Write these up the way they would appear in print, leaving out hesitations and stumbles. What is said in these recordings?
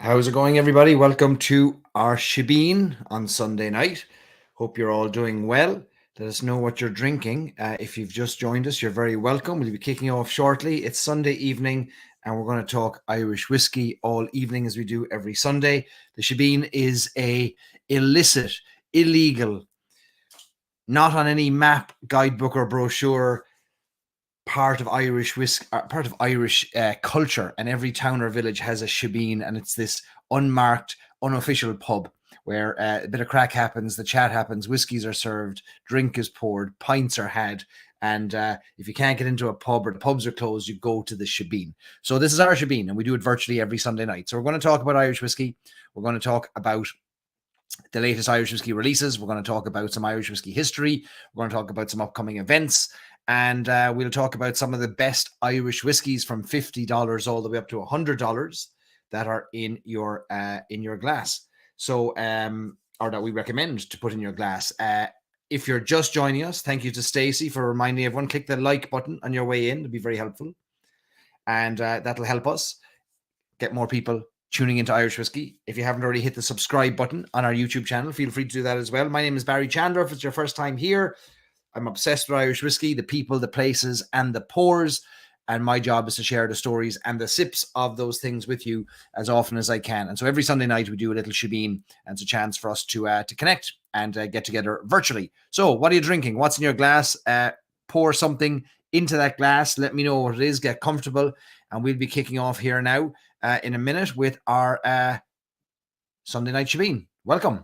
How's it going, everybody? Welcome to our shebeen on Sunday night. Hope you're all doing well. Let us know what you're drinking. If you've just joined us, you're very welcome. We'll be kicking off shortly. It's Sunday evening, and we're going to talk Irish whiskey all evening, as we do every Sunday. The shebeen is a illicit, illegal, not on any map, guidebook, or brochure part of Irish culture, and every town or village has a shebeen, and it's this unmarked, unofficial pub where a bit of crack happens, the chat happens, whiskies are served, drink is poured, pints are had, and if you can't get into a pub or the pubs are closed, you go to the shebeen. So this is our shebeen, and we do it virtually every Sunday night. So we're going to talk about Irish whiskey. We're going to talk about the latest Irish whiskey releases. We're going to talk about some Irish whiskey history. We're going to talk about some upcoming events. And we'll talk about some of the best Irish whiskies from $50 all the way up to $100 that are in your glass. So, or that we recommend to put in your glass. If you're just joining us, thank you to Stacey for reminding everyone. Click the like button on your way in. It'll be very helpful. And that'll help us get more people tuning into Irish whiskey. If you haven't already hit the subscribe button on our YouTube channel, feel free to do that as well. My name is Barry Chandler. If it's your first time here, I'm obsessed with Irish whiskey, the people, the places, and the pours. And my job is to share the stories and the sips of those things with you as often as I can. And so every Sunday night we do a little shebeen, and it's a chance for us to connect and get together virtually. So what are you drinking? What's in your glass? Pour something into that glass. Let me know what it is. Get comfortable. And we'll be kicking off here now in a minute with our Sunday night shebeen. Welcome.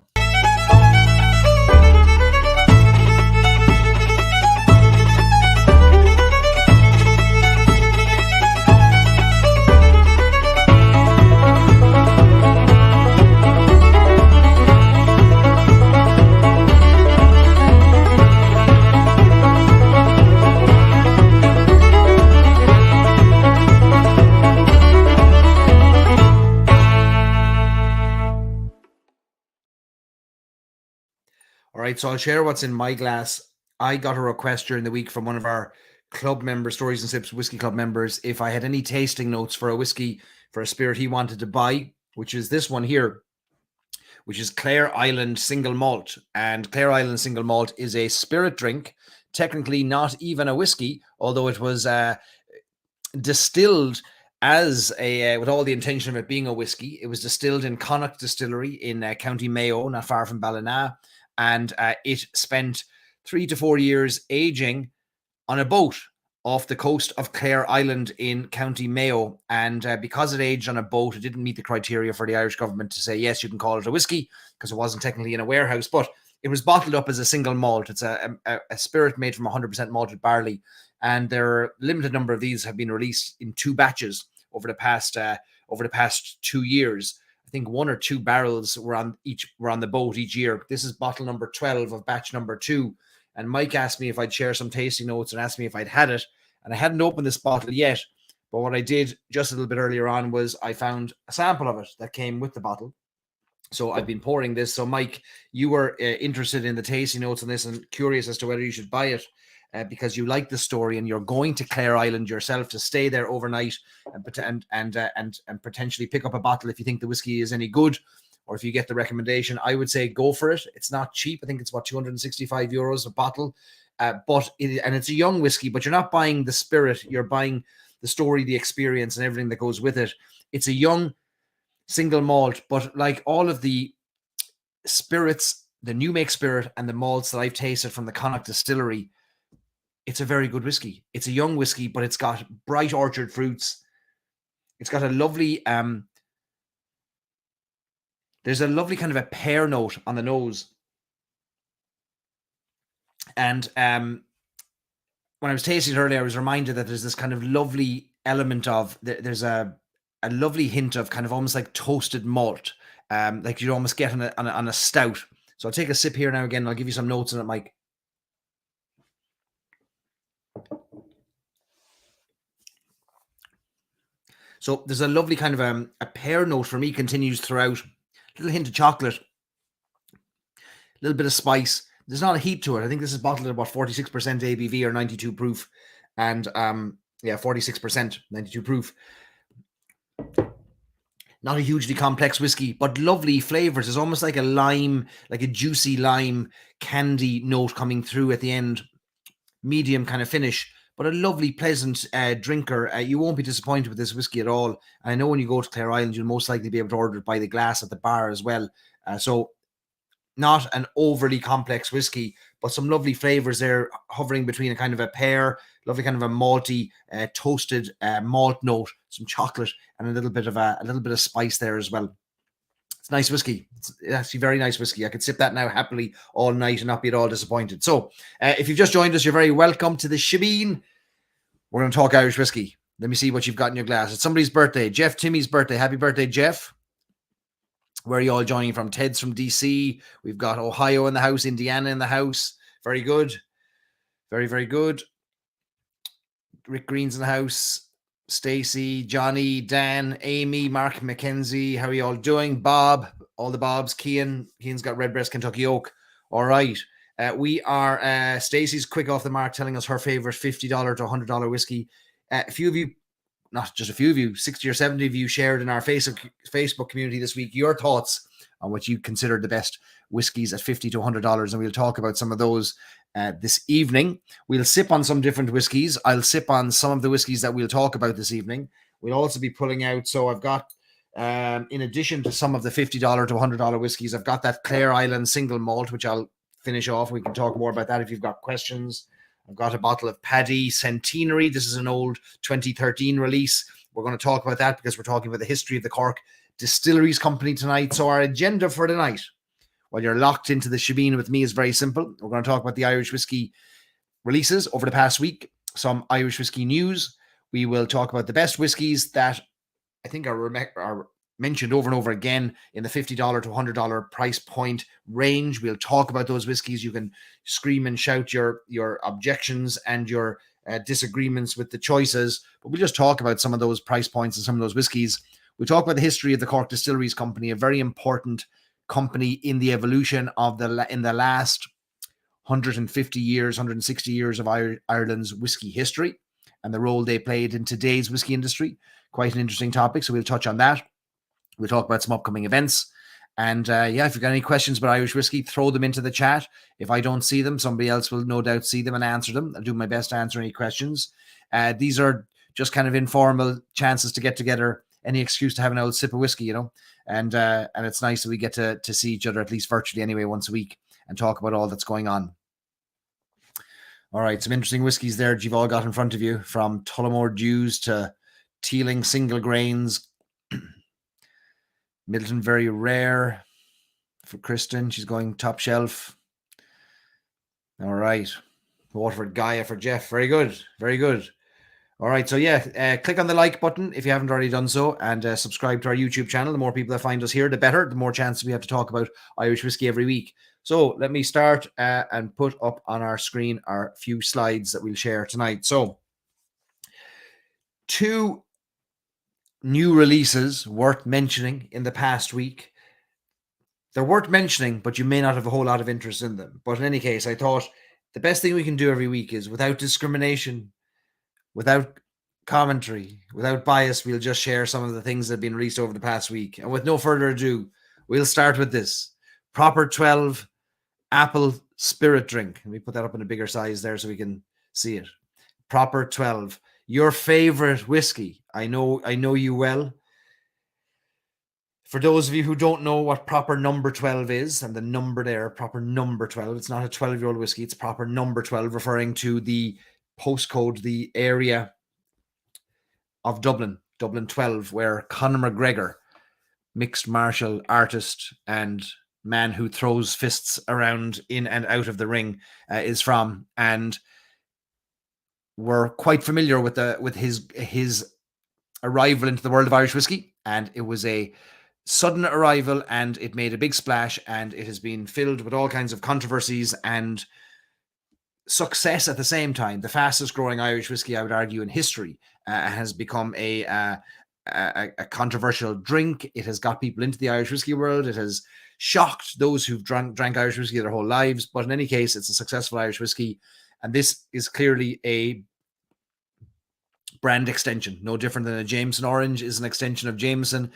All right, so I'll share what's in my glass. I got a request during the week from one of our club members, Stories and Sips Whiskey Club members, if I had any tasting notes for a whiskey, for a spirit he wanted to buy, which is this one here, which is Clare Island Single Malt. And Clare Island Single Malt is a spirit drink, technically not even a whiskey, although it was distilled as a, with all the intention of it being a whiskey. It was distilled in Connacht Distillery in County Mayo, not far from Ballina. And it spent 3 to 4 years aging on a boat off the coast of Clare Island in County Mayo. And because it aged on a boat, it didn't meet the criteria for the Irish government to say, yes, you can call it a whiskey, because it wasn't technically in a warehouse. But it was bottled up as a single malt. It's a spirit made from 100% malted barley. And there are a limited number of these have been released in 2 batches over the past 2 years. I think 1 or 2 barrels were on the boat each year. This is bottle number 12 of batch number 2. And Mike asked me if I'd share some tasting notes and asked me if I'd had it. And I hadn't opened this bottle yet. But what I did just a little bit earlier on was I found a sample of it that came with the bottle. So I've been pouring this. So Mike, you were interested in the tasting notes on this and curious as to whether you should buy it. Because you like the story and you're going to Clare Island yourself to stay there overnight and potentially pick up a bottle if you think the whiskey is any good, or if you get the recommendation. I would say go for it. It's not cheap. I think it's 265 euros a bottle, but it's a young whiskey. But you're not buying the spirit; you're buying the story, the experience, and everything that goes with it. It's a young single malt, but like all of the spirits, the new make spirit and the malts that I've tasted from the Connacht Distillery, it's a very good whiskey. It's a young whiskey, but it's got bright orchard fruits. It's got a lovely, there's a lovely kind of a pear note on the nose. And when I was tasting it earlier, I was reminded that there's this kind of lovely element of, there's a lovely hint of kind of almost like toasted malt, like you'd almost get on a stout. So I'll take a sip here now again. And I'll give you some notes on it, Mike. So there's a lovely kind of a pear note for me continues throughout. A little hint of chocolate, a little bit of spice. There's not a heat to it. I think this is bottled at about 46% ABV or 92 proof. And 46%, 92 proof. Not a hugely complex whiskey, but lovely flavors. It's almost like a lime, like a juicy lime candy note coming through at the end. Medium kind of finish, but a lovely, pleasant drinker. You won't be disappointed with this whiskey at all. And I know when you go to Clare Island, you'll most likely be able to order it by the glass at the bar as well. So not an overly complex whiskey, but some lovely flavors there, hovering between a kind of a pear, lovely kind of a malty, toasted malt note, some chocolate, and a little bit of spice there as well. It's nice whiskey. It's actually very nice whiskey. I could sip that now happily all night and not be at all disappointed. So, if you've just joined us, you're very welcome to the Shebeen. We're going to talk Irish whiskey. Let me see what you've got in your glass. It's somebody's birthday. Jeff Timmy's birthday. Happy birthday, Jeff. Where are you all joining from? Ted's from DC. We've got Ohio in the house, Indiana in the house. Very good. Very, very good. Rick Green's in the house. Stacy, Johnny, Dan, Amy, Mark McKenzie. How are you all doing? Bob, all the Bobs. Kean's got Redbreast Kentucky Oak. All right. We are, Stacy's quick off the mark telling us her favorite $50 to $100 whiskey. A few of you, not just a few of you, 60 or 70 of you shared in our Facebook community this week your thoughts on what you consider the best whiskies at $50 to $100, and we'll talk about some of those this evening. We'll sip on some different whiskies. I'll sip on some of the whiskies that we'll talk about this evening. We'll also be pulling out, so I've got, in addition to some of the $50 to $100 whiskies, I've got that Clare Island single malt, which I'll finish off. We can talk more about that if you've got questions. I've got a bottle of Paddy Centenary. This is an old 2013 release. We're going to talk about that because we're talking about the history of the Cork Distilleries Company tonight. So our agenda for the night, while you're locked into the Shebeen with me, is very simple. We're going to talk about the Irish whiskey releases over the past week, some Irish whiskey news. We will talk about the best whiskies that I think are mentioned over and over again in the $50 to $100 price point range. We'll talk about those whiskies. You can scream and shout your objections and your disagreements with the choices, but we'll just talk about some of those price points and some of those whiskies. We'll talk about the history of the Cork Distilleries Company, a very important company in the evolution of in the last 150 years, 160 years of Ireland's whiskey history, and the role they played in today's whiskey industry. Quite an interesting topic, so we'll touch on that. We'll talk about some upcoming events. And if you've got any questions about Irish whiskey, throw them into the chat. If I don't see them, somebody else will no doubt see them and answer them. I'll do my best to answer any questions. These are just kind of informal chances to get together, any excuse to have an old sip of whiskey, and it's nice that we get to see each other, at least virtually anyway, once a week and talk about all that's going on. All right, some interesting whiskies there that you've all got in front of you, from Tullamore Dews to Teeling single grains. Middleton Very Rare for Kristen. She's going top shelf. All right. Waterford Gaia for Jeff. Very good. Very good. All right. So, click on the like button if you haven't already done so, and subscribe to our YouTube channel. The more people that find us here, the better. The more chances we have to talk about Irish whiskey every week. So let me start and put up on our screen our few slides that we'll share tonight. So, 2 new releases worth mentioning in the past week. They're worth mentioning, but you may not have a whole lot of interest in them. But in any case, I thought the best thing we can do every week is, without discrimination, without commentary, without bias, we'll just share some of the things that have been released over the past week. And with no further ado, we'll start with this Proper 12 Apple Spirit Drink. Let me put that up in a bigger size there so we can see it. Proper 12. Your favorite whiskey. I know you well. For those of you who don't know what proper number 12 is, and the number there, proper number 12, it's not a 12-year-old whiskey, it's proper number 12, referring to the postcode, the area of Dublin 12, where Conor McGregor, mixed martial artist and man who throws fists around in and out of the ring, is from. And we're quite familiar with his arrival into the world of Irish whiskey, and it was a sudden arrival, and it made a big splash, and it has been filled with all kinds of controversies and success at the same time. The fastest growing Irish whiskey, I would argue, in history, has become a controversial drink. It has got people into the Irish whiskey world. It has shocked those who've drank Irish whiskey their whole lives. But in any case, it's a successful Irish whiskey, and this is clearly a brand extension, no different than a Jameson Orange is an extension of Jameson.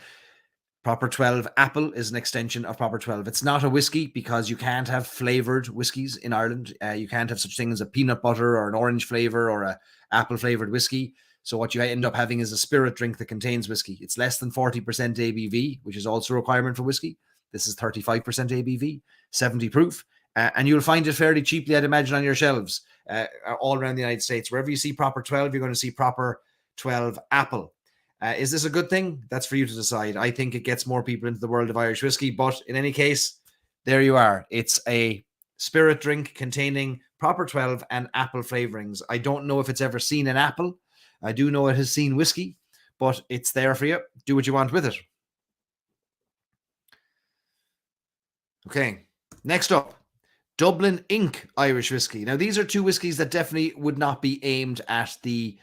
Proper 12 Apple is an extension of Proper 12. It's not a whiskey because you can't have flavored whiskies in Ireland. You can't have such thing as a peanut butter or an orange flavor or a apple flavored whiskey. So what you end up having is a spirit drink that contains whiskey. It's less than 40% ABV, which is also a requirement for whiskey. This is 35% ABV, 70 proof. And you'll find it fairly cheaply, I'd imagine, on your shelves all around the United States. Wherever you see Proper 12, you're going to see Proper 12 Apple. Is this a good thing? That's for you to decide. I think it gets more people into the world of Irish whiskey, but in any case, there you are. It's a spirit drink containing Proper 12 and apple flavorings. I don't know if it's ever seen an apple. I do know it has seen whiskey, but it's there for you. Do what you want with it. Okay, next up, Dublin Inc. Irish whiskey. Now, these are two whiskies that definitely would not be aimed at the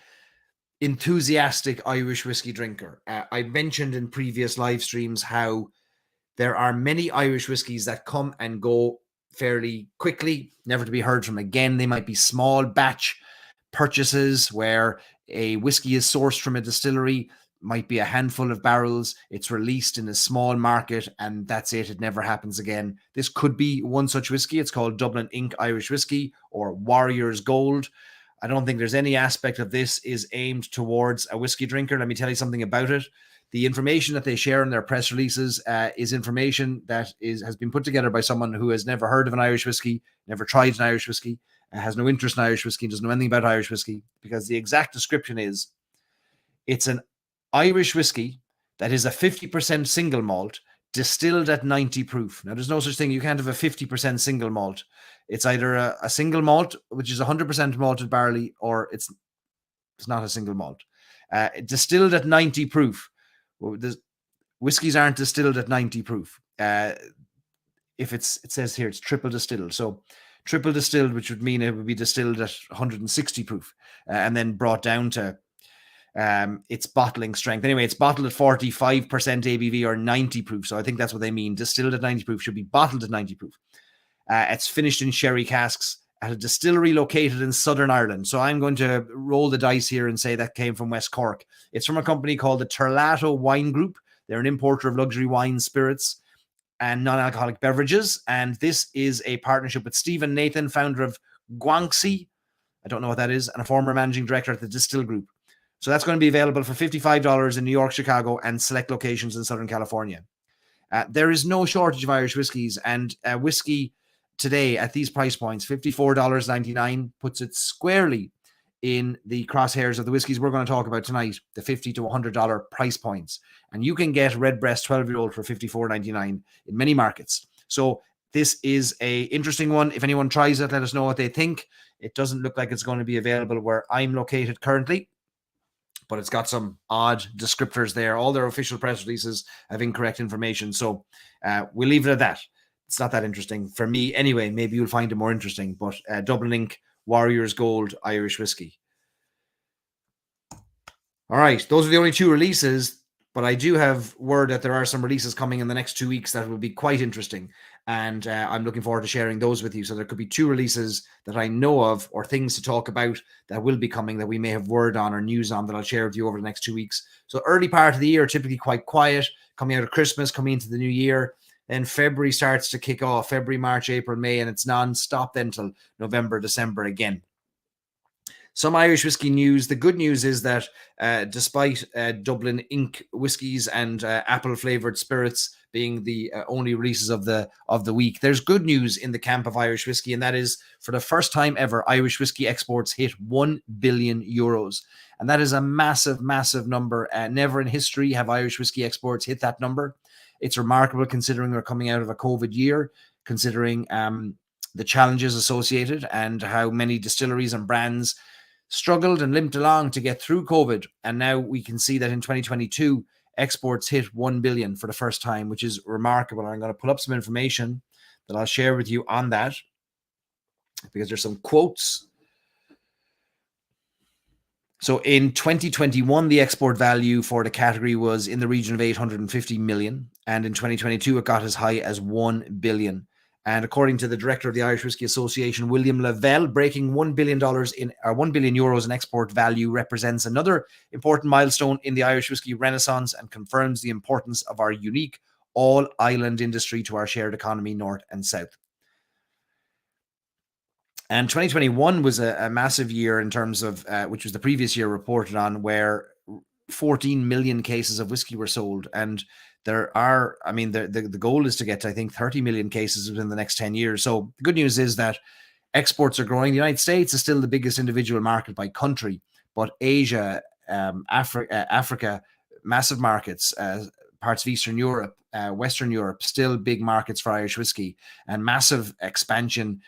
enthusiastic Irish whiskey drinker. I mentioned in previous live streams how there are many Irish whiskies that come and go fairly quickly, never to be heard from again. They might be small batch purchases where a whiskey is sourced from a distillery, might be a handful of barrels, it's released in a small market, and that's it. It never happens again. This could be one such whiskey. It's called Dublin Inc. Irish Whiskey, or Warrior's Gold. I don't think there's any aspect of this is aimed towards a whiskey drinker. Let me tell you something about it. The information that they share in their press releases is information that has been put together by someone who has never heard of an Irish whiskey, never tried an Irish whiskey, has no interest in Irish whiskey, doesn't know anything about Irish whiskey, because the exact description is it's an Irish whiskey that is a 50% single malt distilled at 90 proof. Now, there's no such thing. You can't have a 50% single malt. It's either a single malt, which is 100% malted barley, or it's not a single malt. Distilled at 90 proof. Well, whiskeys aren't distilled at 90 proof. If it says here, it's triple distilled. So triple distilled, which would mean it would be distilled at 160 proof and then brought down to its bottling strength. Anyway, it's bottled at 45% ABV or 90 proof. So I think that's what they mean. Distilled at 90 proof should be bottled at 90 proof. It's finished in sherry casks at a distillery located in Southern Ireland. So I'm going to roll the dice here and say that came from West Cork. It's from a company called the Terlato Wine Group. They're an importer of luxury wine, spirits, and non-alcoholic beverages. And this is a partnership with Stephen Nathan, founder of Guangxi. I don't know what that is, and a former managing director at the Distill Group. So that's going to be available for $55 in New York, Chicago, and select locations in Southern California. There is no shortage of Irish whiskies, and whiskey today at these price points, $54.99, puts it squarely in the crosshairs of the whiskies we're going to talk about tonight, the $50 to $100 price points. And you can get Redbreast 12-year-old for $54.99 in many markets. So this is a interesting one. If anyone tries it, let us know what they think. It doesn't look like it's going to be available where I'm located currently, but it's got some odd descriptors there. All their official press releases have incorrect information. So we'll leave it at that. It's not that interesting for me anyway. Maybe you'll find it more interesting. But Dublin Inc. Warrior's Gold Irish Whiskey. All right. Those are the only two releases. But I do have word that there are some releases coming in the next 2 weeks that will be quite interesting. And I'm looking forward to sharing those with you. So there could be two releases that I know of or things to talk about that will be coming that we may have word on or news on that I'll share with you over the next 2 weeks. So early part of the year, typically quite quiet, coming out of Christmas, coming into the new year. Then February starts to kick off, February, March, April, May, and it's non-stop then till November, December again. Some Irish whiskey news. The good news is that despite Dublin Inc. whiskies and apple-flavored spirits being the only releases of the week, there's good news in the camp of Irish whiskey, and that is for the first time ever, Irish whiskey exports hit 1 billion euros. And that is a massive, massive number. Never in history have Irish whiskey exports hit that number. It's remarkable considering we're coming out of a COVID year, considering the challenges associated and how many distilleries and brands struggled and limped along to get through COVID. And now we can see that in 2022, exports hit 1 billion for the first time, which is remarkable. I'm going to pull up some information that I'll share with you on that because there's some quotes. So in 2021, the export value for the category was in the region of 850 million. And in 2022, it got as high as 1 billion. And according to the director of the Irish Whiskey Association, William Lavelle, breaking €1 billion €1 billion in export value represents another important milestone in the Irish whiskey renaissance and confirms the importance of our unique all-island industry to our shared economy, north and south. And 2021 was a massive year in terms of, which was the previous year reported on, where 14 million cases of whiskey were sold. And there are, I mean, the goal is to get to, I think, 30 million cases within the next 10 years. So the good news is that exports are growing. The United States is still the biggest individual market by country, but Asia, Africa, massive markets, parts of Eastern Europe, Western Europe, still big markets for Irish whiskey, and massive expansion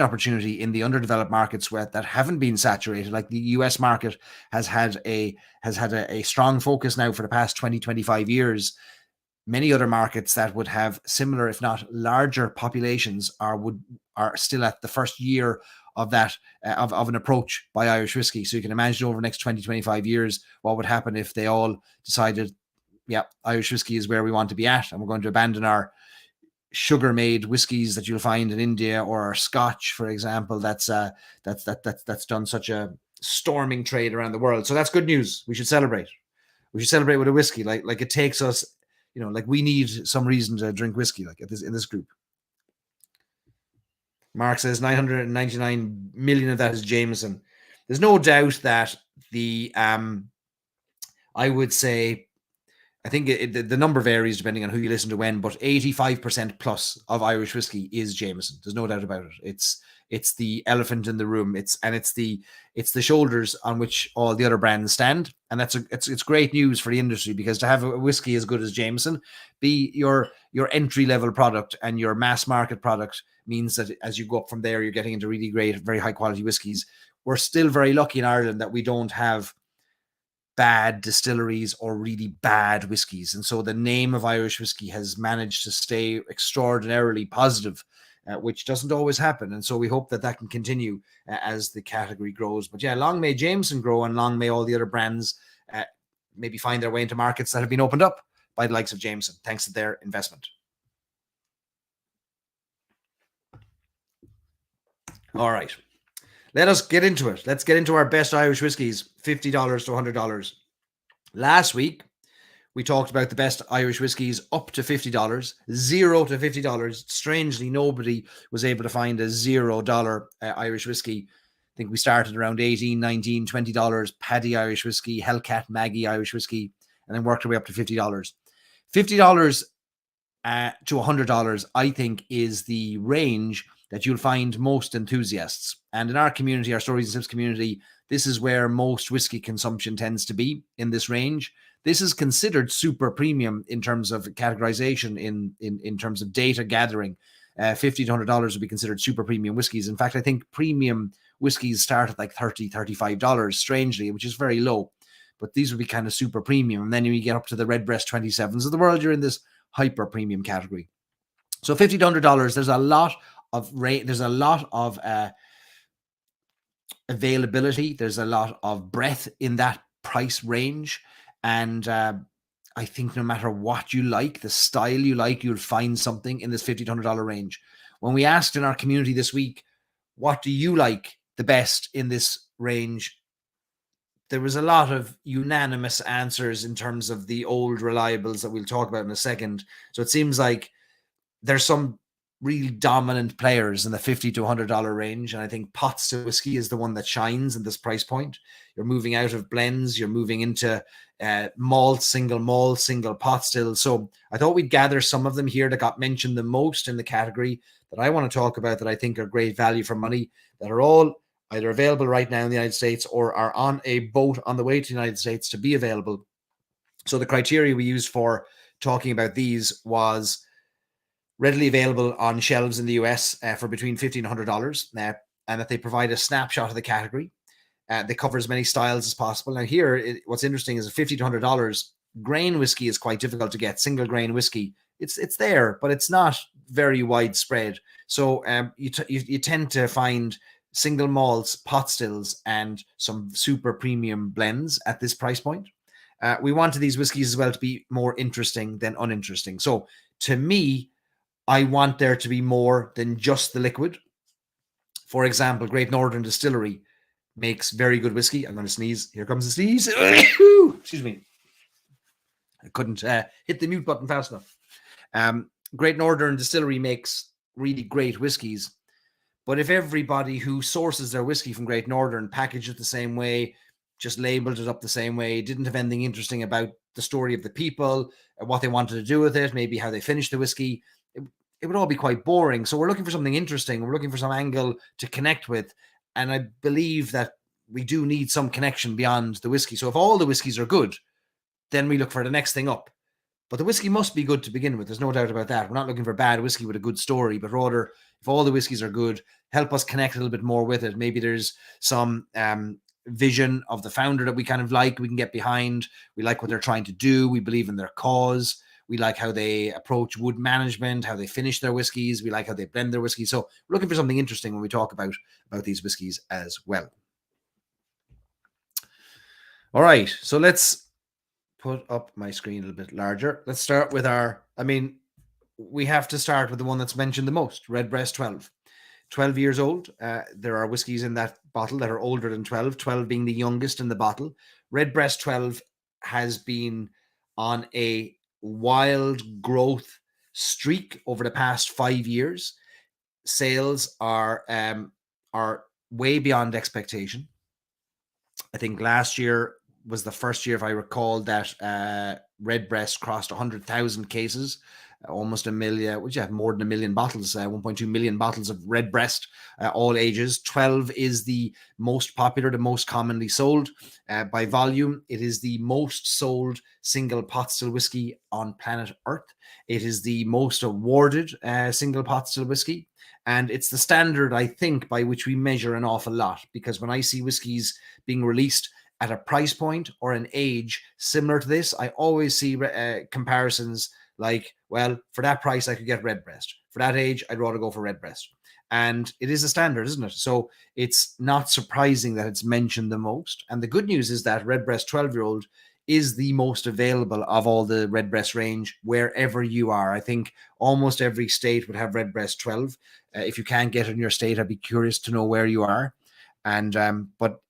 opportunity in the underdeveloped markets that haven't been saturated. Like the US market has had a strong focus now for the past 20-25 years. Many other markets that would have similar, if not larger, populations are still at the first year of that of an approach by Irish whiskey. So you can imagine over the next 20-25 years what would happen if they all decided, yeah, Irish whiskey is where we want to be at, and we're going to abandon our sugar-made whiskies that you'll find in India, or our Scotch, for example, that's done such a storming trade around the world. So that's good news. We should celebrate. We should celebrate with a whiskey. Like it takes us, like we need some reason to drink whiskey, like in this group. Mark says 999 million of that is Jameson. There's no doubt that I would say, I think the number varies depending on who you listen to when, but 85% plus of Irish whiskey is Jameson. There's no doubt about it. It's the elephant in the room. It's the shoulders on which all the other brands stand, and it's great news for the industry, because to have a whiskey as good as Jameson be your entry level product and your mass market product means that as you go up from there, you're getting into really great, very high quality whiskeys. We're still very lucky in Ireland that we don't have bad distilleries or really bad whiskies. And so the name of Irish whiskey has managed to stay extraordinarily positive, which doesn't always happen. And so we hope that can continue as the category grows. But yeah, long may Jameson grow, and long may all the other brands maybe find their way into markets that have been opened up by the likes of Jameson, thanks to their investment. All right. Let us get into it. Let's get into our best Irish whiskies, $50 to $100. Last week, we talked about the best Irish whiskies up to $50, $0 to $50. Strangely, nobody was able to find a $0 Irish whiskey. I think we started around $18, $19, $20 Paddy Irish whiskey, Hellcat Maggie Irish whiskey, and then worked our way up to $50. $50 to $100, I think, is the range that you'll find most enthusiasts. And in our community, our Stories and Sips community, this is where most whiskey consumption tends to be, in this range. This is considered super premium in terms of categorization, in terms of data gathering. $50 to $100 would be considered super premium whiskeys. In fact, I think premium whiskeys start at like $30, $35, strangely, which is very low. But these would be kind of super premium. And then when you get up to the Redbreast 27s of the world, you're in this hyper premium category. So $50 to $100, there's a lot of availability. There's a lot of breadth in that price range. And I think no matter what you like, the style you like, you'll find something in this $50 to $100 range. When we asked in our community this week, what do you like the best in this range? There was a lot of unanimous answers in terms of the old reliables that we'll talk about in a second. So it seems like there's some really dominant players in the $50 to $100 range. And I think pot still whiskey is the one that shines in this price point. You're moving out of blends. You're moving into malt, single pot still. So I thought we'd gather some of them here that got mentioned the most in the category that I want to talk about, that I think are great value for money, that are all either available right now in the United States or are on a boat on the way to the United States to be available. So the criteria we used for talking about these was readily available on shelves in the US for between $50 and $100, and that they provide a snapshot of the category that covers as many styles as possible. Now here, what's interesting is a $50 to $100 grain whiskey is quite difficult to get. Single grain whiskey, it's there, but it's not very widespread. So you tend to find single malts, pot stills, and some super premium blends at this price point. We wanted these whiskeys as well to be more interesting than uninteresting. So to me, I want there to be more than just the liquid. For example, Great Northern Distillery makes very good whiskey. I'm going to sneeze. Here comes the sneeze. Excuse me. I couldn't hit the mute button fast enough. Great Northern Distillery makes really great whiskies. But if everybody who sources their whiskey from Great Northern packaged it the same way, just labeled it up the same way, didn't have anything interesting about the story of the people, what they wanted to do with it, maybe how they finished the whiskey, it would all be quite boring. So we're looking for something interesting. We're looking for some angle to connect with. And I believe that we do need some connection beyond the whiskey. So if all the whiskeys are good, then we look for the next thing up. But the whiskey must be good to begin with. There's no doubt about that. We're not looking for bad whiskey with a good story, but rather, if all the whiskeys are good, help us connect a little bit more with it. Maybe there's some vision of the founder that we kind of like, we can get behind. We like what they're trying to do. We believe in their cause. We like how they approach wood management, how they finish their whiskeys. We like how they blend their whiskeys. So we're looking for something interesting when we talk about these whiskeys as well. All right, so let's put up my screen a little bit larger. Let's start with we have to start with the one that's mentioned the most, Redbreast 12. 12 years old. There are whiskies in that bottle that are older than 12, 12 being the youngest in the bottle. Redbreast 12 has been on a wild growth streak over the past 5 years. Sales are way beyond expectation. I think last year was the first year, if I recall, that Redbreast crossed 100,000 cases, almost a million, more than a million bottles, 1.2 million bottles of Redbreast, all ages. 12 is the most popular, the most commonly sold by volume. It is the most sold single pot still whiskey on planet Earth. It is the most awarded single pot still whiskey. And it's the standard, I think, by which we measure an awful lot. Because when I see whiskies being released at a price point or an age similar to this, I always see comparisons like, well, for that price, I could get Redbreast. For that age, I'd rather go for Redbreast. And it is a standard, isn't it? So it's not surprising that it's mentioned the most. And the good news is that Redbreast 12-year-old is the most available of all the Redbreast range wherever you are. I think almost every state would have Redbreast 12. If you can't get it in your state, I'd be curious to know where you are. And but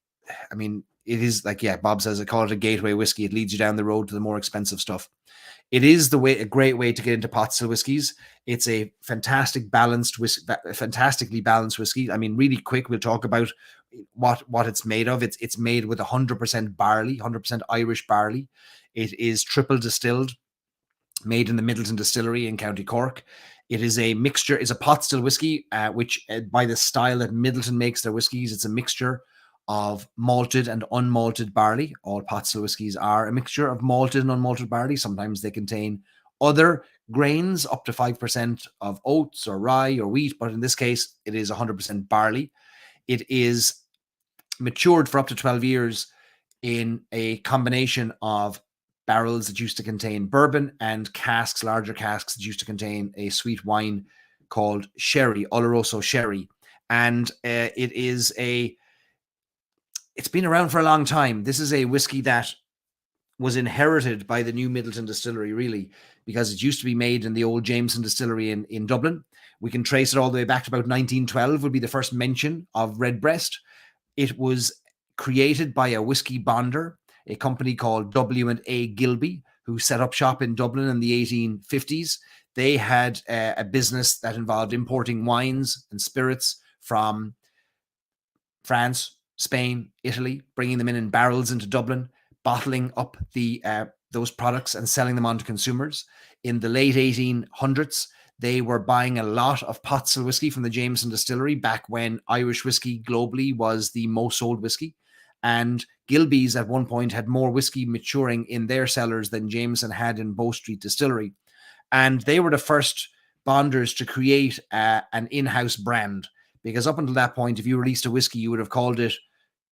I mean, it is like, yeah, Bob says, I call it a gateway whiskey. It leads you down the road to the more expensive stuff. It is a great way to get into pot still whiskies. It's a fantastically balanced whiskey. I mean, really quick, we'll talk about what it's made of. It's made with 100% barley, 100% Irish barley. It is triple distilled, made in the Middleton Distillery in County Cork. It is a mixture, it's a pot still whiskey, which by the style that Middleton makes their whiskies, it's a mixture of malted and unmalted barley. All pot still whiskies are a mixture of malted and unmalted barley. Sometimes they contain other grains, up to 5% of oats or rye or wheat, but in this case, it is 100% barley. It is matured for up to 12 years in a combination of barrels that used to contain bourbon and casks, larger casks that used to contain a sweet wine called sherry, Oloroso sherry. And it's been around for a long time. This is a whiskey that was inherited by the new Middleton Distillery, really, because it used to be made in the old Jameson Distillery in Dublin. We can trace it all the way back to about 1912 would be the first mention of Redbreast. It was created by a whiskey bonder, a company called W&A Gilby, who set up shop in Dublin in the 1850s. They had a business that involved importing wines and spirits from France, Spain, Italy, bringing them in barrels into Dublin, bottling up those products and selling them on to consumers. In the late 1800s, they were buying a lot of pot still whiskey from the Jameson Distillery back when Irish whiskey globally was the most sold whiskey. And Gilby's at one point had more whiskey maturing in their cellars than Jameson had in Bow Street Distillery. And they were the first bonders to create an in-house brand. Because up until that point, if you released a whiskey, you would have called it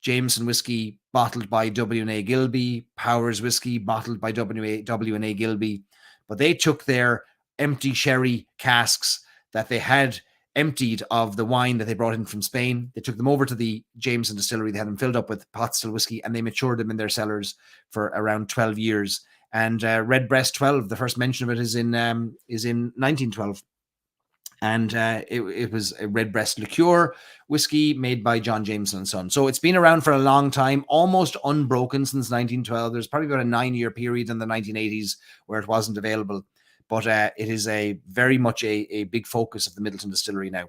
Jameson whiskey bottled by W&A Gilby, Powers whiskey bottled by W&A Gilby. But they took their empty sherry casks that they had emptied of the wine that they brought in from Spain. They took them over to the Jameson Distillery. They had them filled up with pot still whiskey, and they matured them in their cellars for around 12 years. And Redbreast 12, the first mention of it is in 1912. And it was a Redbreast liqueur whiskey made by John Jameson and Son. So it's been around for a long time, almost unbroken since 1912. There's probably about a 9-year period in the 1980s where it wasn't available. But it is a very much a big focus of the Midleton Distillery now.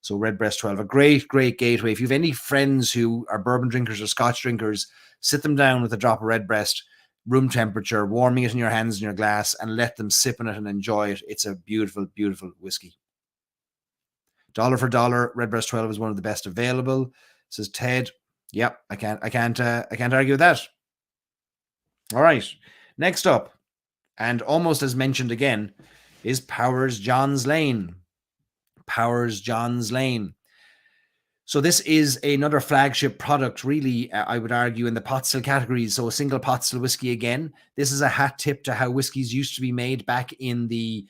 So Redbreast 12, a great, great gateway. If you have any friends who are bourbon drinkers or Scotch drinkers, sit them down with a drop of Redbreast, room temperature, warming it in your hands in your glass, and let them sip on it and enjoy it. It's a beautiful, beautiful whiskey. Dollar for dollar, Redbreast 12 is one of the best available, says Ted. Yep, I can't argue with that. All right, next up, and almost as mentioned again, is Powers John's Lane. Powers John's Lane. So this is another flagship product, really, I would argue, in the pot still categories. So a single pot still whiskey again. This is a hat tip to how whiskies used to be made back in the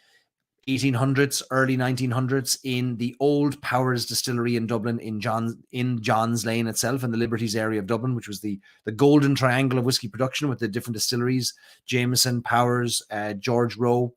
1800s, early 1900s, in the old Powers Distillery in Dublin, in John's Lane itself, in the Liberties area of Dublin, which was the golden triangle of whiskey production with the different distilleries, Jameson, Powers, George Rowe.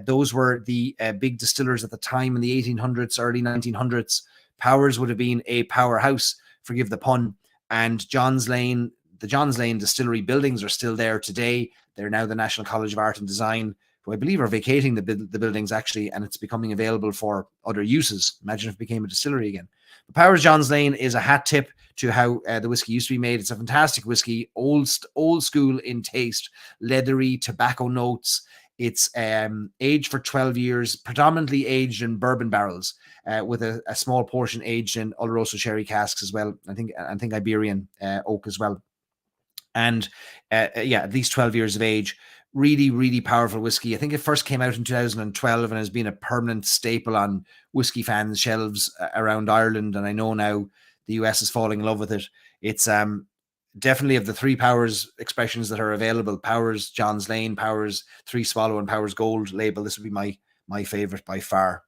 Those were the big distillers at the time in the 1800s, early 1900s. Powers would have been a powerhouse, forgive the pun, and the John's Lane distillery buildings are still there today. They're now the National College of Art and Design, who I believe are vacating the buildings actually, and it's becoming available for other uses. Imagine if it became a distillery again. But Powers John's Lane is a hat tip to how the whiskey used to be made. It's a fantastic whiskey, old school in taste, leathery, tobacco notes. It's aged for 12 years, predominantly aged in bourbon barrels, with a small portion aged in Oloroso sherry casks as well. I think Iberian oak as well. And at least 12 years of age. Really, really powerful whiskey. I think it first came out in 2012 and has been a permanent staple on whiskey fans' shelves around Ireland. And I know now the US is falling in love with it. It's definitely, of the three Powers expressions that are available, Powers John's Lane, Powers 3 Swallow, and Powers Gold label, this would be my favorite by far.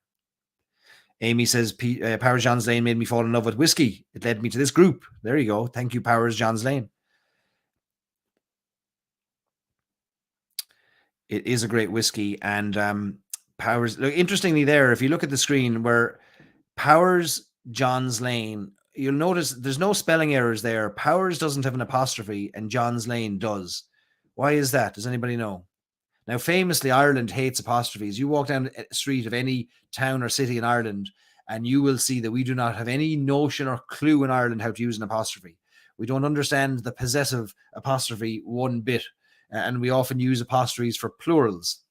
Amy says, Powers John's Lane made me fall in love with whiskey. It led me to this group. There you go. Thank you, Powers John's Lane. It is a great whiskey. And Powers, look, interestingly there, if you look at the screen where Powers John's Lane, you'll notice there's no spelling errors there. Powers doesn't have an apostrophe and John's Lane does. Why is that? Does anybody know? Now, famously, Ireland hates apostrophes. You walk down the street of any town or city in Ireland and you will see that we do not have any notion or clue in Ireland how to use an apostrophe. We don't understand the possessive apostrophe one bit. And we often use apostrophes for plurals.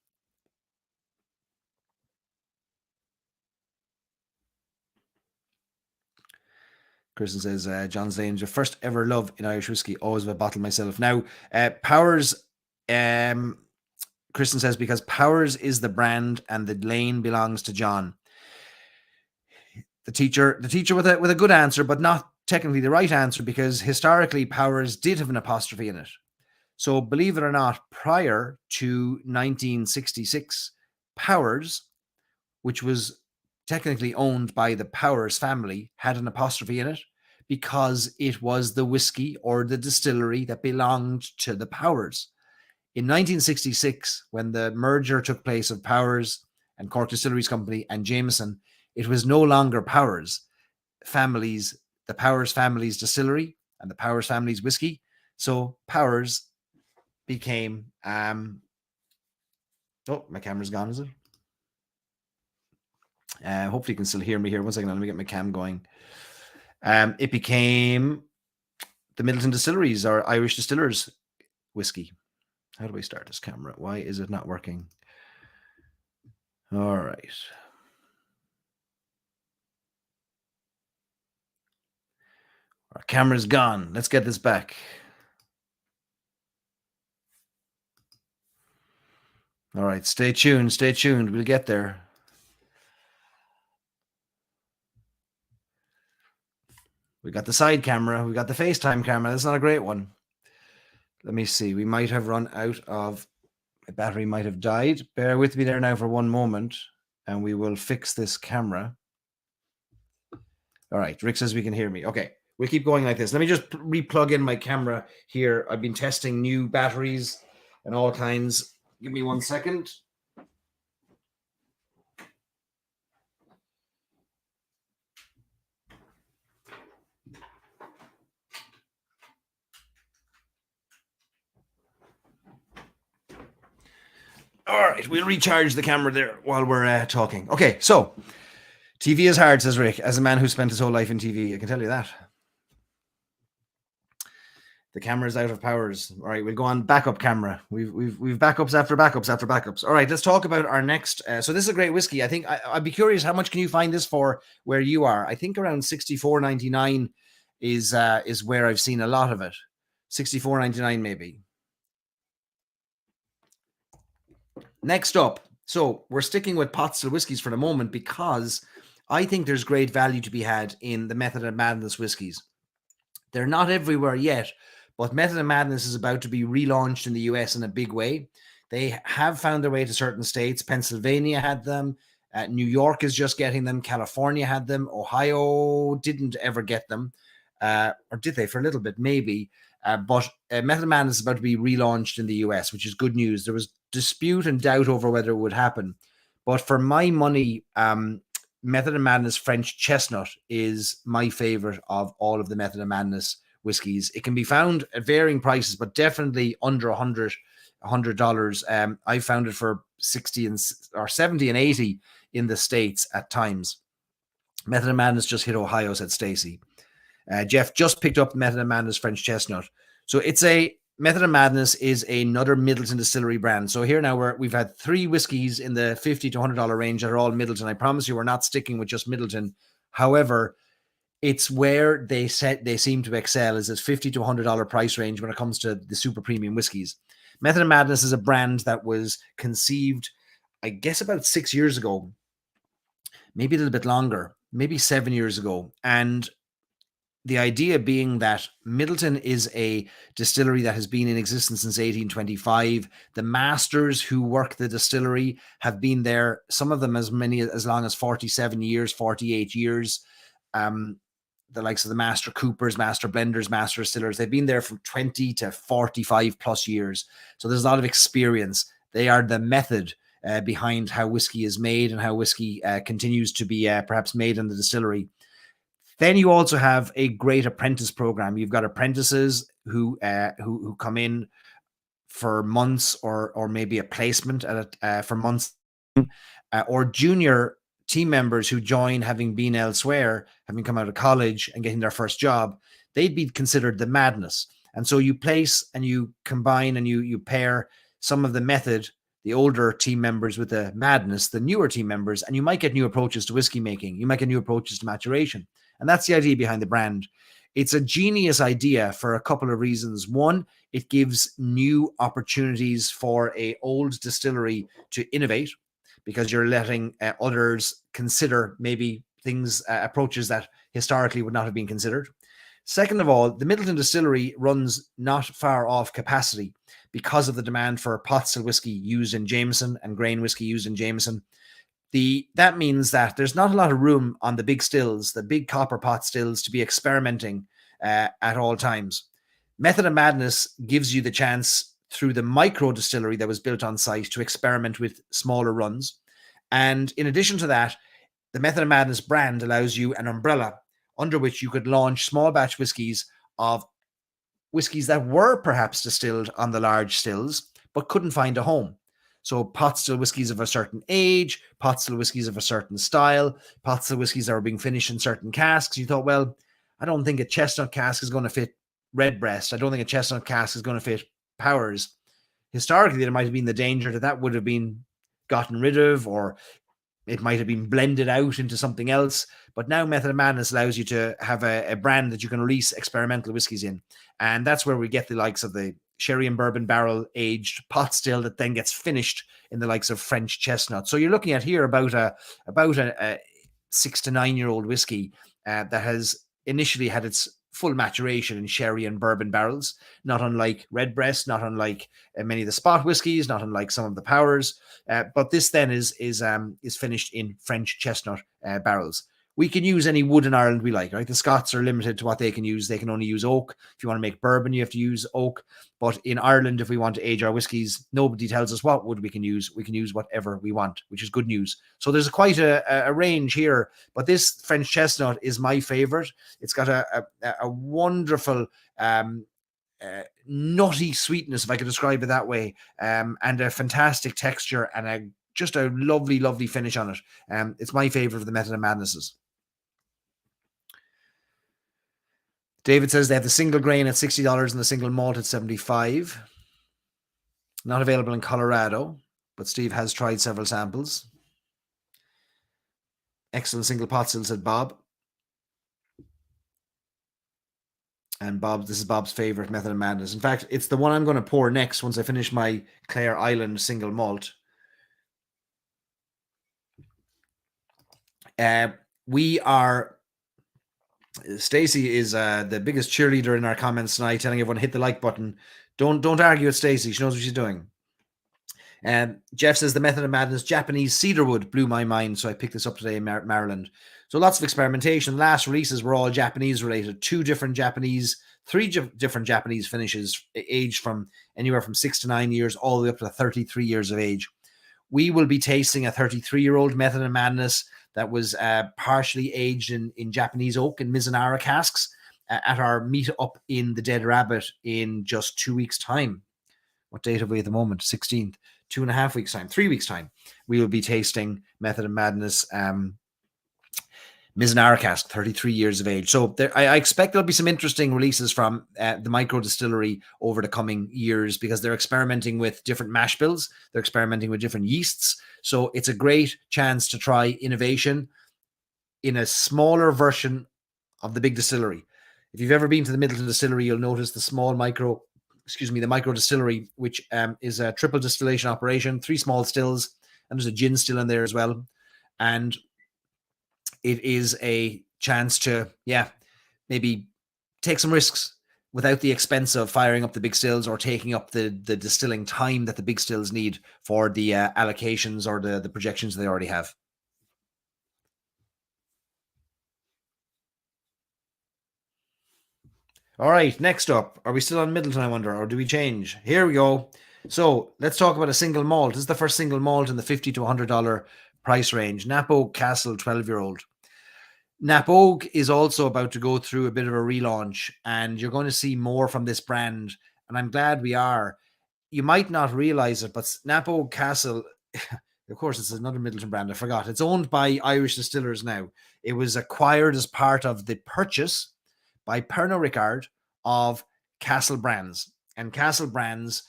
Kristen says, John's Lane, your first ever love in Irish whiskey. Always have a bottle myself. Now, Powers, Kristen says, because Powers is the brand and the lane belongs to John. The teacher with a good answer, but not technically the right answer, because historically Powers did have an apostrophe in it. So believe it or not, prior to 1966, Powers, which was technically owned by the Powers family, had an apostrophe in it because it was the whiskey or the distillery that belonged to the Powers. In 1966, when the merger took place of Powers and Cork Distilleries Company and Jameson, it was no longer Powers family's, the Powers family's distillery and the Powers family's whiskey. So Powers became my camera's gone, is it? Hopefully you can still hear me here. 1 second, let me get my cam going. It became the Midleton Distilleries or Irish Distillers whiskey. How do I start this camera? Why is it not working? All right. Our camera's gone. Let's get this back. All right, stay tuned. Stay tuned. We'll get there. We got the side camera. We got the FaceTime camera. That's not a great one. Let me see. We might have run out of, my battery might have died. Bear with me there now for one moment, and we will fix this camera. All right. Rick says we can hear me. Okay. We'll keep going like this. Let me just re-plug in my camera here. I've been testing new batteries and all kinds. Give me 1 second. All right, we'll recharge the camera there while we're talking. Okay, so TV is hard, says Rick. As a man who spent his whole life in TV, I can tell you that. The camera's out of powers. All right, we'll go on backup camera. We've backups after backups after backups. All right, let's talk about our next. So this is a great whiskey. I think I'd be curious, how much can you find this for where you are? I think around $64.99 is where I've seen a lot of it. $64.99 maybe. Next up, so we're sticking with pot still whiskies for the moment because I think there's great value to be had in the Method and Madness whiskies. They're not everywhere yet, but Method and Madness is about to be relaunched in the US in a big way. They have found their way to certain states. Pennsylvania had them. New York is just getting them. California had them. Ohio didn't ever get them. Or did they for a little bit? Maybe. But Method and Madness is about to be relaunched in the US, which is good news. There was dispute and doubt over whether it would happen. But for my money, Method and Madness French Chestnut is my favorite of all of the Method and Madness whiskies. It can be found at varying prices, but definitely under $100. I found it for 60 or 70 and 80 in the States at times. Method and Madness just hit Ohio, said Stacy. Jeff just picked up Method and Madness French Chestnut. So it's a Method and Madness is another Middleton Distillery brand. So here now we've had 3 whiskeys in the $50 to $100 range that are all Middleton. I promise you, we're not sticking with just Middleton. However, it's where they seem to excel is this $50 to $100 price range when it comes to the super premium whiskeys. Method and Madness is a brand that was conceived, I guess, about 6 years ago, maybe a little bit longer, maybe 7 years ago. And the idea being that Middleton is a distillery that has been in existence since 1825. The masters who work the distillery have been there, some of them as long as 47 years, 48 years. The likes of the master coopers, master blenders, master distillers, they've been there from 20 to 45 plus years. So there's a lot of experience. They are the method behind how whiskey is made and how whiskey continues to be perhaps made in the distillery. Then you also have a great apprentice program. You've got apprentices who come in for months or maybe a placement for months, or junior team members who join having been elsewhere, having come out of college and getting their first job. They'd be considered the Madness. And so you place and you combine and you pair some of the method, the older team members, with the Madness, the newer team members, and you might get new approaches to whiskey making. You might get new approaches to maturation. And that's the idea behind the brand. It's a genius idea for a couple of reasons. One, it gives new opportunities for an old distillery to innovate, because you're letting others consider maybe things, approaches that historically would not have been considered. Second of all, the Middleton Distillery runs not far off capacity because of the demand for pot still whiskey used in Jameson and grain whiskey used in Jameson. That means that there's not a lot of room on the big stills, the big copper pot stills, to be experimenting at all times. Method and Madness gives you the chance through the micro distillery that was built on site to experiment with smaller runs. And in addition to that, the Method and Madness brand allows you an umbrella under which you could launch small batch whiskies of whiskies that were perhaps distilled on the large stills, but couldn't find a home. So pot still whiskies of a certain age, pot still whiskies of a certain style, pot still whiskies that were being finished in certain casks. You thought, well, I don't think a chestnut cask is going to fit Redbreast. I don't think a chestnut cask is going to fit Powers. Historically, there might have been the danger that would have been gotten rid of, or it might have been blended out into something else. But now Method and Madness allows you to have a brand that you can release experimental whiskies in. And that's where we get the likes of the sherry and bourbon barrel aged pot still that then gets finished in the likes of French chestnut. So you're looking at here about a 6 to 9 year old whiskey that has initially had its full maturation in sherry and bourbon barrels, not unlike Redbreast, not unlike many of the spot whiskies, not unlike some of the Powers. But this then is finished in French chestnut barrels. We can use any wood in Ireland we like, right? The Scots are limited to what they can use. They can only use oak. If you want to make bourbon, you have to use oak. But in Ireland, if we want to age our whiskies, nobody tells us what wood we can use. We can use whatever we want, which is good news. So there's quite a range here. But this French chestnut is my favorite. It's got a wonderful nutty sweetness, if I could describe it that way, and a fantastic texture and just a lovely, lovely finish on it. It's my favorite of the Method of Madnesses. David says they have the single grain at $60 and the single malt at $75. Not available in Colorado, but Steve has tried several samples. Excellent single pot still, said Bob. And Bob, this is Bob's favorite Method of Madness. In fact, it's the one I'm going to pour next once I finish my Clare Island single malt. Stacey is the biggest cheerleader in our comments tonight, telling everyone hit the like button. Don't argue with Stacey. She knows what she's doing. Jeff says the Method of Madness Japanese cedarwood blew my mind, so I picked this up today in Maryland. So lots of experimentation. Last releases were all Japanese related. Three different Japanese finishes, aged from anywhere from 6 to 9 years all the way up to 33 years of age. We will be tasting a 33-year-old Method of Madness that was partially aged in Japanese oak and Mizunara casks at our meet up in the Dead Rabbit in just 2 weeks' time. What date have we at the moment? 16th. 2.5 weeks' time. 3 weeks' time. We will be tasting Method of Madness Mizunara cask, 33 years of age. So I expect there'll be some interesting releases from the micro distillery over the coming years, because they're experimenting with different mash bills. They're experimenting with different yeasts. So it's a great chance to try innovation in a smaller version of the big distillery. If you've ever been to the Middleton distillery, you'll notice the micro distillery, which is a triple distillation operation, 3 small stills, and there's a gin still in there as well. And it is a chance to, maybe take some risks without the expense of firing up the big stills or taking up the distilling time that the big stills need for the allocations or the projections they already have. All right, next up, are we still on Middleton, I wonder, or do we change? Here we go. So let's talk about a single malt. This is the first single malt in the $50 to $100 price range. Knap Oak Castle 12-year-old. Knap Oak is also about to go through a bit of a relaunch, and you're going to see more from this brand, and I'm glad we are. You might not realize it, but Knap Oak Castle, of course, it's another Middleton brand. I forgot. It's owned by Irish Distillers now. It was acquired as part of the purchase by Pernod Ricard of Castle Brands. And Castle Brands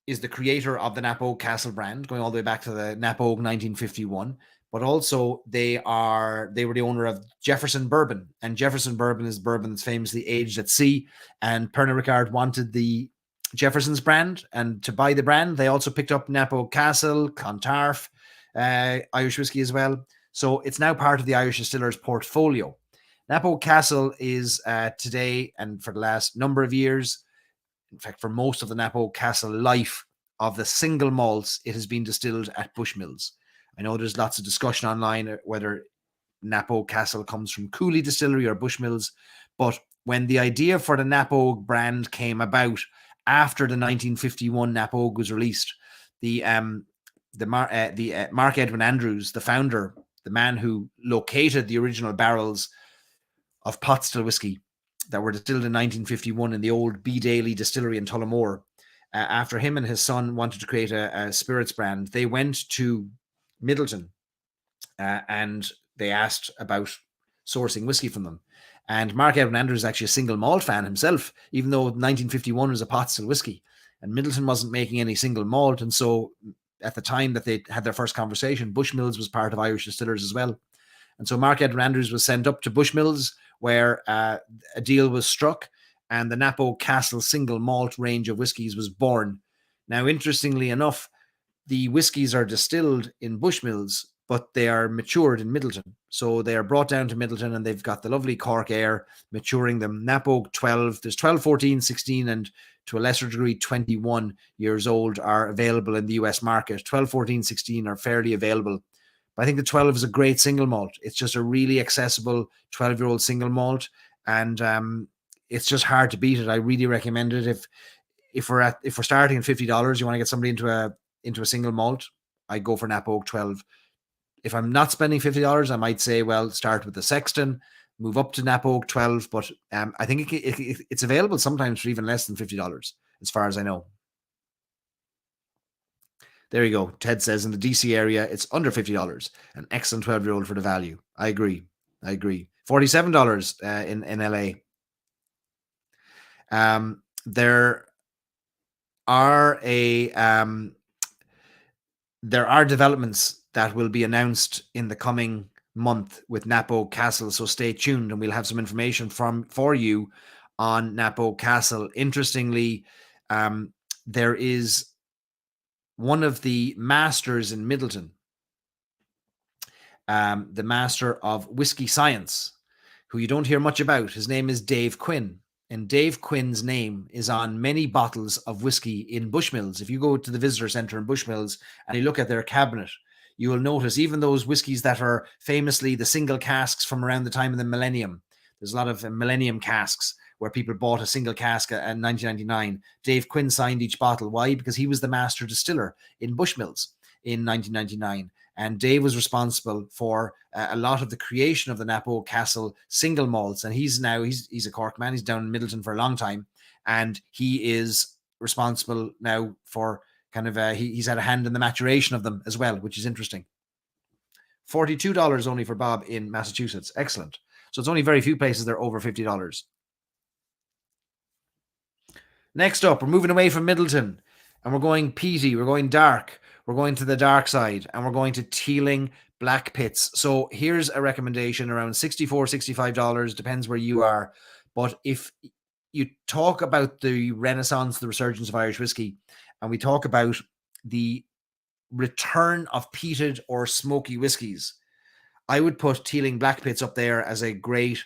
is the creator of the Knap Oak Castle brand, going all the way back to the Knap Oak 1951. But also they were the owner of Jefferson Bourbon. And Jefferson Bourbon is bourbon that's famously aged at sea. And Pernod Ricard wanted the Jefferson's brand. And to buy the brand, they also picked up Knap Oak Castle, Clontarf, Irish whiskey as well. So it's now part of the Irish Distillers portfolio. Knap Oak Castle is today, and for the last number of years, in fact, for most of the Knap Oak Castle life of the single malts, it has been distilled at Bushmills. I know there's lots of discussion online whether Knap Oak Castle comes from Cooley Distillery or Bushmills, but when the idea for the Knap Oak brand came about after the 1951 Knap Oak was released, Mark Edwin Andrews, the founder, the man who located the original barrels of pot still whiskey that were distilled in 1951 in the old B. Daly distillery in Tullamore. After him and his son wanted to create a spirits brand, they went to Middleton and they asked about sourcing whiskey from them. And Mark Edwin Andrews is actually a single malt fan himself, even though 1951 was a pot still whiskey. And Middleton wasn't making any single malt. And so at the time that they had their first conversation, Bushmills was part of Irish Distillers as well. And so Mark Edwin Andrews was sent up to Bushmills, where a deal was struck, and the Knap Oak Castle single malt range of whiskies was born. Now, interestingly enough, the whiskies are distilled in Bushmills, but they are matured in Middleton. So they are brought down to Middleton, and they've got the lovely Cork air maturing them. Knap Oak 12, there's 12, 14, 16, and to a lesser degree, 21 years old are available in the US market. 12, 14, 16 are fairly available. But I think the 12 is a great single malt. It's just a really accessible 12-year-old single malt, and it's just hard to beat it. I really recommend it. If we're starting at $50, you want to get somebody into a single malt, I go for Knap Oak 12. If I'm not spending $50, I might say, well, start with the Sexton. move up to Nap Oak 12, but I think it's available sometimes for even less than $50, as far as I know. There you go. Ted says in the DC area, it's under $50. An excellent 12-year-old for the value. I agree. $47 in LA. There are developments that will be announced in the coming month with Nap Oak Castle, so stay tuned, and we'll have some information for you on Nap Oak Castle. Interestingly, there is one of the masters in Middleton, the master of whiskey science, who you don't hear much about. His name is Dave Quinn. And Dave Quinn's name is on many bottles of whiskey in Bushmills. If you go to the visitor center in Bushmills and you look at their cabinet, you will notice even those whiskeys that are famously the single casks from around the time of the millennium. There's a lot of millennium casks where people bought a single cask in 1999. Dave Quinn signed each bottle. Why? Because he was the master distiller in Bushmills in 1999. And Dave was responsible for a lot of the creation of the Nap Oak Castle single malts. And he's a Cork man. He's down in Middleton for a long time. And he is responsible now for kind of, he's had a hand in the maturation of them as well, which is interesting. $42 only for Bob in Massachusetts. Excellent. So it's only very few places that are over $50. Next up, we're moving away from Middleton and we're going peaty. We're going dark. We're going to the dark side and we're going to Teeling Black Pits. So here's a recommendation around $64, $65, depends where you are. But if you talk about the renaissance, the resurgence of Irish whiskey, and we talk about the return of peated or smoky whiskies, I would put Teeling Black Pits up there as a great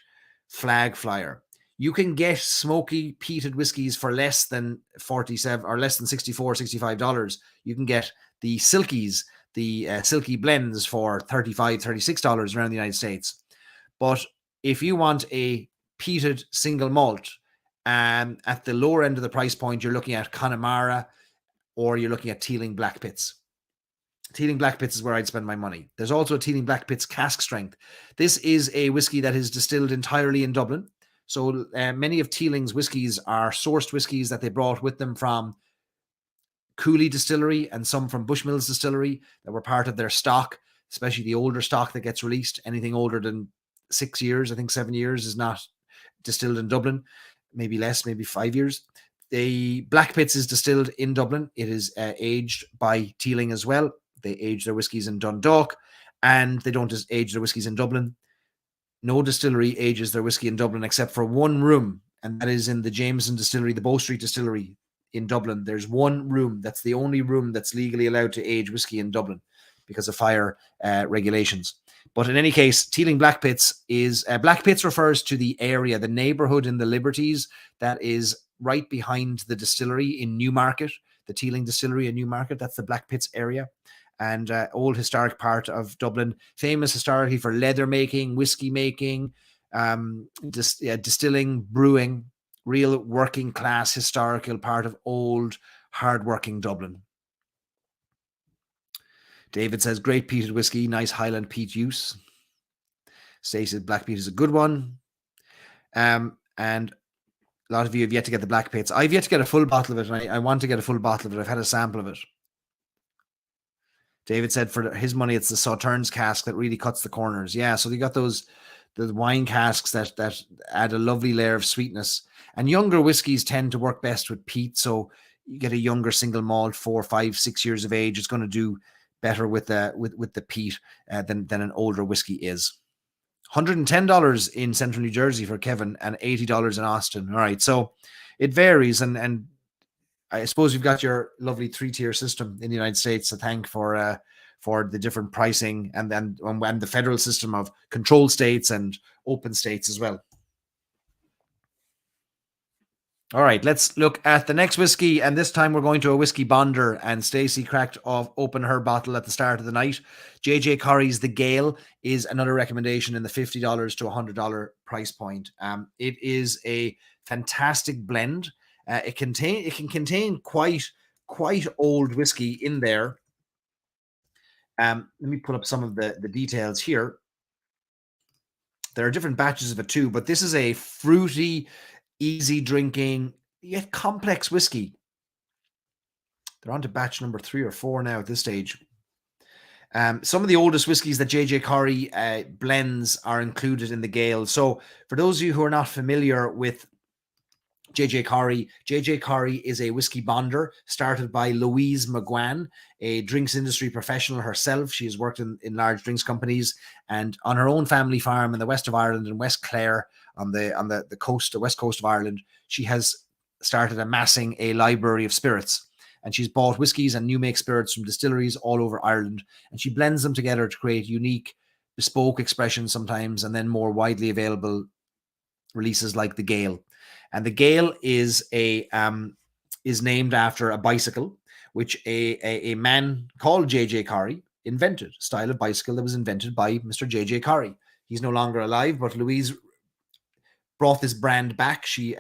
flag flyer. You can get smoky peated whiskies for less than $47 or less than $64, $65. You can get the silkies, the silky blends for $35, $36 around the United States. But if you want a peated single malt, at the lower end of the price point, you're looking at Connemara or you're looking at Teeling Black Pits. Teeling Black Pits is where I'd spend my money. There's also a Teeling Black Pits cask strength. This is a whiskey that is distilled entirely in Dublin. So many of Teeling's whiskies are sourced whiskies that they brought with them from Cooley Distillery and some from Bushmills Distillery that were part of their stock, especially the older stock that gets released. Anything older than 6 years, I think 7 years, is not distilled in Dublin. Maybe less, maybe 5 years. The Black Pits is distilled in Dublin. It is aged by Teeling as well. They age their whiskies in Dundalk and they don't just age their whiskies in Dublin. No distillery ages their whiskey in Dublin except for one room, and that is in the Jameson Distillery, the Bow Street Distillery in Dublin. There's one room. That's the only room that's legally allowed to age whiskey in Dublin because of fire regulations. But in any case, Teeling Black Pits is... Black Pits refers to the area, the neighbourhood in the Liberties that is right behind the distillery in Newmarket, the Teeling Distillery in Newmarket. That's the Black Pits area. And old historic part of Dublin, famous historically for leather making, whiskey making, distilling, brewing, real working class historical part of old, hardworking Dublin. David says, great peated whiskey, nice Highland peat use. Stacey says, Black Peat is a good one. And a lot of you have yet to get the Black Pits. I've yet to get a full bottle of it, and I want to get a full bottle of it. I've had a sample of it. David said for his money, it's the Sauternes cask that really cuts the corners. Yeah, so they got the wine casks that add a lovely layer of sweetness. And younger whiskies tend to work best with peat. So you get a younger single malt, 4, 5, 6 years of age. It's going to do better with the peat than an older whiskey is. $110 in Central New Jersey for Kevin and $80 in Austin. All right, so it varies, and I suppose you've got your lovely 3-tier system in the United States to thank for the different pricing and the federal system of controlled states and open states as well. All right, let's look at the next whiskey, and this time we're going to a whiskey bonder, and Stacey cracked open her bottle at the start of the night. J.J. Corrie's The Gale is another recommendation in the $50 to $100 price point. It is a fantastic blend. It can contain quite old whiskey in there. Let me pull up some of the details here. There are different batches of it too, but this is a fruity, easy drinking, yet complex whiskey. They're on to batch number 3 or 4 now at this stage. Some of the oldest whiskies that J.J. Corry blends are included in the Gale. So for those of you who are not familiar with J.J. Corry is a whiskey bonder started by Louise McGuan, a drinks industry professional herself. She has worked in large drinks companies, and on her own family farm in the west of Ireland, in West Clare, on the coast, the west coast of Ireland, she has started amassing a library of spirits. And she's bought whiskies and new make spirits from distilleries all over Ireland, and she blends them together to create unique, bespoke expressions sometimes, and then more widely available releases like the Gale. And the Gale is named after a bicycle, which a man called J.J. Corry invented, a style of bicycle that was invented by Mr. J.J. Corry. He's no longer alive, but Louise brought this brand back. She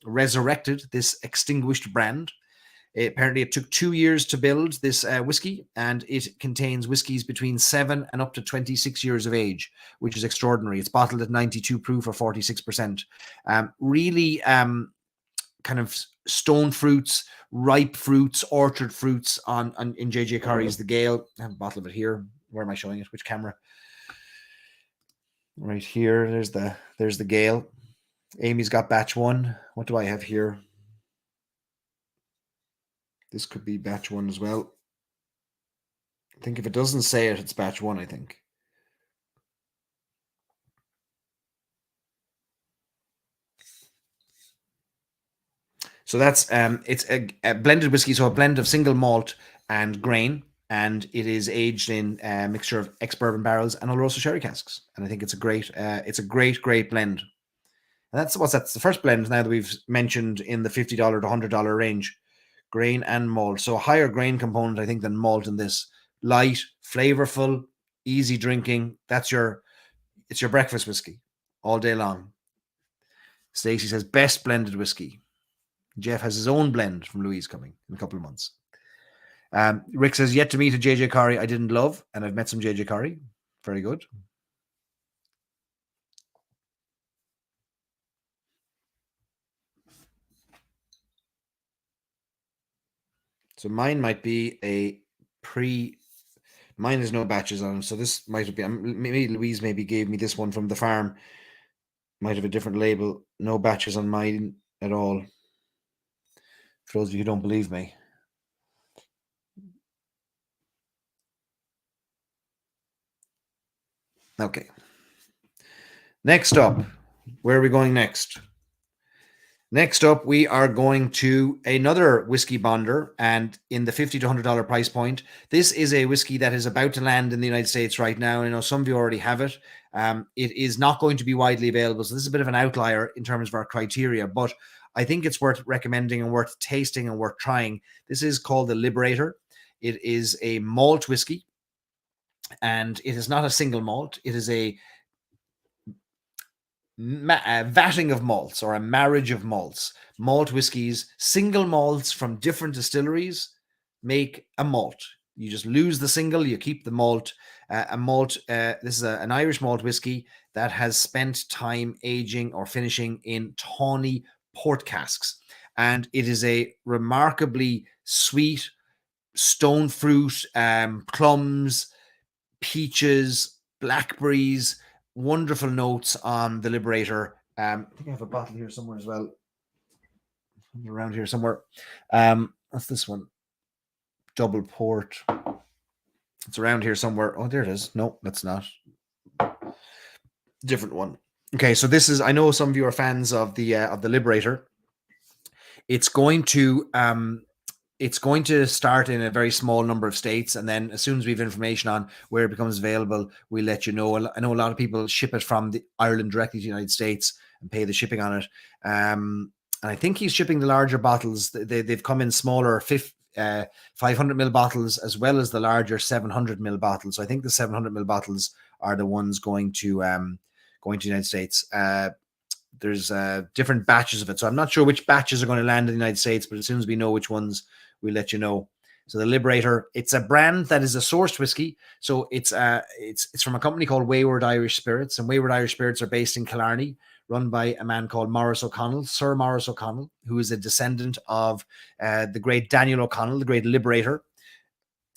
resurrected this extinguished brand. Apparently, it took 2 years to build this whiskey, and it contains whiskies between 7 and up to 26 years of age, which is extraordinary. It's bottled at 92 proof or 46%. Really kind of stone fruits, ripe fruits, orchard fruits in J.J. Corry's The Gale. I have a bottle of it here. Where am I showing it? Which camera? Right here. There's the Gale. Amy's got batch 1. What do I have here? This could be batch 1 as well. I think if it doesn't say it, it's batch 1, I think. So that's it's a blended whiskey, so a blend of single malt and grain, and it is aged in a mixture of ex-bourbon barrels and Oloroso sherry casks. And I think it's a great blend. And that's the first blend now that we've mentioned in the $50 to $100 range. Grain and malt. So a higher grain component, I think, than malt in this. Light, flavorful, easy drinking. It's your breakfast whiskey all day long. Stacey says, best blended whiskey. Jeff has his own blend from Louise coming in a couple of months. Rick says, yet to meet a J.J. Corry I didn't love, and I've met some J.J. Corry. Very good. So mine might be mine has no batches on it. So this might have been, maybe Louise gave me this one from the farm. Might have a different label. No batches on mine at all. For those of you who don't believe me. Okay. Next up, where are we going next? Next up, we are going to another whiskey bonder, and in the $50 to $100 price point. This is a whiskey that is about to land in the United States right now. I know some of you already have it. It is not going to be widely available, so this is a bit of an outlier in terms of our criteria, but I think it's worth recommending and worth tasting and worth trying. This is called the Liberator. It is a malt whiskey, and it is not a single malt. It is a vatting of malts, or a marriage of malts. Malt whiskies, single malts from different distilleries make a malt. You just lose the single, you keep the malt. This is an Irish malt whiskey that has spent time aging or finishing in tawny port casks. And it is a remarkably sweet stone fruit, plums, peaches, blackberries, wonderful notes on the Liberator. I think I have a bottle here somewhere as well. Around here somewhere. What's this one? Double port. It's around here somewhere. Oh, there it is. No, that's not. Different one. Okay, so this is, I know some of you are fans of the Liberator. It's going to start in a very small number of states, and then as soon as we have information on where it becomes available, we'll let you know. I know a lot of people ship it from Ireland directly to the United States and pay the shipping on it. And I think he's shipping the larger bottles. They've come in smaller 500ml bottles, as well as the larger 700ml bottles. So I think the 700ml bottles are the ones going to the United States. There's different batches of it, so I'm not sure which batches are going to land in the United States, but as soon as we know which ones, we'll let you know. So the Liberator, it's a brand that is a sourced whiskey. So it's from a company called Wayward Irish Spirits, and Wayward Irish Spirits are based in Killarney, run by a man called Maurice O'Connell, Sir Maurice O'Connell, who is a descendant of the great Daniel O'Connell, the great liberator,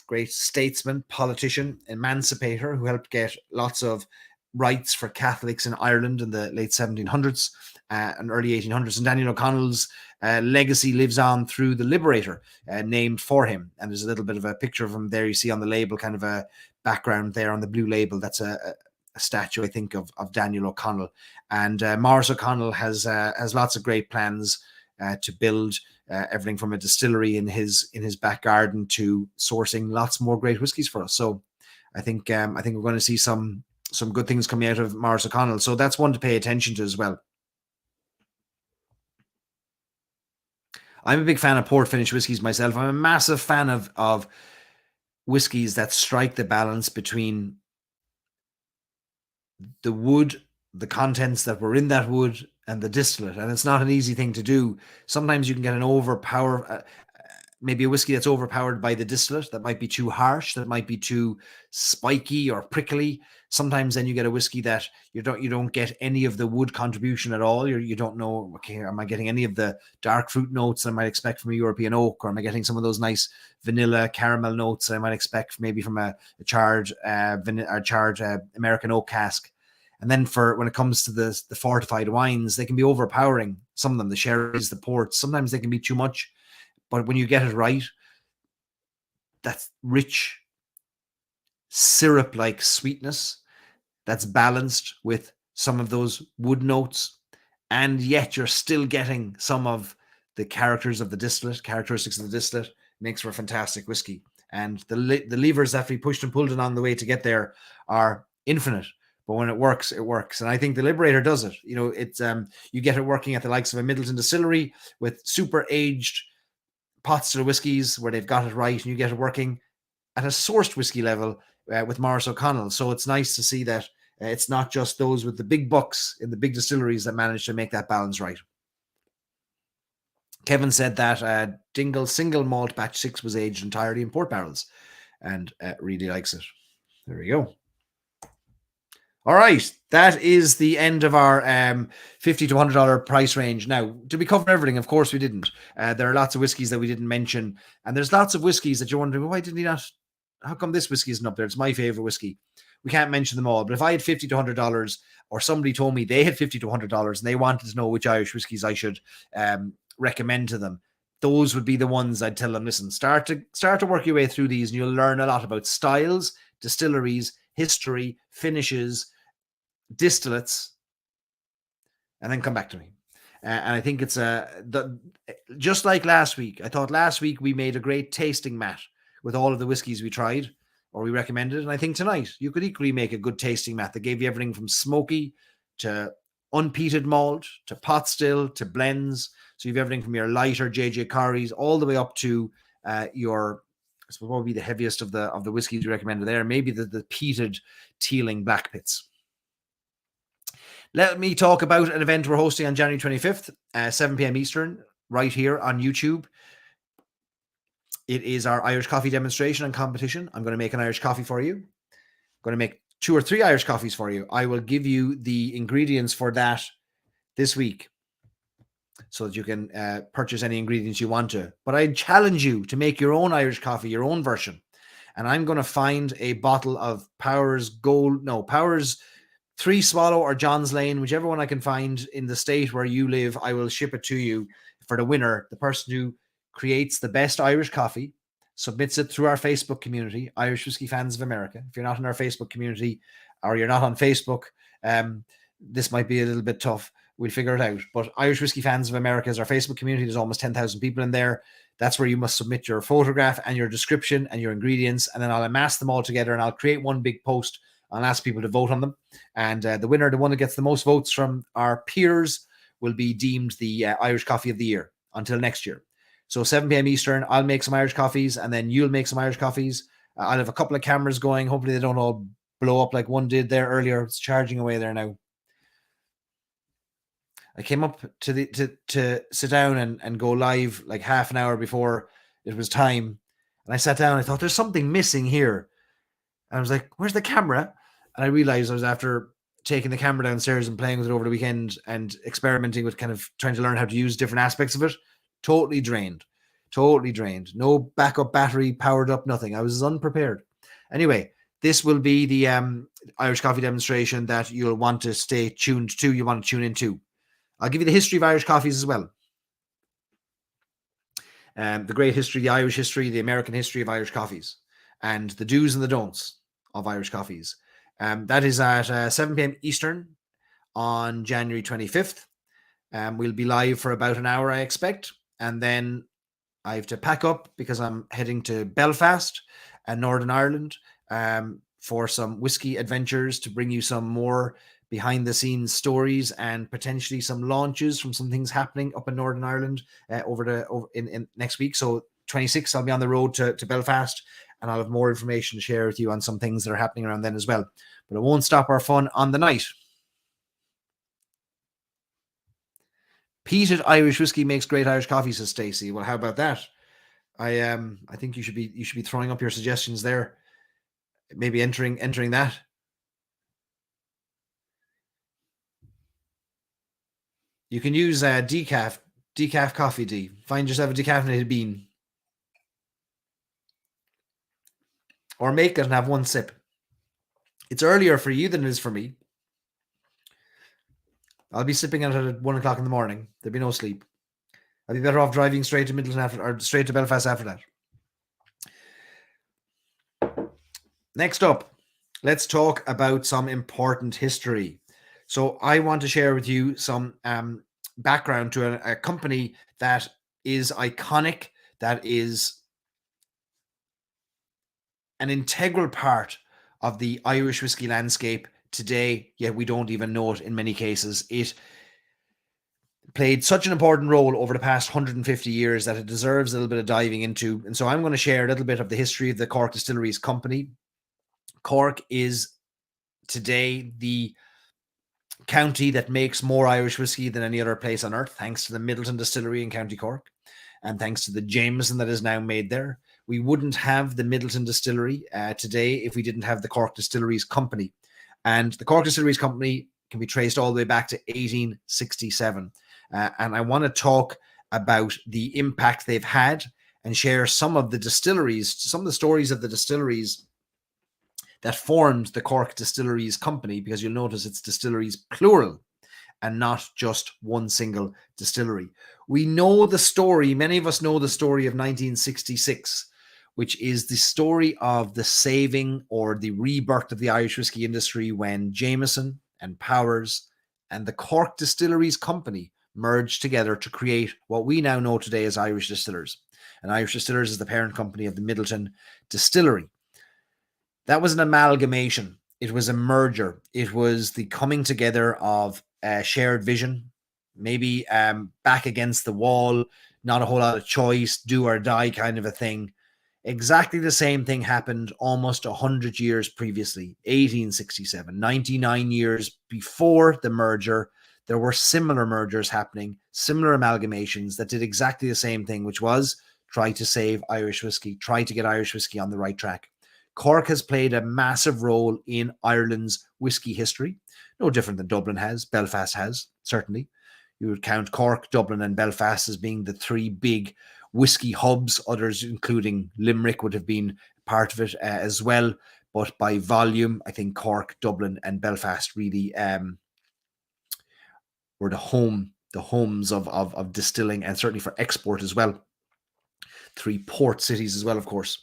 great statesman, politician, emancipator, who helped get lots of rights for Catholics in Ireland in the late 1700s and early 1800s. And Daniel O'Connell's legacy lives on through the Liberator, named for him. And there's a little bit of a picture of him there. You see on the label, kind of a background there on the blue label. That's a statue, I think, of Daniel O'Connell. And Maurice O'Connell has lots of great plans to build everything from a distillery in his back garden to sourcing lots more great whiskies for us. So I think we're going to see some good things coming out of Maurice O'Connell. So that's one to pay attention to as well. I'm a big fan of port finish whiskies myself. I'm a massive fan of whiskies that strike the balance between the wood, the contents that were in that wood, and the distillate. And it's not an easy thing to do. Sometimes you can get an maybe a whiskey that's overpowered by the distillate, that might be too harsh, that might be too spiky or prickly. Sometimes then you get a whiskey that you don't get any of the wood contribution at all. You don't know, okay, am I getting any of the dark fruit notes I might expect from a European oak, or am I getting some of those nice vanilla caramel notes I might expect maybe from a charred American oak cask. And then when it comes to the fortified wines, they can be overpowering. Some of them, the sherries, the ports, sometimes they can be too much. But when you get it right, that's rich, syrup-like sweetness that's balanced with some of those wood notes, and yet you're still getting some of the characteristics of the distillate, makes for a fantastic whiskey. And the levers that we pushed and pulled it on the way to get there are infinite. But when it works, it works. And I think the Liberator does it. It's you get it working at the likes of a Middleton distillery with super aged pot still whiskies where they've got it right, and you get it working at a sourced whiskey level with Maurice O'Connell. So it's nice to see that it's not just those with the big bucks in the big distilleries that manage to make that balance right. Kevin said that Dingle single malt batch 6 was aged entirely in port barrels, and really likes it. There we go. All right, that is the end of our $50 to $100 price range. Now, did we cover everything? Of course we didn't. There are lots of whiskies that we didn't mention, and there's lots of whiskies that you're wondering, well, why didn't he not? How come this whiskey isn't up there? It's my favorite whiskey. We can't mention them all, but if I had $50 to $100, or somebody told me they had $50 to $100 and they wanted to know which Irish whiskies I should recommend to them, those would be the ones I'd tell them, listen, start to work your way through these, and you'll learn a lot about styles, distilleries, history, finishes, distillates, and then come back to me. And I think it's just like last week. I thought last week we made a great tasting mat with all of the whiskies we tried or we recommended. And I think tonight you could equally make a good tasting mat that gave you everything from smoky to unpeated malt to pot still to blends. So you've everything from your lighter JJ Corries all the way up to your, I suppose, what would be the heaviest of the whiskies we recommended there? Maybe the peated Teeling Black Pits. Let me talk about an event we're hosting on January 25th, 7 p.m. Eastern, right here on YouTube. It is our Irish coffee demonstration and competition. I'm going to make an Irish coffee for you. I'm going to make 2 or 3 Irish coffees for you. I will give you the ingredients for that this week so that you can purchase any ingredients you want to. But I challenge you to make your own Irish coffee, your own version. And I'm going to find a bottle of Powers 3 Swallow or John's Lane, whichever one I can find in the state where you live. I will ship it to you for the winner. The person who creates the best Irish coffee submits it through our Facebook community, Irish Whiskey Fans of America. If you're not in our Facebook community or you're not on Facebook, this might be a little bit tough. We'll figure it out. But Irish Whiskey Fans of America is our Facebook community. There's almost 10,000 people in there. That's where you must submit your photograph and your description and your ingredients. And then I'll amass them all together and I'll create one big post. I'll ask people to vote on them. And the winner, the one that gets the most votes from our peers, will be deemed the Irish Coffee of the Year until next year. So 7 p.m. Eastern, I'll make some Irish coffees and then you'll make some Irish coffees. I'll have a couple of cameras going. Hopefully they don't all blow up like one did there earlier. It's charging away there now. I came up to sit down and go live like half an hour before it was time. And I sat down and I thought, there's something missing here. And I was like, where's the camera? And I realized I was after taking the camera downstairs and playing with it over the weekend and experimenting with kind of trying to learn how to use different aspects of it. Totally drained. Totally drained. No backup battery, powered up, nothing. I was unprepared. Anyway, this will be the Irish coffee demonstration that you'll want to stay tuned to. You want to tune into. I'll give you the history of Irish coffees as well. The great history, the Irish history, the American history of Irish coffees, and the do's and the don'ts of Irish coffees. That is at 7 p.m. Eastern on January 25th. We'll be live for about an hour, I expect. And then I have to pack up because I'm heading to Belfast and Northern Ireland for some whiskey adventures to bring you some more behind the scenes stories and potentially some launches from some things happening up in Northern Ireland in next week. So 26th, I'll be on the road to Belfast, and I'll have more information to share with you on some things that are happening around then as well. But it won't stop our fun on the night. Peated Irish whiskey makes great Irish coffee, says Stacey. Well, how about that? I think you should be throwing up your suggestions there. Maybe entering that. You can use decaf coffee, D. Find yourself a decaffeinated bean. Or make it and have one sip. It's earlier for you than it is for me. I'll be sipping it at 1 o'clock in the morning. There'll be no sleep. I'll be better off driving straight to Middleton or straight to Belfast after that. Next up, let's talk about some important history. So I want to share with you some background to a company that is iconic, that is an integral part of the Irish whiskey landscape today, yet we don't even know it in many cases. It played such an important role over the past 150 years that it deserves a little bit of diving into. And so I'm going to share a little bit of the history of the Cork Distilleries company. Cork is today the county that makes more Irish whiskey than any other place on earth, thanks to the Middleton Distillery in County Cork, and thanks to the Jameson that is now made there. We wouldn't have the Middleton Distillery today if we didn't have the Cork Distilleries Company. And the Cork Distilleries Company can be traced all the way back to 1867. And I want to talk about the impact they've had and share some of the distilleries, some of the stories of the distilleries that formed the Cork Distilleries Company, because you'll notice it's distilleries plural and not just one single distillery. We know the story, many of us know the story of 1966, which is the story of the saving or the rebirth of the Irish whiskey industry when Jameson and Powers and the Cork Distilleries Company merged together to create what we now know today as Irish Distillers. And Irish Distillers is the parent company of the Middleton Distillery. That was an amalgamation. It was a merger. It was the coming together of a shared vision, maybe back against the wall, not a whole lot of choice, do or die kind of a thing. Exactly the same thing happened almost 100 years previously, 1867, 99 years before the merger. There were similar mergers happening, similar amalgamations that did exactly the same thing, which was try to save Irish whiskey, try to get Irish whiskey on the right track. Cork has played a massive role in Ireland's whiskey history, no different than Dublin has, Belfast has, certainly. You would count Cork, Dublin, and Belfast as being the three big whiskey hubs. Others, including Limerick, would have been part of it as well. But by volume, I think Cork, Dublin, and Belfast really were the homes of distilling, and certainly for export as well. Three port cities as well, of course.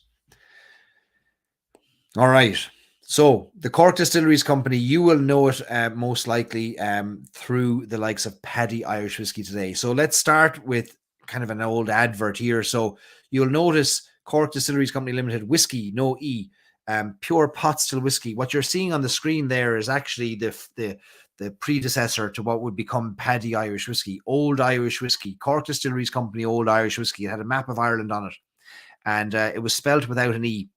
All right. So the Cork Distilleries Company, you will know it most likely through the likes of Paddy Irish Whiskey today. So let's start with kind of an old advert here. So you'll notice Cork Distilleries Company Limited, whiskey, no E, pure pot still whiskey. What you're seeing on the screen there is actually the predecessor to what would become Paddy Irish Whiskey, Old Irish Whiskey, Cork Distilleries Company, Old Irish Whiskey. It had a map of Ireland on it, and it was spelt without an E.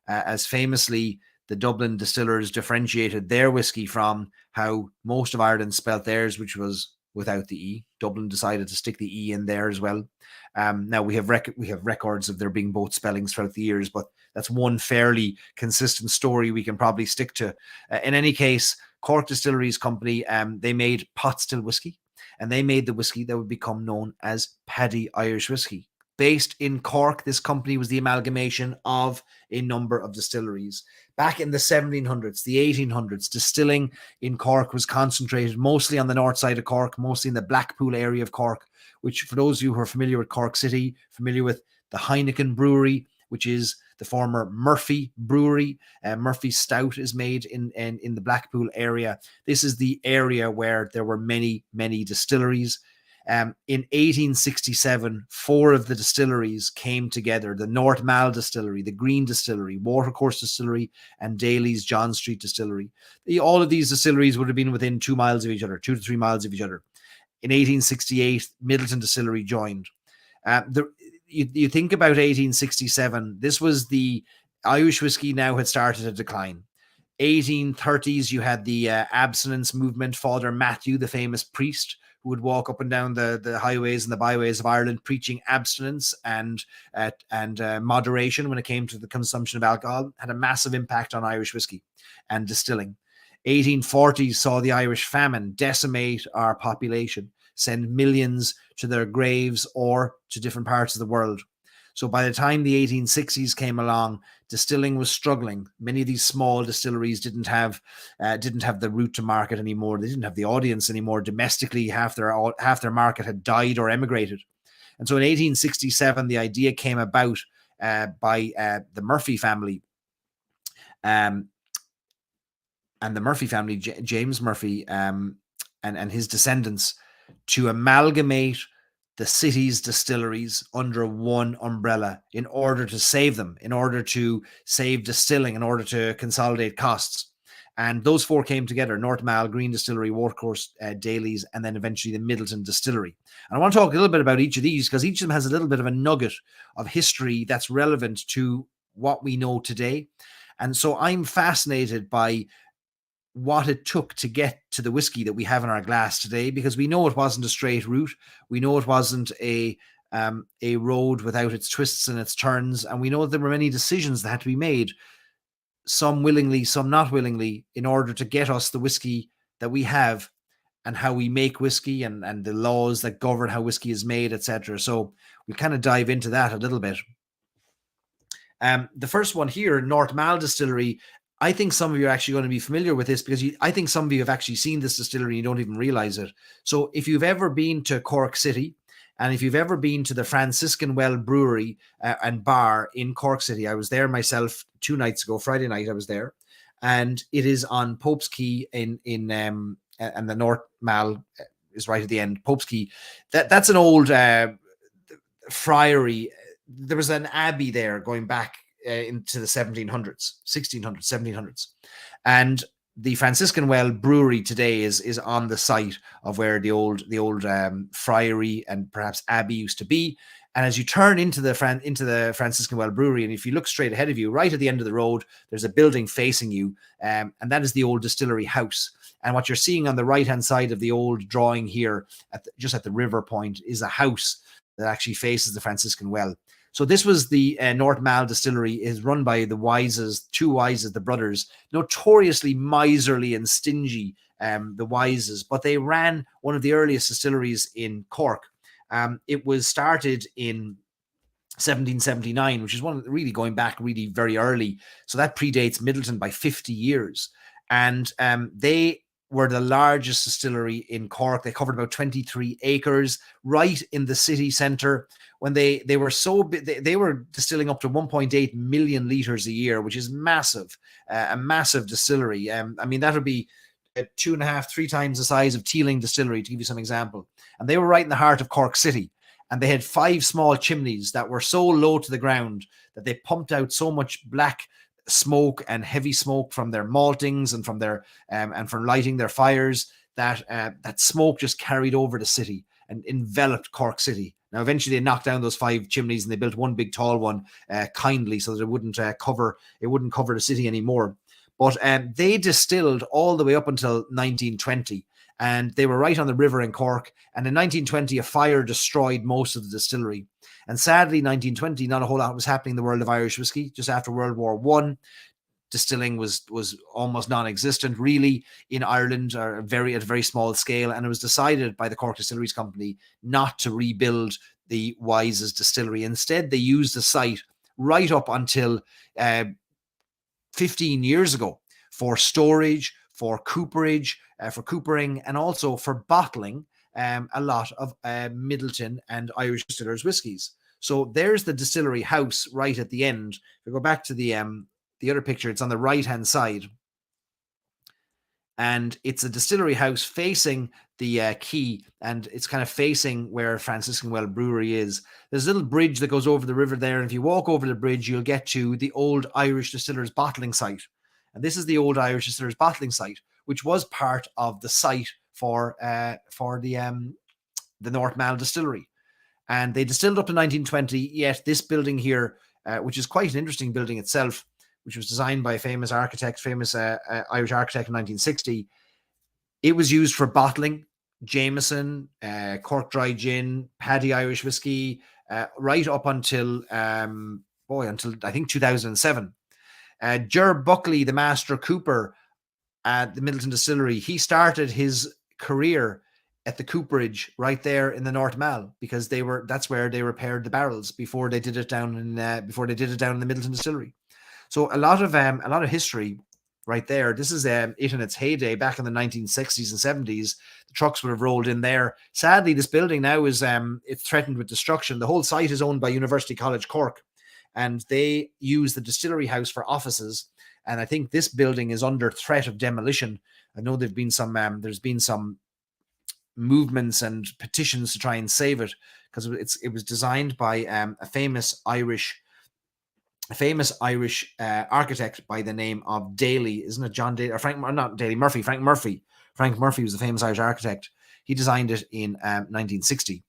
As famously, the Dublin distillers differentiated their whiskey from how most of Ireland spelt theirs, which was without the E. Dublin decided to stick the E in there as well. Now we have records of there being both spellings throughout the years, but that's one fairly consistent story we can probably stick to. In any case, Cork Distilleries Company, they made pot still whiskey, and they made the whiskey that would become known as Paddy Irish Whiskey. Based in Cork, this company was the amalgamation of a number of distilleries. Back in the 1700s, the 1800s, distilling in Cork was concentrated mostly on the north side of Cork, mostly in the Blackpool area of Cork, which, for those of you who are familiar with Cork City, familiar with the Heineken Brewery, which is the former Murphy Brewery. Murphy Stout is made in the Blackpool area. This is the area where there were many, many distilleries. In 1867, 4 of the distilleries came together: the North Malt Distillery, the Green Distillery, Watercourse Distillery, and Daly's John Street Distillery. All of these distilleries would have been within 2 miles of each other, 2 to 3 miles of each other. In 1868, Middleton Distillery joined. You think about 1867, this was the Irish whiskey now had started to decline. 1830s, you had the abstinence movement. Father Matthew, the famous priest, who would walk up and down the highways and the byways of Ireland preaching abstinence and moderation when it came to the consumption of alcohol, had a massive impact on Irish whiskey and distilling. 1840s saw the Irish famine decimate our population, send millions to their graves or to different parts of the world. So by the time the 1860s came along, distilling was struggling. Many of these small distilleries didn't have the route to market anymore. They didn't have the audience anymore. Domestically, half their market had died or emigrated. And so in 1867, the idea came about by the Murphy family. And the Murphy family, James Murphy, and his descendants, to amalgamate the city's distilleries under one umbrella in order to save them, in order to save distilling, in order to consolidate costs. And those 4 came together: North Malt, Green Distillery, Watercourse, Daly's, and then eventually the Middleton Distillery. And I want to talk a little bit about each of these, because each of them has a little bit of a nugget of history that's relevant to what we know today. And so I'm fascinated by what it took to get to the whiskey that we have in our glass today, because we know it wasn't a straight route. We know it wasn't a road without its twists and its turns. And we know that there were many decisions that had to be made, some willingly, some not willingly, in order to get us the whiskey that we have and how we make whiskey and the laws that govern how whiskey is made, etc. So we'll kind of dive into that a little bit. The first one here, North Malt Distillery. I think some of you are actually going to be familiar with this, because I think some of you have actually seen this distillery and you don't even realize it. So if you've ever been to Cork City, and if you've ever been to the Franciscan Well Brewery and Bar in Cork City, I was there myself 2 nights ago. Friday night I was there, and it is on Pope's Quay and the North Mall is right at the end. Pope's Quay. That's an old friary. There was an abbey there going back into the 1700s, 1600s, 1700s. And the Franciscan Well Brewery today is on the site of where the old friary and perhaps abbey used to be. And as you turn into the Franciscan Well Brewery, and if you look straight ahead of you, right at the end of the road, there's a building facing you, and that is the old distillery house. And what you're seeing on the right-hand side of the old drawing here, just at the river point, is a house that actually faces the Franciscan Well. So this was the North Malt Distillery, is run by the Wises, 2 Wises, the brothers, notoriously miserly and stingy, the Wises, but they ran one of the earliest distilleries in Cork. It was started in 1779, which is really going back really very early. So that predates Middleton by 50 years. And they were the largest distillery in Cork. They covered about 23 acres right in the city centre. When they were so big, they were distilling up to 1.8 million litres a year, which is massive, a massive distillery. I mean, that would be 2.5, 3 times the size of Teeling Distillery, to give you some example. And they were right in the heart of Cork City. And they had 5 small chimneys that were so low to the ground that they pumped out so much black smoke and heavy smoke from their maltings and from their and from lighting their fires, that that smoke just carried over the city and enveloped Cork City. Now, eventually they knocked down those 5 chimneys and they built one big tall one kindly so that it wouldn't cover the city anymore. But they distilled all the way up until 1920. and they were right on the river in Cork. And in 1920, a fire destroyed most of the distillery. And sadly, 1920, not a whole lot was happening in the world of Irish whiskey. Just after World War One, distilling was almost non-existent really in Ireland, or at a very small scale. And it was decided by the Cork Distilleries Company not to rebuild the Wise's distillery. Instead, they used the site right up until 15 years ago for storage, for cooperage, for coopering, and also for bottling a lot of Middleton and Irish Distillers whiskies. So there's the distillery house right at the end. If we go back to the other picture, it's on the right-hand side. And it's a distillery house facing the quay, and it's kind of facing where Franciscan Well Brewery is. There's a little bridge that goes over the river there, and if you walk over the bridge, you'll get to the old Irish Distillers bottling site. And this is the old Irish Distillers bottling site, which was part of the site for the North Malt distillery. And they distilled up to 1920, yet this building here, which is quite an interesting building itself, which was designed by a famous Irish architect in 1960. It was used for bottling Jameson, Cork Dry Gin, Paddy Irish Whiskey, right up until I think 2007. Ger Buckley, the master cooper at the Middleton Distillery, he started his career at the cooperage right there in the North Mall, because that's where they repaired the barrels before they did it down in the Middleton Distillery. So a lot of history right there. This is it in its heyday back in the 1960s and 70s. The trucks would have rolled in there. Sadly, this building now is it's threatened with destruction. The whole site is owned by University College Cork, and they use the distillery house for offices. And I think this building is under threat of demolition. I know there's been some movements and petitions to try and save it, because it was designed by a famous Irish architect by the name of Daly, isn't it? John Daly, or not Daly, Murphy, Frank Murphy. Frank Murphy was the famous Irish architect. He designed it in 1960.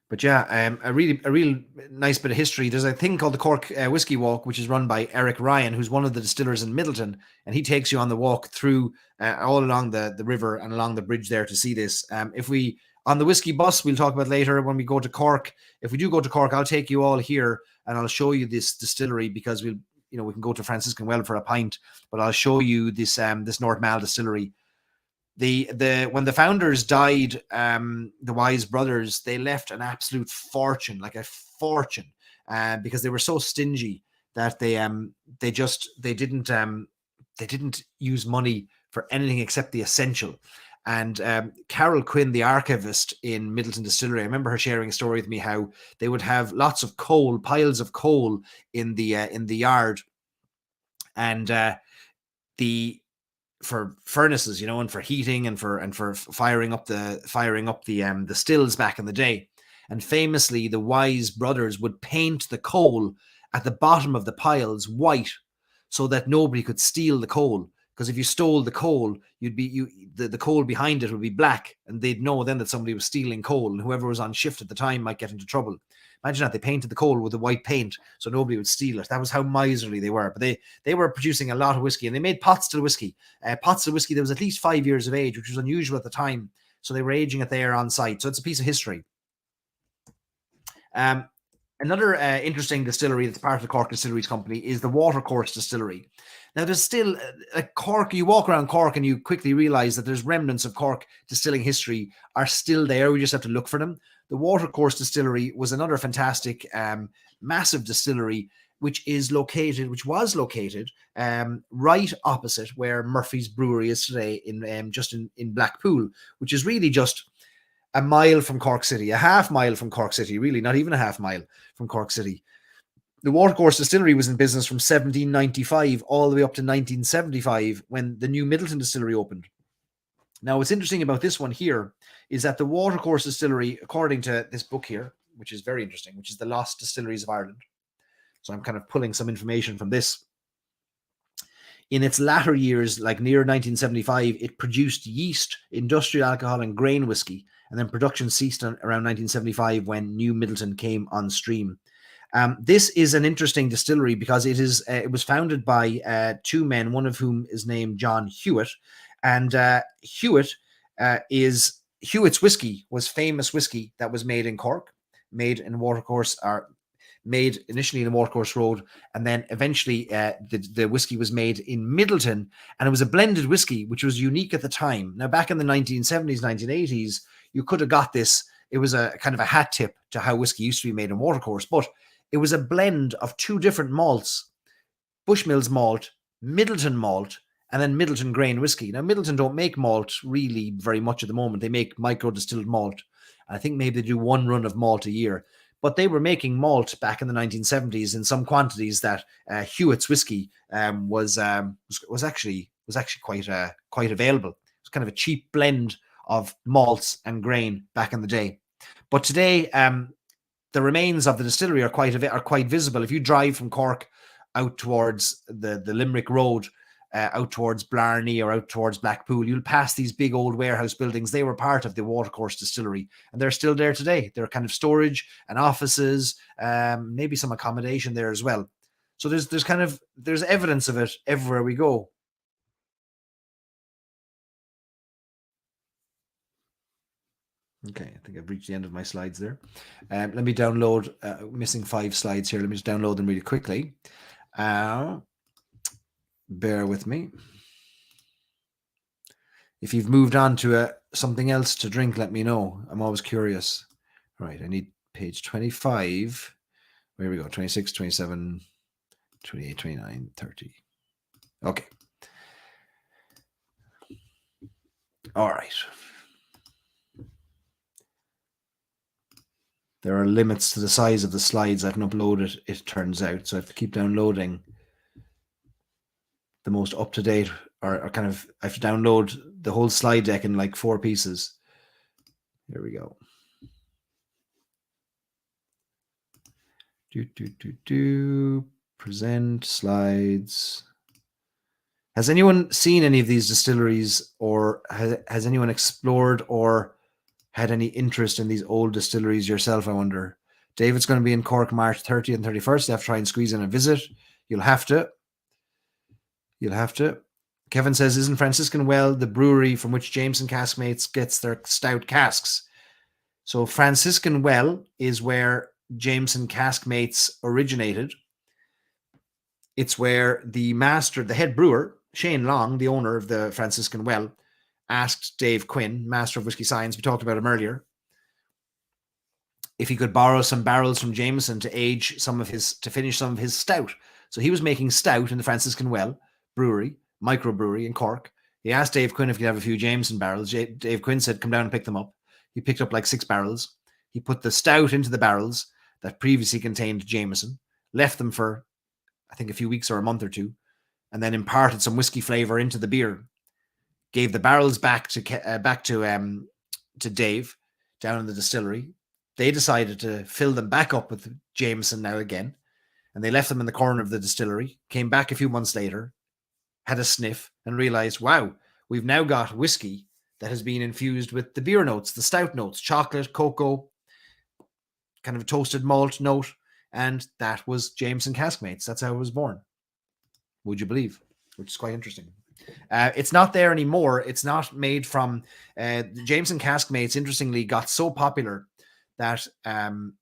But yeah, a real nice bit of history. There's a thing called the Cork Whiskey Walk, which is run by Eric Ryan, who's one of the distillers in Middleton, and he takes you on the walk through all along the river and along the bridge there to see this. If we on the whiskey bus, we'll talk about later when we go to Cork. If we do go to Cork, I'll take you all here and I'll show you this distillery, because we can go to Franciscan Well for a pint, but I'll show you this North Mall distillery. When the founders died, the Wise brothers, they left an absolute fortune, like a fortune, because they were so stingy that they didn't use money for anything except the essential. And Carol Quinn, the archivist in Middleton Distillery, I remember her sharing a story with me how they would have lots of coal, piles of coal in the yard, and for furnaces, and for heating and for firing up the stills back in the day. And famously, the Wise brothers would paint the coal at the bottom of the piles white, so that nobody could steal the coal. Because if you stole the coal, the coal behind it would be black, and they'd know then that somebody was stealing coal, and whoever was on shift at the time might get into trouble. Imagine that, they painted the coal with the white paint so nobody would steal it. That was how miserly they were. But they were producing a lot of whiskey, and they made pot still whiskey. Pot still whiskey that was at least 5 years of age, which was unusual at the time. So they were aging it there on site. So it's a piece of history. Another interesting distillery that's part of the Cork Distilleries Company is the Watercourse Distillery. Now, there's still Cork. You walk around Cork and you quickly realize that there's remnants of Cork distilling history are still there. We just have to look for them. The Watercourse Distillery was another fantastic, massive distillery, which was located right opposite where Murphy's Brewery is today, in Blackpool, which is really just a mile from Cork City, a half mile from Cork City, really, not even a half mile from Cork City. The Watercourse Distillery was in business from 1795 all the way up to 1975 when the new Middleton Distillery opened. Now, what's interesting about this one here is that the Watercourse Distillery, according to this book here, which is very interesting, which is The Lost Distilleries of Ireland. So I'm kind of pulling some information from this. In its latter years, like near 1975, it produced yeast, industrial alcohol, and grain whiskey. And then production ceased around 1975 when New Middleton came on stream. This is an interesting distillery because it was founded by two men, one of whom is named John Hewitt, and Hewitt's whiskey was famous whiskey that was made in Cork, made in Watercourse, or made initially in the Watercourse Road, and then eventually the whiskey was made in Middleton, and it was a blended whiskey, which was unique at the time. Now, back in the 1970s, 1980s, you could have got this. It was a kind of a hat tip to how whiskey used to be made in Watercourse, but it was a blend of two different malts, Bushmills malt, Middleton malt, and then Middleton grain whiskey. Now, Middleton don't make malt really very much at the moment. They make micro-distilled malt. I think maybe they do one run of malt a year. But they were making malt back in the 1970s in some quantities that Hewitt's whiskey was actually quite available. It was kind of a cheap blend of malts and grain back in the day. But today, the remains of the distillery are quite visible. If you drive from Cork out towards the Limerick Road, out towards Blarney or out towards Blackpool, you'll pass these big old warehouse buildings. They were part of the Watercourse distillery, and they're still there today. They're kind of storage and offices, maybe some accommodation there as well. So there's evidence of it everywhere we go. Okay, I think I've reached the end of my slides there. Let me download, missing 5 slides here. Let me just download them really quickly. Bear with me. If you've moved on to something else to drink, let me know. I'm always curious. All right, I need page 25. Where we go? 26, 27, 28, 29, 30. Okay. All right. There are limits to the size of the slides I can upload it turns out. So I have to keep downloading the most up-to-date, or kind of, I have to download the whole slide deck in like 4 pieces. Here we go. Present slides. Has anyone seen any of these distilleries, or has anyone explored or had any interest in these old distilleries yourself, I wonder? David's going to be in Cork March 30th and 31st. You have to try and squeeze in a visit. You'll have to. Kevin says, isn't Franciscan Well the brewery from which Jameson Caskmates gets their stout casks? So Franciscan Well is where Jameson Caskmates originated. It's where the head brewer, Shane Long, the owner of the Franciscan Well, asked Dave Quinn, master of whiskey science, we talked about him earlier, if he could borrow some barrels from Jameson to finish some of his stout. So he was making stout in the Franciscan Well brewery, microbrewery in Cork. He asked Dave Quinn if he could have a few Jameson barrels. Dave Quinn said, come down and pick them up. He picked up like 6 barrels. He put the stout into the barrels that previously contained Jameson, left them for, I think, a few weeks or a month or 2, and then imparted some whiskey flavor into the beer. Gave the barrels back to Dave down in the distillery. They decided to fill them back up with Jameson now again, and they left them in the corner of the distillery. Came back a few months later, had a sniff, and realized, wow, we've now got whiskey that has been infused with the beer notes, the stout notes, chocolate, cocoa, kind of a toasted malt note, and that was Jameson Caskmates. That's how it was born. Would you believe? Which is quite interesting. It's not there anymore. It's not made from Jameson Caskmates. Interestingly, got so popular that the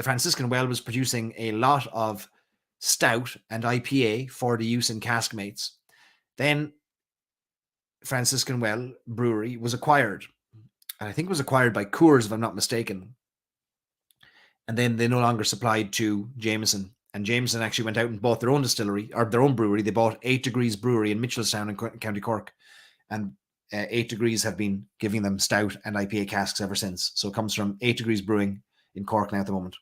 Franciscan Well was producing a lot of stout and IPA for the use in Caskmates. Then Franciscan Well Brewery was acquired, and I think it was acquired by Coors, if I'm not mistaken. And then they no longer supplied to Jameson. And Jameson actually went out and bought their own distillery, or their own brewery. They bought 8 Degrees Brewery in Mitchelstown in County Cork. And 8 Degrees have been giving them stout and IPA casks ever since. So it comes from 8 Degrees Brewing in Cork now at the moment.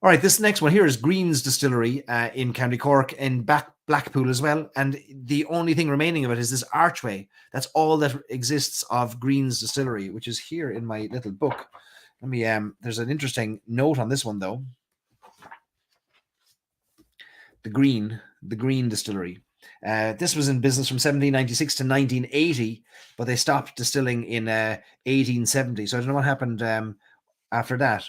All right, this next one here is Green's Distillery in County Cork and Blackpool as well. And the only thing remaining of it is this archway. That's all that exists of Green's Distillery, which is here in my little book. Let me, there's an interesting note on this one, though. The Green Distillery. This was in business from 1796 to 1980, but they stopped distilling in 1870. So I don't know what happened after that.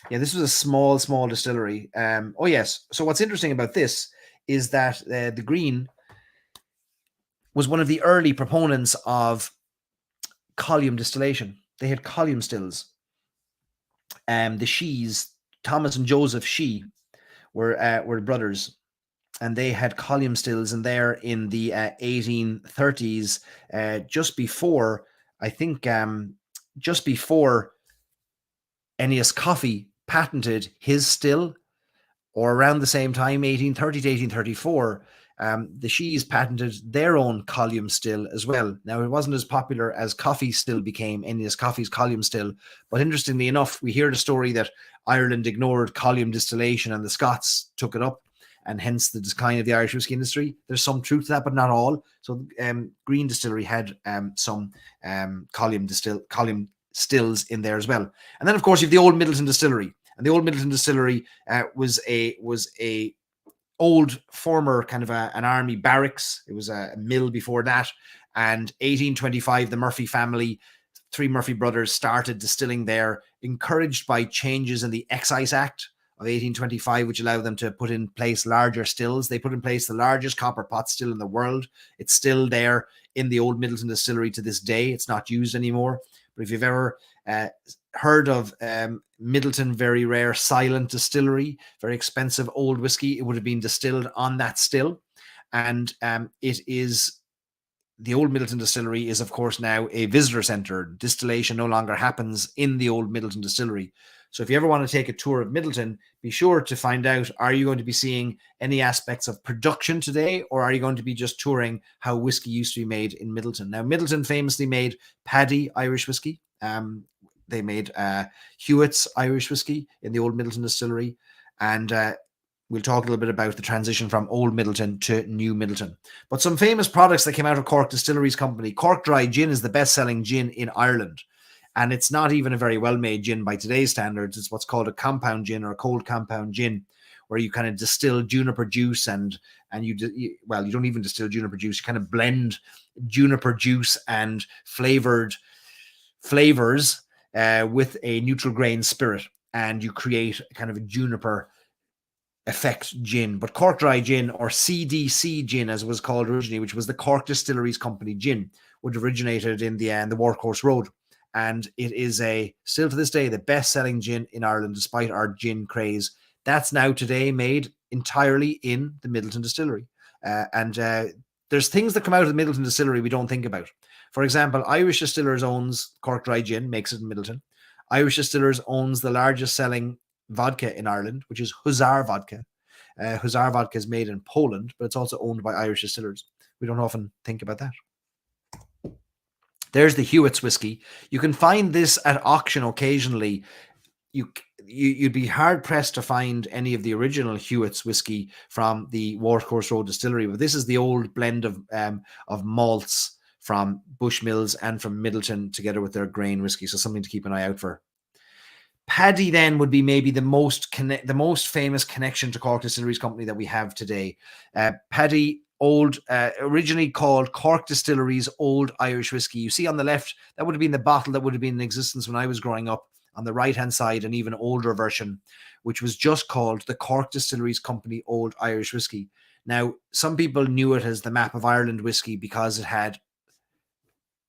Yeah, this was a small distillery. Oh yes. So what's interesting about this is that the Green was one of the early proponents of column distillation. They had column stills. The Shees, Thomas and Joseph Shee, were brothers, and they had column stills in there in the 1830s, just before, I think, just before Ennius Coffey patented his still, or around the same time, 1830 to 1834, the Shees patented their own column still as well. Now, it wasn't as popular as coffee still became, Ennius Coffey's column still, but interestingly enough, we hear the story that Ireland ignored column distillation and the Scots took it up, and hence the decline of the Irish whiskey industry. There's some truth to that, but not all. So Green Distillery had some column stills in there as well. And then, of course, you have the Old Middleton Distillery. And the Old Middleton Distillery was a old former kind of an army barracks. It was a mill before that. And 1825, the Murphy family, three Murphy brothers, started distilling there, encouraged by changes in the Excise Act of 1825, which allowed them to put in place larger stills. They put in place the largest copper pot still in the world. It's still there in the Old Middleton Distillery to this day. It's not used anymore. But if you've ever heard of Middleton Very Rare Silent Distillery, very expensive old whiskey, it would have been distilled on that still. And it is, the Old Middleton Distillery is, of course, now a visitor centre. Distillation no longer happens in the Old Middleton Distillery. So if you ever want to take a tour of Middleton, be sure to find out, are you going to be seeing any aspects of production today, or are you going to be just touring how whiskey used to be made in Middleton? Now, Middleton famously made Paddy Irish whiskey. They made Hewitt's Irish whiskey in the Old Middleton Distillery. And we'll talk a little bit about the transition from Old Middleton to New Middleton. But some famous products that came out of Cork Distilleries Company. Cork Dry Gin is the best-selling gin in Ireland. And it's not even a very well-made gin by today's standards. It's what's called a compound gin, or a cold compound gin, where you kind of distill juniper juice and you don't even distill juniper juice. You kind of blend juniper juice and flavors with a neutral grain spirit, and you create kind of a juniper effect gin. But Cork Dry Gin, or CDC gin as it was called originally, which was the Cork Distilleries Company gin, would have originated in the Workhorse Road. And it is still to this day the best-selling gin in Ireland, despite our gin craze. That's now today made entirely in the Middleton Distillery. There's things that come out of the Middleton Distillery we don't think about. For example, Irish Distillers owns Cork Dry Gin, makes it in Middleton. Irish Distillers owns the largest selling vodka in Ireland, which is Hussar vodka. Hussar vodka is made in Poland, but it's also owned by Irish Distillers. We don't often think about that. There's the Hewitt's whiskey. You can find this at auction occasionally. You'd be hard pressed to find any of the original Hewitt's whiskey from the Watercourse Road Distillery, but this is the old blend of malts from Bushmills and from Middleton together with their grain whiskey. So something to keep an eye out for. Paddy then would be maybe the most famous connection to Cork Distilleries Company that we have today. Paddy, originally called Cork Distilleries Old Irish Whiskey. You see on the left, that would have been the bottle that would have been in existence when I was growing up. On the right-hand side, an even older version, which was just called the Cork Distilleries Company Old Irish Whiskey. Now, some people knew it as the Map of Ireland whiskey because it had,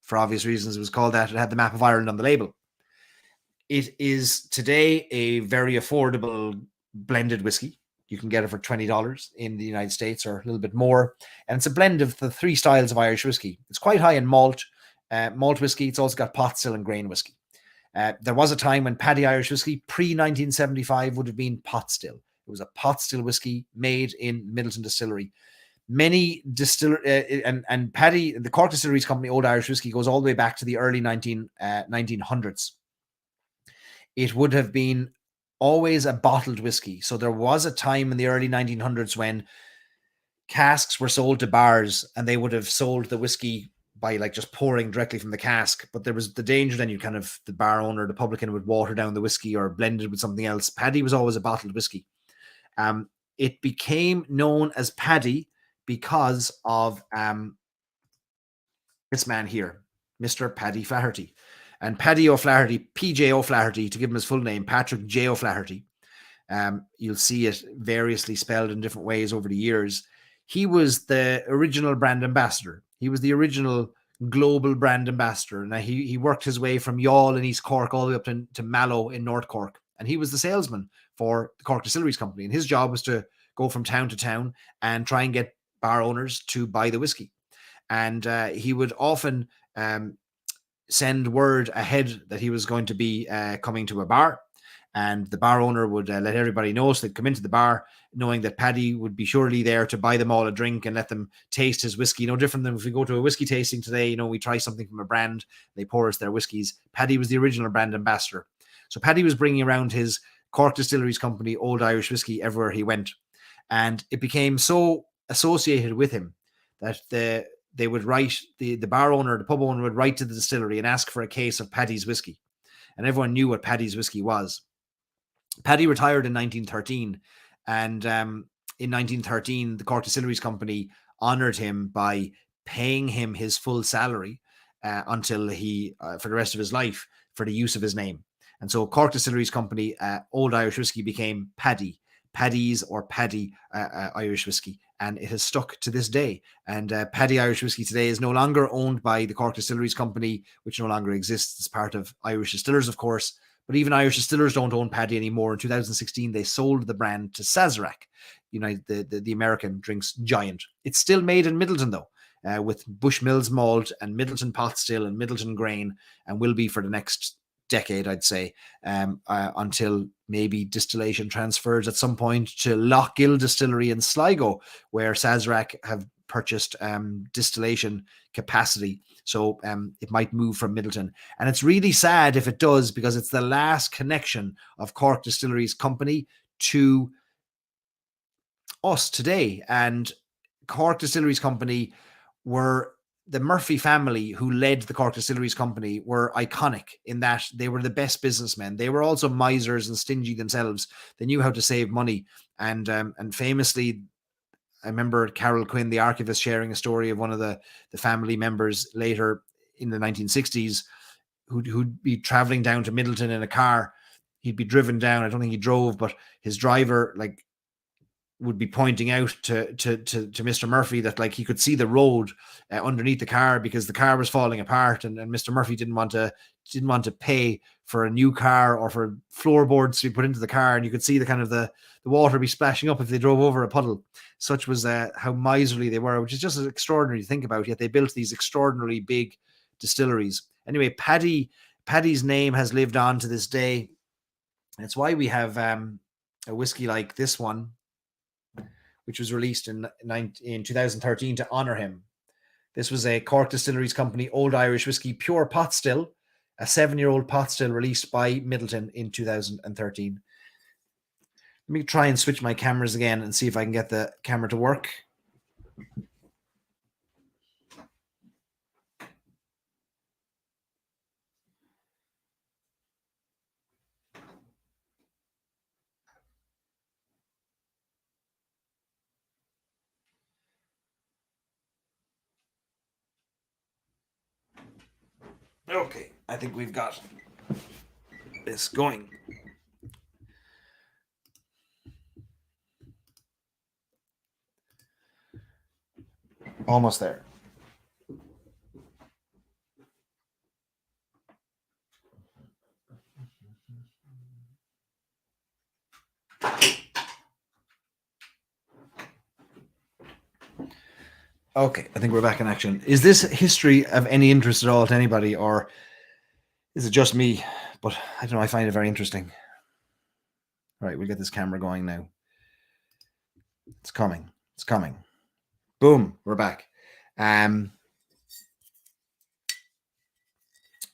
for obvious reasons, it was called that. It had the Map of Ireland on the label. It is today a very affordable blended whiskey. You can get it for $20 in the United States, or a little bit more. And it's a blend of the three styles of Irish whiskey. It's quite high in malt whiskey. It's also got pot still and grain whiskey. There was a time when Paddy Irish whiskey pre-1975 would have been pot still. It was a pot still whiskey made in Middleton Distillery. Many and Paddy, the Cork Distilleries Company Old Irish Whiskey, goes all the way back to the early 1900s. It would have been always a bottled whiskey. So there was a time in the early 1900s when casks were sold to bars, and they would have sold the whiskey by just pouring directly from the cask. But there was the danger then the bar owner, the publican, would water down the whiskey or blend it with something else. Paddy was always a bottled whiskey. It became known as Paddy because of this man here, Mr. Paddy Flaherty. And Paddy O'Flaherty, PJ O'Flaherty, to give him his full name, Patrick J. O'Flaherty. You'll see it variously spelled in different ways over the years. He was the original brand ambassador. He was the original global brand ambassador. Now, he worked his way from Youghal in East Cork all the way up to Mallow in North Cork. And he was the salesman for the Cork Distilleries Company. And his job was to go from town to town and try and get bar owners to buy the whiskey. And he would often send word ahead that he was going to be coming to a bar. And the bar owner would let everybody know, so they'd come into the bar knowing that Paddy would be surely there to buy them all a drink and let them taste his whiskey. No different than if we go to a whiskey tasting today, we try something from a brand, they pour us their whiskeys. Paddy was the original brand ambassador. So Paddy was bringing around his Cork Distilleries Company Old Irish Whiskey everywhere he went. And it became so associated with him that they would write, the bar owner, the pub owner would write to the distillery and ask for a case of Paddy's whiskey. And everyone knew what Paddy's whiskey was. Paddy retired in 1913, and in 1913, the Cork Distilleries Company honoured him by paying him his full salary until he, for the rest of his life, for the use of his name. And so Cork Distilleries Company Old Irish Whiskey became Paddy, Paddy's or Paddy Irish Whiskey, and it has stuck to this day. And Paddy Irish Whiskey today is no longer owned by the Cork Distilleries Company, which no longer exists as part of Irish Distillers, of course. But even Irish Distillers don't own Paddy anymore. In 2016, they sold the brand to Sazerac, the American drinks giant. It's still made in Midleton, though, with Bushmills malt and Midleton pot still and Midleton grain, and will be for the next decade, I'd say, until maybe distillation transfers at some point to Lochgill Distillery in Sligo, where Sazerac have purchased distillation capacity. So it might move from Midleton. And it's really sad if it does, because it's the last connection of Cork Distilleries Company to us today. And Cork Distilleries Company were the Murphy family who led the Cork Distilleries Company were iconic in that they were the best businessmen. They were also misers and stingy themselves. They knew how to save money. And famously, I remember Carol Quinn, the archivist, sharing a story of one of the family members later in the 1960s who'd be traveling down to Midleton in a car. He'd be driven down. I don't think he drove, but his driver would be pointing out to Mr. Murphy that he could see the road underneath the car because the car was falling apart, and Mr. Murphy didn't want to pay for a new car or for floorboards to be put into the car, and you could see the kind of the water be splashing up if they drove over a puddle. Such was how miserly they were, which is just extraordinary to think about. Yet they built these extraordinarily big distilleries. Anyway, Paddy's name has lived on to this day. And it's why we have a whiskey like this one, which was released in 2013 to honour him. This was a Cork Distilleries Company Old Irish Whiskey Pure Pot Still, a 7-year-old pot still released by Midleton in 2013. Let me try and switch my cameras again and see if I can get the camera to work. Okay, I think we've got this going. Almost there. Okay, I think we're back in action. Is this history of any interest at all to anybody, or is it just me? But I don't know, I find it very interesting. All right, we'll get this camera going now. It's coming. It's coming. Boom, we're back.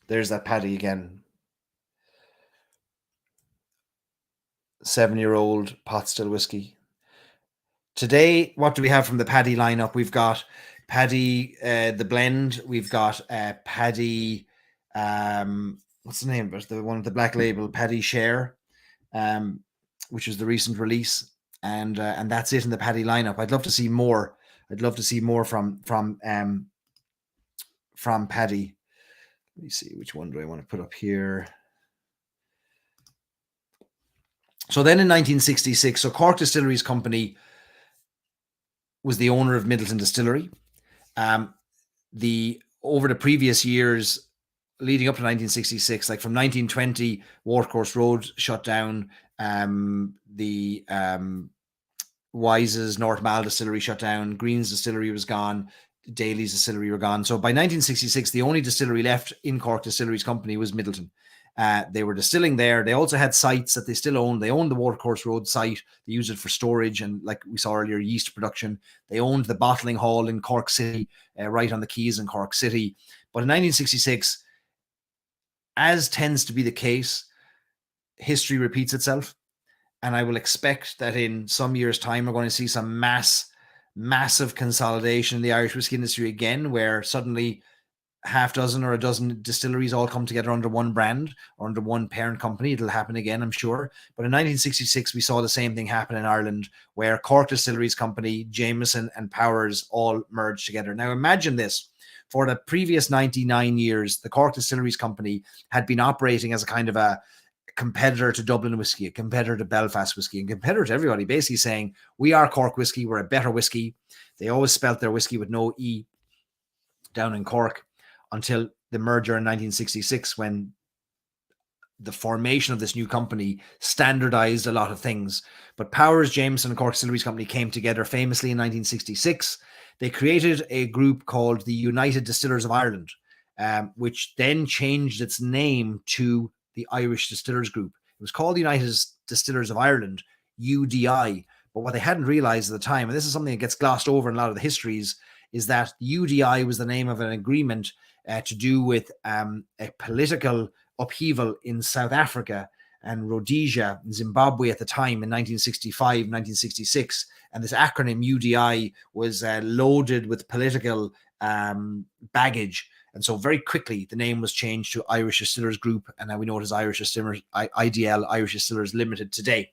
There's that Paddy again. 7-year-old pot still whiskey. Today, what do we have from the Paddy lineup? We've got Paddy, the blend. We've got Paddy, what's the name of it? The one with the black label, Paddy Share, which is the recent release. And that's it in the Paddy lineup. I'd love to see more. I'd love to see more from Paddy. Let me see, which one do I want to put up here? So then in 1966, so Cork Distilleries Company was the owner of Midleton Distillery. Over the previous years leading up to 1966, like from 1920, Shortcross Road shut down. The Wise's North Malt Distillery shut down. Green's Distillery was gone. Daly's Distillery were gone. So by 1966, the only distillery left in Cork Distilleries Company was Midleton. They were distilling there. They also had sites that they still owned. They owned the Watercourse Road site. They used it for storage and, like we saw earlier, yeast production. They owned the bottling hall in Cork City, right on the quays in Cork City. But in 1966, as tends to be the case, history repeats itself. And I will expect that in some years' time, we're going to see some massive consolidation in the Irish whiskey industry again, where suddenly half dozen or a dozen distilleries all come together under one brand or under one parent company. It'll happen again, I'm sure. But in 1966, we saw the same thing happen in Ireland, where Cork Distilleries Company, Jameson and Powers all merged together. Now imagine this. For the previous 99 years, the Cork Distilleries Company had been operating as a kind of a competitor to Dublin whiskey, a competitor to Belfast whiskey, and competitor to everybody, basically saying, we are Cork whiskey, we're a better whiskey. They always spelt their whiskey with no E down in Cork, until the merger in 1966, when the formation of this new company standardized a lot of things. But Powers, Jameson, and Cork Distilleries Company came together famously in 1966. They created a group called the United Distillers of Ireland, which then changed its name to the Irish Distillers Group. It was called the United Distillers of Ireland, UDI. But what they hadn't realized at the time, and this is something that gets glossed over in a lot of the histories, is that UDI was the name of an agreement to do with a political upheaval in South Africa and Rhodesia and Zimbabwe at the time in 1965, 1966. And this acronym UDI was loaded with political baggage. And so very quickly, the name was changed to Irish Distillers Group. And now we know it as Irish Distillers, IDL, Irish Distillers Limited today.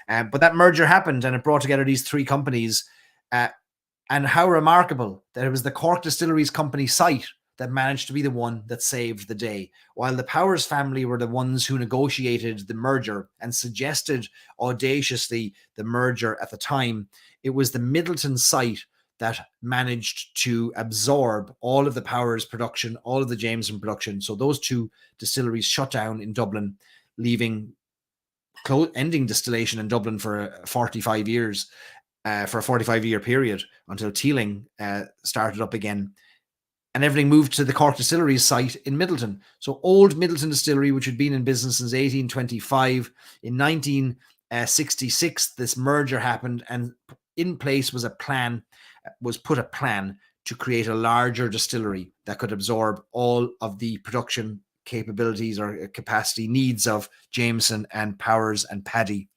But that merger happened and it brought together these three companies. And how remarkable that it was the Cork Distilleries Company site that managed to be the one that saved the day. While the Powers family were the ones who negotiated the merger and suggested audaciously the merger at the time, it was the Midleton site that managed to absorb all of the Powers production, all of the Jameson production. So those two distilleries shut down in Dublin, ending distillation in Dublin for 45 years, for a 45-year period until Teeling started up again. And everything moved to the Cork Distilleries site in Midleton. So old Midleton Distillery, which had been in business since 1825. In 1966, this merger happened, and in place was put a plan to create a larger distillery that could absorb all of the production capabilities or capacity needs of Jameson and Powers and Paddy.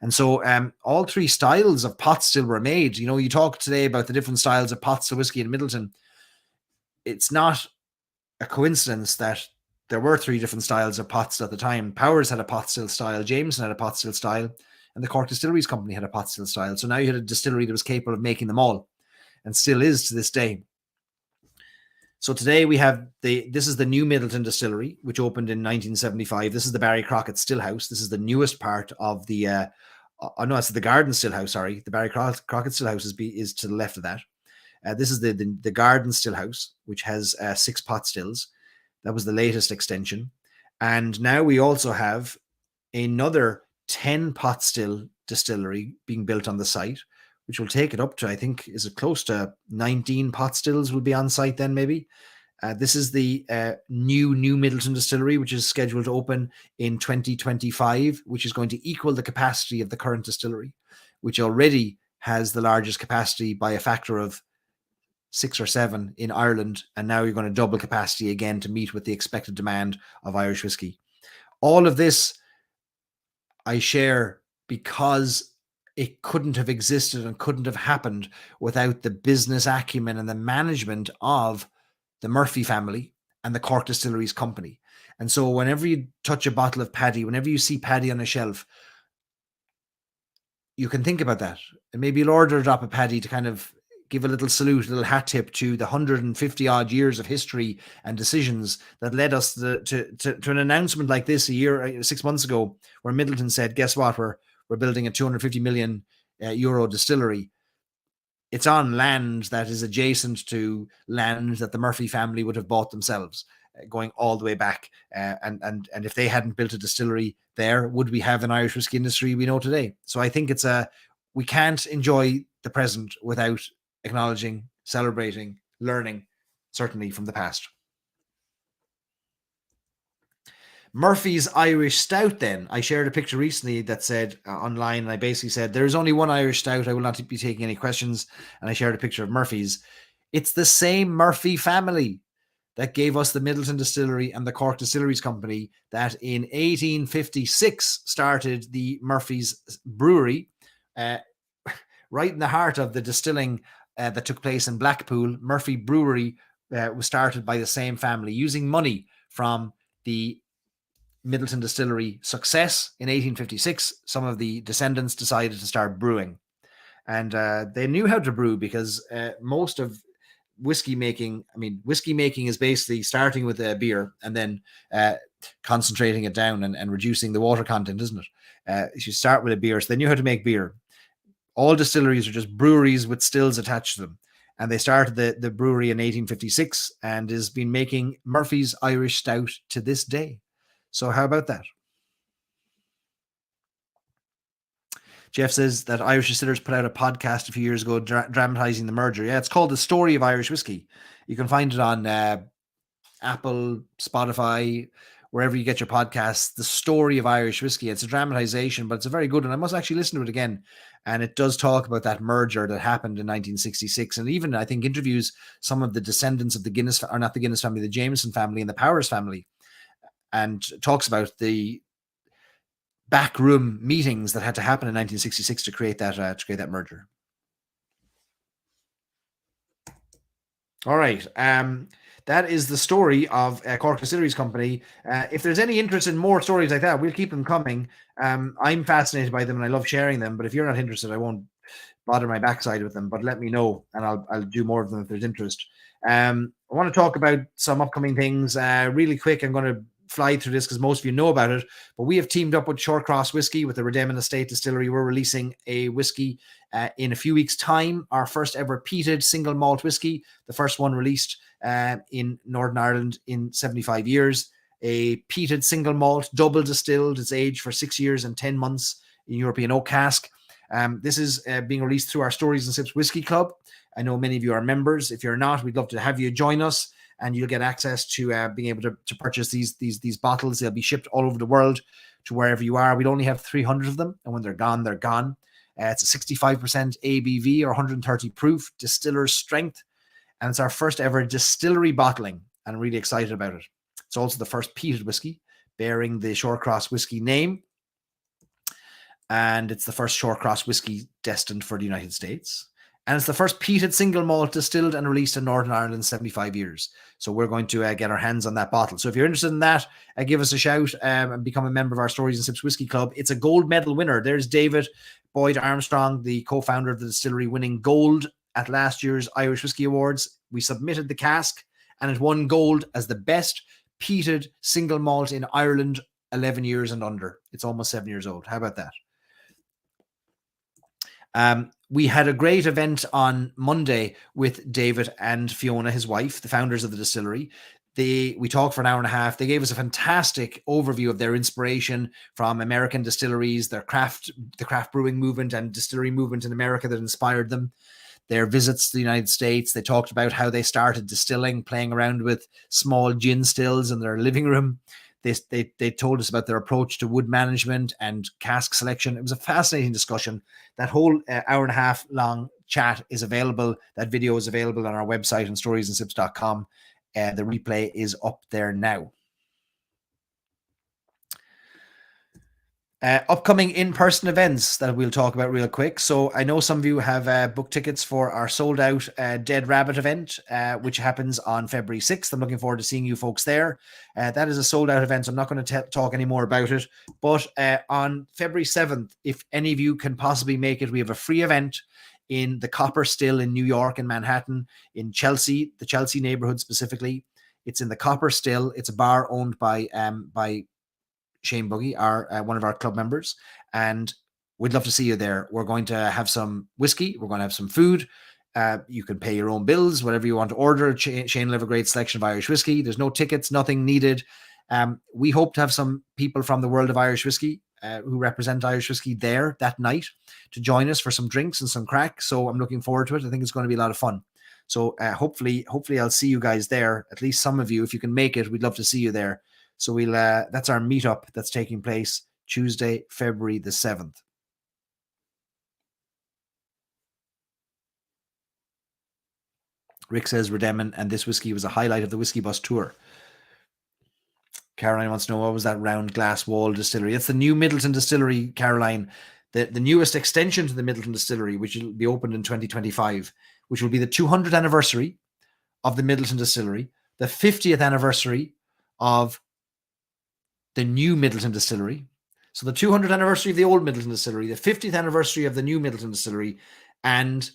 And so all three styles of pot still were made. You know, you talk today about the different styles of pot still whiskey in Midleton. It's not a coincidence that there were three different styles of pot still at the time. Powers had a pot still style, Jameson had a pot still style, and the Cork Distilleries Company had a pot still style. So now you had a distillery that was capable of making them all, and still is to this day. So today we have this is the new Midleton Distillery, which opened in 1975. This is the Barry Crockett Stillhouse. This is the newest part of the, no, it's the Garden Stillhouse, sorry. The Barry Crockett Stillhouse is to the left of that. This is the Garden Stillhouse, which has 6 pot stills. That was the latest extension. And now we also have another 10 pot still distillery being built on the site, which will take it up to, I think, is it close to 19 pot stills will be on site then maybe. This is the new Midleton Distillery, which is scheduled to open in 2025, which is going to equal the capacity of the current distillery, which already has the largest capacity by a factor of 6 or 7 in Ireland, and now you're going to double capacity again to meet with the expected demand of Irish whiskey. All of this I share because it couldn't have existed and couldn't have happened without the business acumen and the management of the Murphy family and the Cork Distilleries Company. And so whenever you touch a bottle of Paddy, whenever you see Paddy on a shelf, you can think about that. And maybe you'll order a drop of Paddy to kind of give a little salute, a little hat tip to the 150 odd years of history and decisions that led us to an announcement like this 6 months ago, where Midleton said, guess what, we're building a 250 million euro distillery. It's on land that is adjacent to land that the Murphy family would have bought themselves, going all the way back. And if they hadn't built a distillery there, would we have an Irish whiskey industry we know today? So I think we can't enjoy the present without acknowledging, celebrating, learning, certainly from the past. Murphy's Irish Stout, then. I shared a picture recently that said online, and I basically said, there's only one Irish Stout. I will not be taking any questions. And I shared a picture of Murphy's. It's the same Murphy family that gave us the Midleton Distillery and the Cork Distilleries Company that in 1856 started the Murphy's Brewery, right in the heart of the distilling that took place in Blackpool. Murphy Brewery was started by the same family using money from the Midleton Distillery success in 1856. Some of the descendants decided to start brewing, and they knew how to brew because most of whiskey making is basically starting with a beer and then concentrating it down and reducing the water content, isn't it? You start with a beer, so they knew how to make beer. All distilleries are just breweries with stills attached to them. And they started the brewery in 1856 and has been making Murphy's Irish Stout to this day. So how about that? Jeff says that Irish Distillers put out a podcast a few years ago dramatizing the merger. Yeah, it's called The Story of Irish Whiskey. You can find it on Apple, Spotify, wherever you get your podcasts. The Story of Irish Whiskey. It's a dramatization, but it's a very good one. I must actually listen to it again. And it does talk about that merger that happened in 1966. And even, I think, interviews some of the descendants of the Guinness, or not the Guinness family, the Jameson family and the Powers family, and talks about the backroom meetings that had to happen in 1966 to create that merger. All right. That is the story of Cork Distilleries Company. If there's any interest in more stories like that, we'll keep them coming. I'm fascinated by them and I love sharing them. But if you're not interested, I won't bother my backside with them. But let me know and I'll do more of them if there's interest. I want to talk about some upcoming things really quick. I'm going to fly through this because most of you know about it, but we have teamed up with Shortcross Whiskey with the Redemin Estate Distillery. We're releasing a whiskey in a few weeks' time, our first ever peated single malt whiskey, the first one released in Northern Ireland in 75 years. A peated single malt, double distilled. It's aged for 6 years and 10 months in European oak cask. This is being released through our Stories and Sips Whiskey Club. I know many of you are members. If you're not, we'd love to have you join us, and you'll get access to being able to purchase these bottles. They'll be shipped all over the world to wherever you are. We'd only have 300 of them, and when they're gone, they're gone. It's a 65% ABV or 130 proof, distiller's strength, and it's our first ever distillery bottling, and I'm really excited about it. It's also the first peated whiskey bearing the Shortcross whiskey name, and it's the first Shortcross whiskey destined for the United States. And it's the first peated single malt distilled and released in Northern Ireland in 75 years. So we're going to get our hands on that bottle. So if you're interested in that, give us a shout and become a member of our Stories and Sips Whiskey Club. It's a gold medal winner. There's David Boyd Armstrong, the co-founder of the distillery, winning gold at last year's Irish Whiskey Awards. We submitted the cask and it won gold as the best peated single malt in Ireland 11 years and under. It's almost 7 years old. How about that? We had a great event on Monday with David and Fiona, his wife, the founders of the distillery. We talked for an hour and a half. They gave us a fantastic overview of their inspiration from American distilleries, the craft brewing movement and distillery movement in America that inspired them. Their visits to the United States. They talked about how they started distilling, playing around with small gin stills in their living room. They told us about their approach to wood management and cask selection. It was a fascinating discussion. That whole hour and a half long chat is available. That video is available on our website on storiesandsIps.com. The replay is up there now. Upcoming in-person events that we'll talk about real quick. So I know some of you have booked tickets for our sold-out Dead Rabbit event, which happens on February 6th. I'm looking forward to seeing you folks there. That is a sold-out event, so I'm not going to talk any more about it. But on February 7th, if any of you can possibly make it, we have a free event in the Copper Still in New York and Manhattan, in Chelsea, the Chelsea neighborhood specifically. It's in the Copper Still. It's a bar owned by Shane Buggy, one of our club members, and we'd love to see you there. We're going to have some whiskey. We're going to have some food. You can pay your own bills, whatever you want to order. Shane will have a great selection of Irish whiskey. There's no tickets, nothing needed. We hope to have some people from the world of Irish whiskey who represent Irish whiskey there that night to join us for some drinks and some crack. So I'm looking forward to it. I think it's going to be a lot of fun. So hopefully I'll see you guys there. At least some of you, if you can make it, we'd love to see you there. So we'll that's our meetup that's taking place Tuesday, February the 7th. Rick says Redemin and this whiskey was a highlight of the Whiskey Bus tour. Caroline wants to know, what was that round glass wall distillery? It's the new Midleton Distillery, Caroline, the newest extension to the Midleton Distillery, which will be opened in 2025, which will be the 200th anniversary of the Midleton Distillery, the 50th anniversary of the new Midleton Distillery. So the 200th anniversary of the old Midleton Distillery, the 50th anniversary of the new Midleton Distillery, and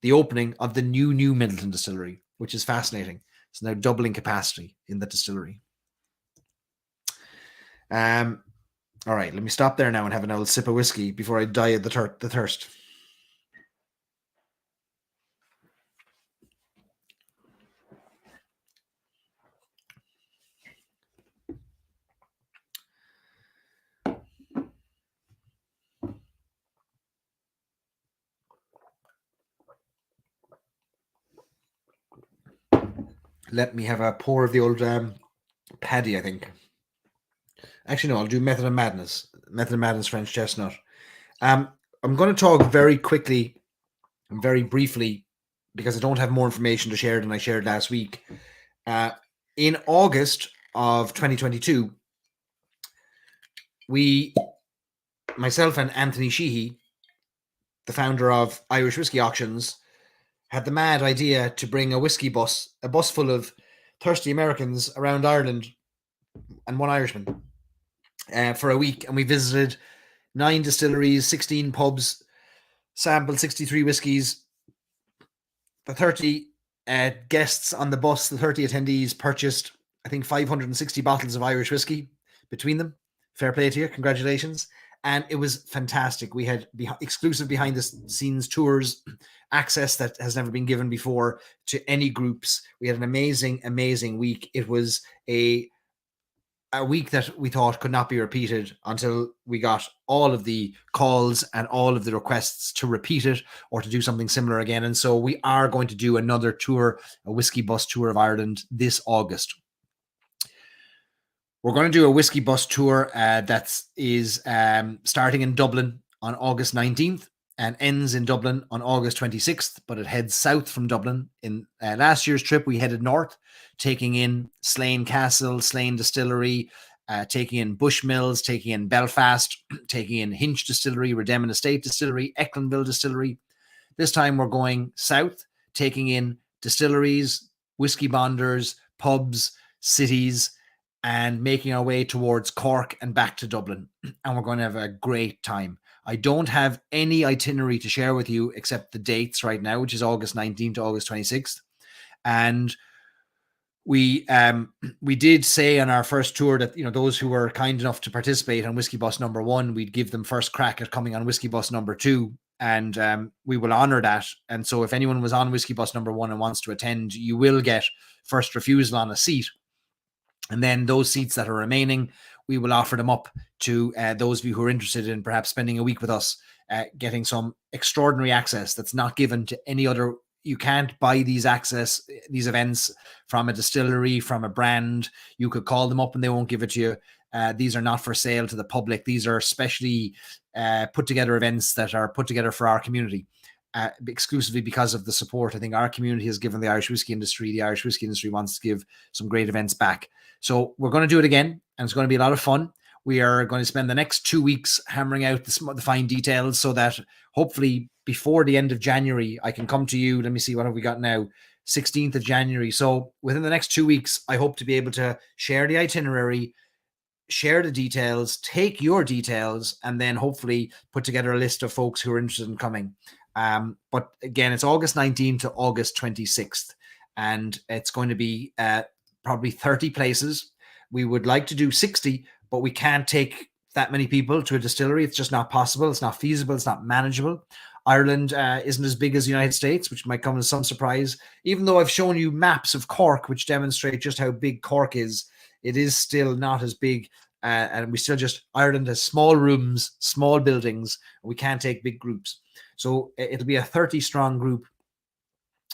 the opening of the new Midleton Distillery, which is fascinating. It's now doubling capacity in the distillery. All right, let me stop there now and have an old sip of whiskey before I die of the thirst. Let me have a pour of the old Paddy, I think. Actually, no, I'll do Method of Madness French Chestnut. I'm going to talk very quickly and very briefly, because I don't have more information to share than I shared last week. In August of 2022, myself and Anthony Sheehy, the founder of Irish Whiskey Auctions, had the mad idea to bring a bus full of thirsty Americans around Ireland and one Irishman for a week. And we visited 9 distilleries, 16 pubs, sampled 63 whiskies. The 30 guests on the bus, the 30 attendees, purchased, I think, 560 bottles of Irish whiskey between them. Fair play to you. Congratulations. And it was fantastic. We had exclusive behind the scenes tours, access that has never been given before to any groups. We had an amazing, amazing week. It was a week that we thought could not be repeated until we got all of the calls and all of the requests to repeat it or to do something similar again. And so we are going to do another tour, a Whiskey Bus tour of Ireland this August. We're going to do a Whiskey Bus tour that is starting in Dublin on August 19th and ends in Dublin on August 26th, but it heads south from Dublin. In last year's trip, we headed north, taking in Slane Castle, Slane Distillery, taking in Bushmills, taking in Belfast, taking in Hinch Distillery, Redemin Estate Distillery, Ecklandville Distillery. This time we're going south, taking in distilleries, whiskey bonders, pubs, cities, and making our way towards Cork and back to Dublin. And we're going to have a great time. I don't have any itinerary to share with you except the dates right now, which is August 19th to August 26th. And we did say on our first tour that, those who were kind enough to participate on Whiskey Bus number 1, we'd give them first crack at coming on Whiskey Bus number 2. And we will honor that. And so if anyone was on Whiskey Bus number 1 and wants to attend, you will get first refusal on a seat. And then those seats that are remaining, we will offer them up to those of you who are interested in perhaps spending a week with us, getting some extraordinary access that's not given to any other. You can't buy these events from a distillery, from a brand. You could call them up and they won't give it to you. These are not for sale to the public. These are specially put together events that are put together for our community. Exclusively because of the support I think our community has given the Irish whiskey industry. The Irish whiskey industry wants to give some great events back. So we're going to do it again, and it's going to be a lot of fun. We are going to spend the next 2 weeks hammering out the fine details so that hopefully before the end of January, I can come to you. Let me see, what have we got now? 16th of January. So within the next 2 weeks, I hope to be able to share the itinerary, share the details, take your details, and then hopefully put together a list of folks who are interested in coming. But again, it's August 19th to August 26th, and it's going to be probably 30 places. We would like to do 60, but we can't take that many people to a distillery. It's just not possible. It's not feasible. It's not manageable. Ireland isn't as big as the United States, which might come as some surprise. Even though I've shown you maps of Cork, which demonstrate just how big Cork is, it is still not as big. And we still Ireland has small rooms, small buildings. We can't take big groups. So it'll be a 30-strong group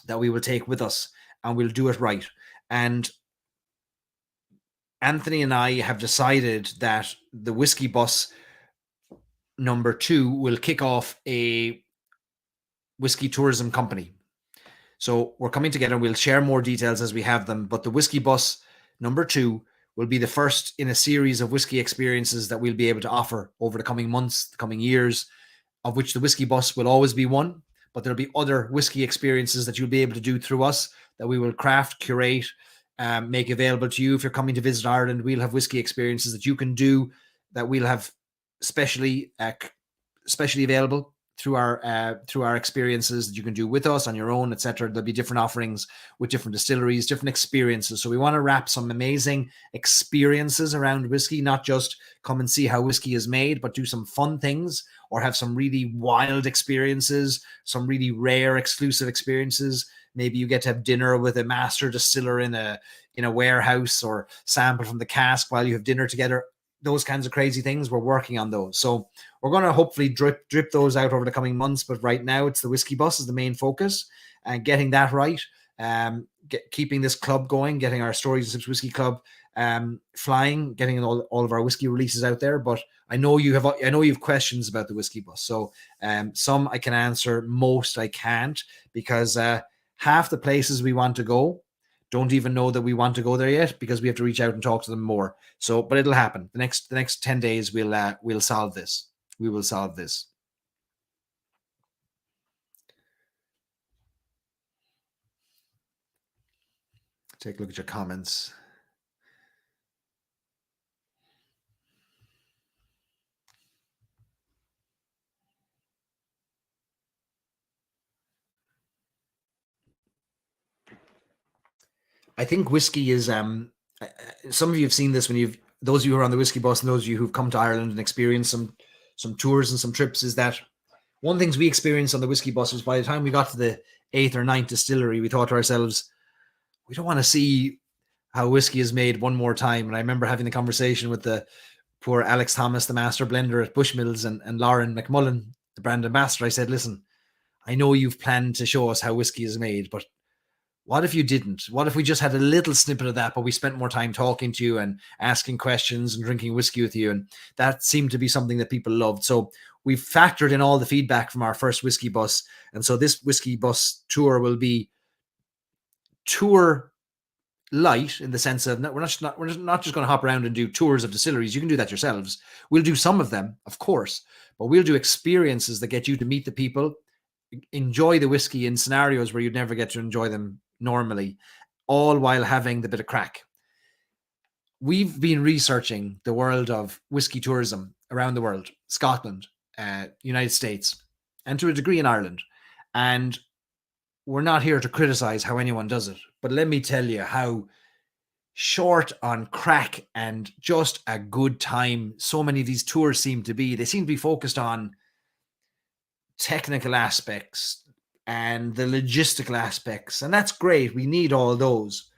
that we will take with us, and we'll do it right. And Anthony and I have decided that the Whiskey Bus number 2 will kick off a whiskey tourism company. So we're coming together. We'll share more details as we have them. But the Whiskey Bus number 2 will be the first in a series of whiskey experiences that we'll be able to offer over the coming months, the coming years, of which the Whiskey Bus will always be one. But there'll be other whiskey experiences that you'll be able to do through us that we will craft, curate, make available to you. If you're coming to visit Ireland, we'll have whiskey experiences that you can do that we'll have specially available through our experiences that you can do with us on your own, etc. There'll be different offerings with different distilleries, different experiences. So we want to wrap some amazing experiences around whiskey, not just come and see how whiskey is made, but do some fun things or have some really wild experiences, some really rare exclusive experiences. Maybe you get to have dinner with a master distiller in a warehouse, or sample from the cask while you have dinner together. Those kinds of crazy things, we're working on those. So we're going to hopefully drip those out over the coming months. But right now, it's the Whiskey Bus is the main focus, and getting that right, keeping this club going, getting our Stories of Sips Whiskey Club flying, getting all of our whiskey releases out there. But I know you have questions about the Whiskey Bus. So some I can answer, most I can't, because half the places we want to go don't even know that we want to go there yet, because we have to reach out and talk to them more. So, but it'll happen. The next 10 days, we'll solve this. We will solve this. Take a look at your comments. I think whiskey is some of you have seen this when those of you who are on the Whiskey Bus and those of you who've come to Ireland and experienced some tours and some trips, is that one of the things we experienced on the Whiskey Bus was by the time we got to the 8th or 9th distillery, we thought to ourselves, we don't want to see how whiskey is made one more time. And I remember having the conversation with the poor Alex Thomas, the master blender at Bushmills, and Lauren McMullen, the brand ambassador. I said, listen, I know you've planned to show us how whiskey is made, but what if you didn't? What if we just had a little snippet of that, but we spent more time talking to you and asking questions and drinking whiskey with you? And that seemed to be something that people loved. So we've factored in all the feedback from our first Whiskey Bus. And so this Whiskey Bus tour will be tour light, in the sense of we're not just going to hop around and do tours of distilleries. You can do that yourselves. We'll do some of them, of course, but we'll do experiences that get you to meet the people, enjoy the whiskey in scenarios where you'd never get to enjoy them normally, all while having the bit of crack. We've been researching the world of whiskey tourism around the world, Scotland, United States, and to a degree in Ireland. And we're not here to criticize how anyone does it, but let me tell you how short on crack and just a good time so many of these tours seem to be. They seem to be focused on technical aspects and the logistical aspects, and that's great. We need all those.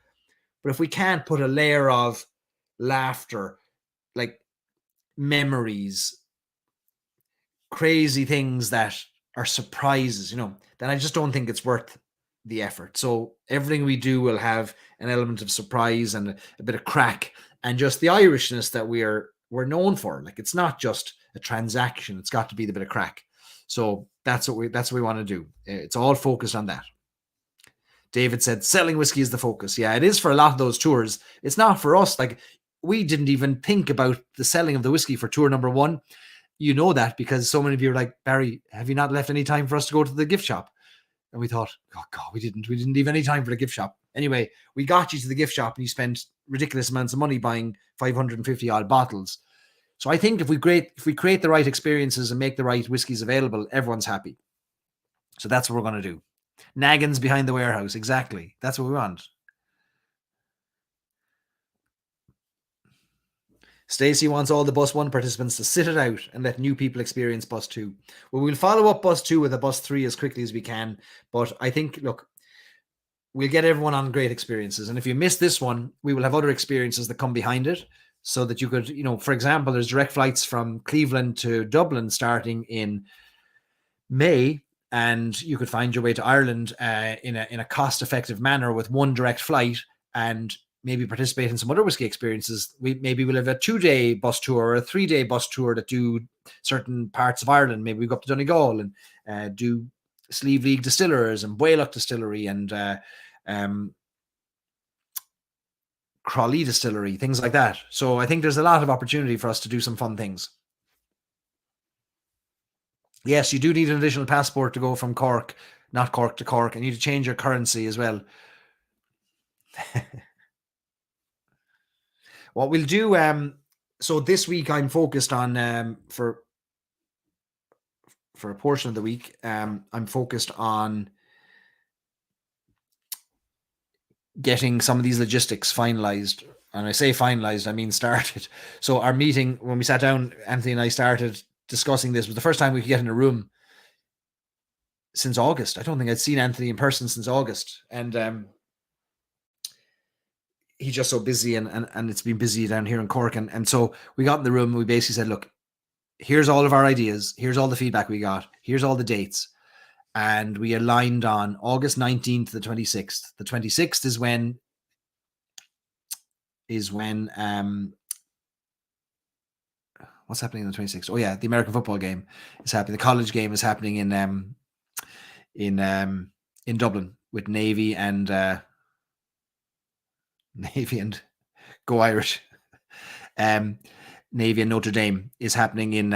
But if we can't put a layer of laughter, like memories, crazy things that are surprises, then I just don't think it's worth the effort. So everything we do will have an element of surprise and a bit of crack, and just the Irishness that we're known for. Like, it's not just a transaction, it's got to be the bit of crack. So that's what we want to do. It's all focused on that. David said selling whiskey is the focus. Yeah, it is for a lot of those tours. It's not for us. Like, we didn't even think about the selling of the whiskey for tour number 1. You know that because so many of you are like, Barry, have you not left any time for us to go to the gift shop? And we thought, oh God, we didn't leave any time for the gift shop. Anyway, we got you to the gift shop and you spent ridiculous amounts of money buying 550 odd bottles. So I think if we create the right experiences and make the right whiskies available, everyone's happy. So that's what we're going to do. Naggins behind the warehouse. Exactly. That's what we want. Stacey wants all the bus 1 participants to sit it out and let new people experience bus 2. Well, we'll follow up bus 2 with a bus 3 as quickly as we can. But I think, look, we'll get everyone on great experiences. And if you miss this one, we will have other experiences that come behind it so that you could, for example, there's direct flights from Cleveland to Dublin starting in May, and you could find your way to Ireland in a cost-effective manner with one direct flight and maybe participate in some other whiskey experiences. Maybe we'll have a 2-day bus tour or a 3-day bus tour that do certain parts of Ireland. Maybe we go up to Donegal and do Sleeve League Distillers and Waylock Distillery and Crawley Distillery, things like that. So I think there's a lot of opportunity for us to do some fun things. Yes, you do need an additional passport to go from Cork, not Cork to Cork, and you need to change your currency as well. What we'll do, so this week I'm focused on for a portion of the week, I'm focused on getting some of these logistics finalized. And I say finalized, I mean started. So our meeting, when we sat down, Anthony and I started discussing this, was the first time we could get in a room since August. I don't think I'd seen Anthony in person since August. And he's just so busy and it's been busy down here in Cork. And so we got in the room and we basically said, look, here's all of our ideas. Here's all the feedback we got. Here's all the dates. And we aligned on August 19th to the 26th. The 26th is when what's happening on the 26th? Oh yeah, the American football game is happening. The college game is happening in Dublin with Navy and Go Irish. Navy and Notre Dame is happening in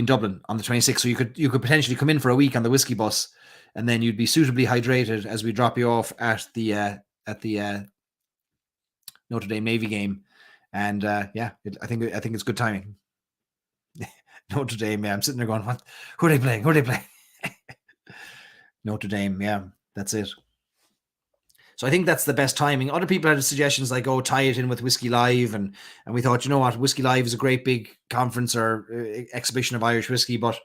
Dublin on the 26th. So you could potentially come in for a week on the whiskey bus, and then you'd be suitably hydrated as we drop you off at the Notre Dame Navy game. And I think it's good timing. Notre Dame, yeah. I'm sitting there going, what? Who are they playing? Notre Dame, yeah, that's it. So I think that's the best timing. Other people had suggestions like, oh, tie it in with Whiskey Live. And we thought, you know what, Whiskey Live is a great big conference or exhibition of Irish whiskey, but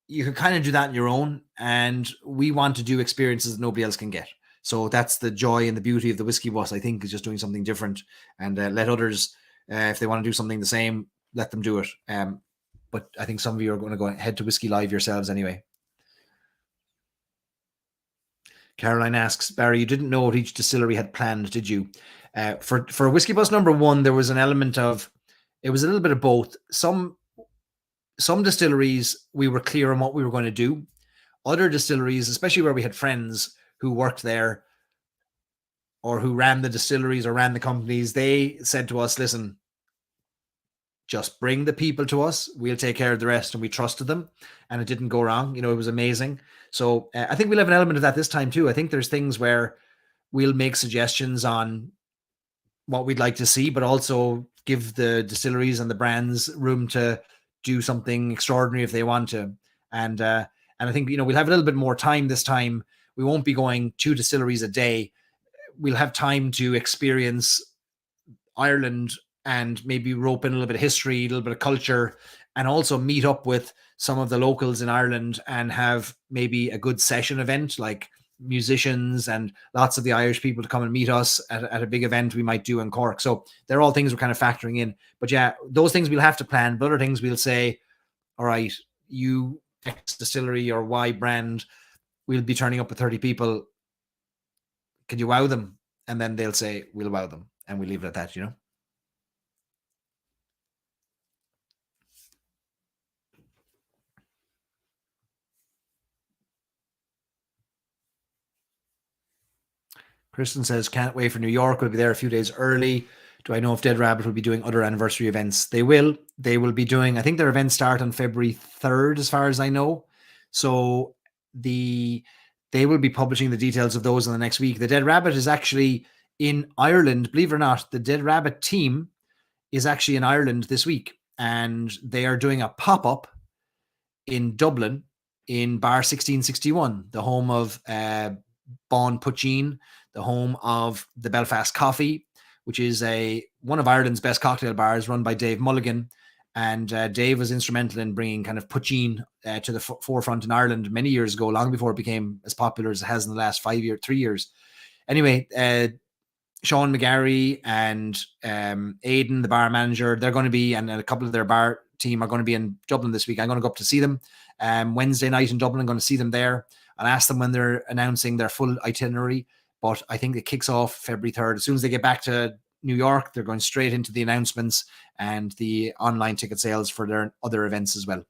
you can kind of do that on your own. And we want to do experiences that nobody else can get. So that's the joy and the beauty of the whiskey bus, I think, is just doing something different and let others, if they want to do something the same, let them do it. But I think some of you are going to go head to Whiskey Live yourselves anyway. Caroline asks, Barry, you didn't know what each distillery had planned, did you? For Whiskey Bus number 1, there was an element of, it was a little bit of both. Some distilleries, we were clear on what we were going to do. Other distilleries, especially where we had friends who worked there or who ran the distilleries or ran the companies, they said to us, listen, just bring the people to us. We'll take care of the rest. And we trusted them and it didn't go wrong. It was amazing. So I think we'll have an element of that this time too. I think there's things where we'll make suggestions on what we'd like to see, but also give the distilleries and the brands room to do something extraordinary if they want to. And I think, we'll have a little bit more time this time. We won't be going 2 distilleries a day. We'll have time to experience Ireland and maybe rope in a little bit of history, a little bit of culture, and also meet up with some of the locals in Ireland and have maybe a good session event, like musicians and lots of the Irish people to come and meet us at a big event we might do in Cork. So they're all things we're kind of factoring in. But yeah, those things we'll have to plan. But other things we'll say, all right, you X distillery or Y brand, we'll be turning up with 30 people. Can you wow them? And then they'll say, we'll wow them. And we leave it at that, Kristen says, can't wait for New York. We'll be there a few days early. Do I know if Dead Rabbit will be doing other anniversary events? They will. They will be doing, I think their events start on February 3rd, as far as I know. So they will be publishing the details of those in the next week. The Dead Rabbit is actually in Ireland. Believe it or not, the Dead Rabbit team is actually in Ireland this week. And they are doing a pop-up in Dublin in Bar 1661, the home of Bon Puccin, the home of the Belfast Coffee, which is one of Ireland's best cocktail bars run by Dave Mulligan. And Dave was instrumental in bringing kind of Puccin to the forefront in Ireland many years ago, long before it became as popular as it has in the last 3 years. Anyway, Sean McGarry and Aidan, the bar manager, they're going to be, and a couple of their bar team are going to be in Dublin this week. I'm going to go up to see them Wednesday night in Dublin. I'm going to see them there and ask them when they're announcing their full itinerary. But I think it kicks off February 3rd. As soon as they get back to New York, they're going straight into the announcements and the online ticket sales for their other events as well.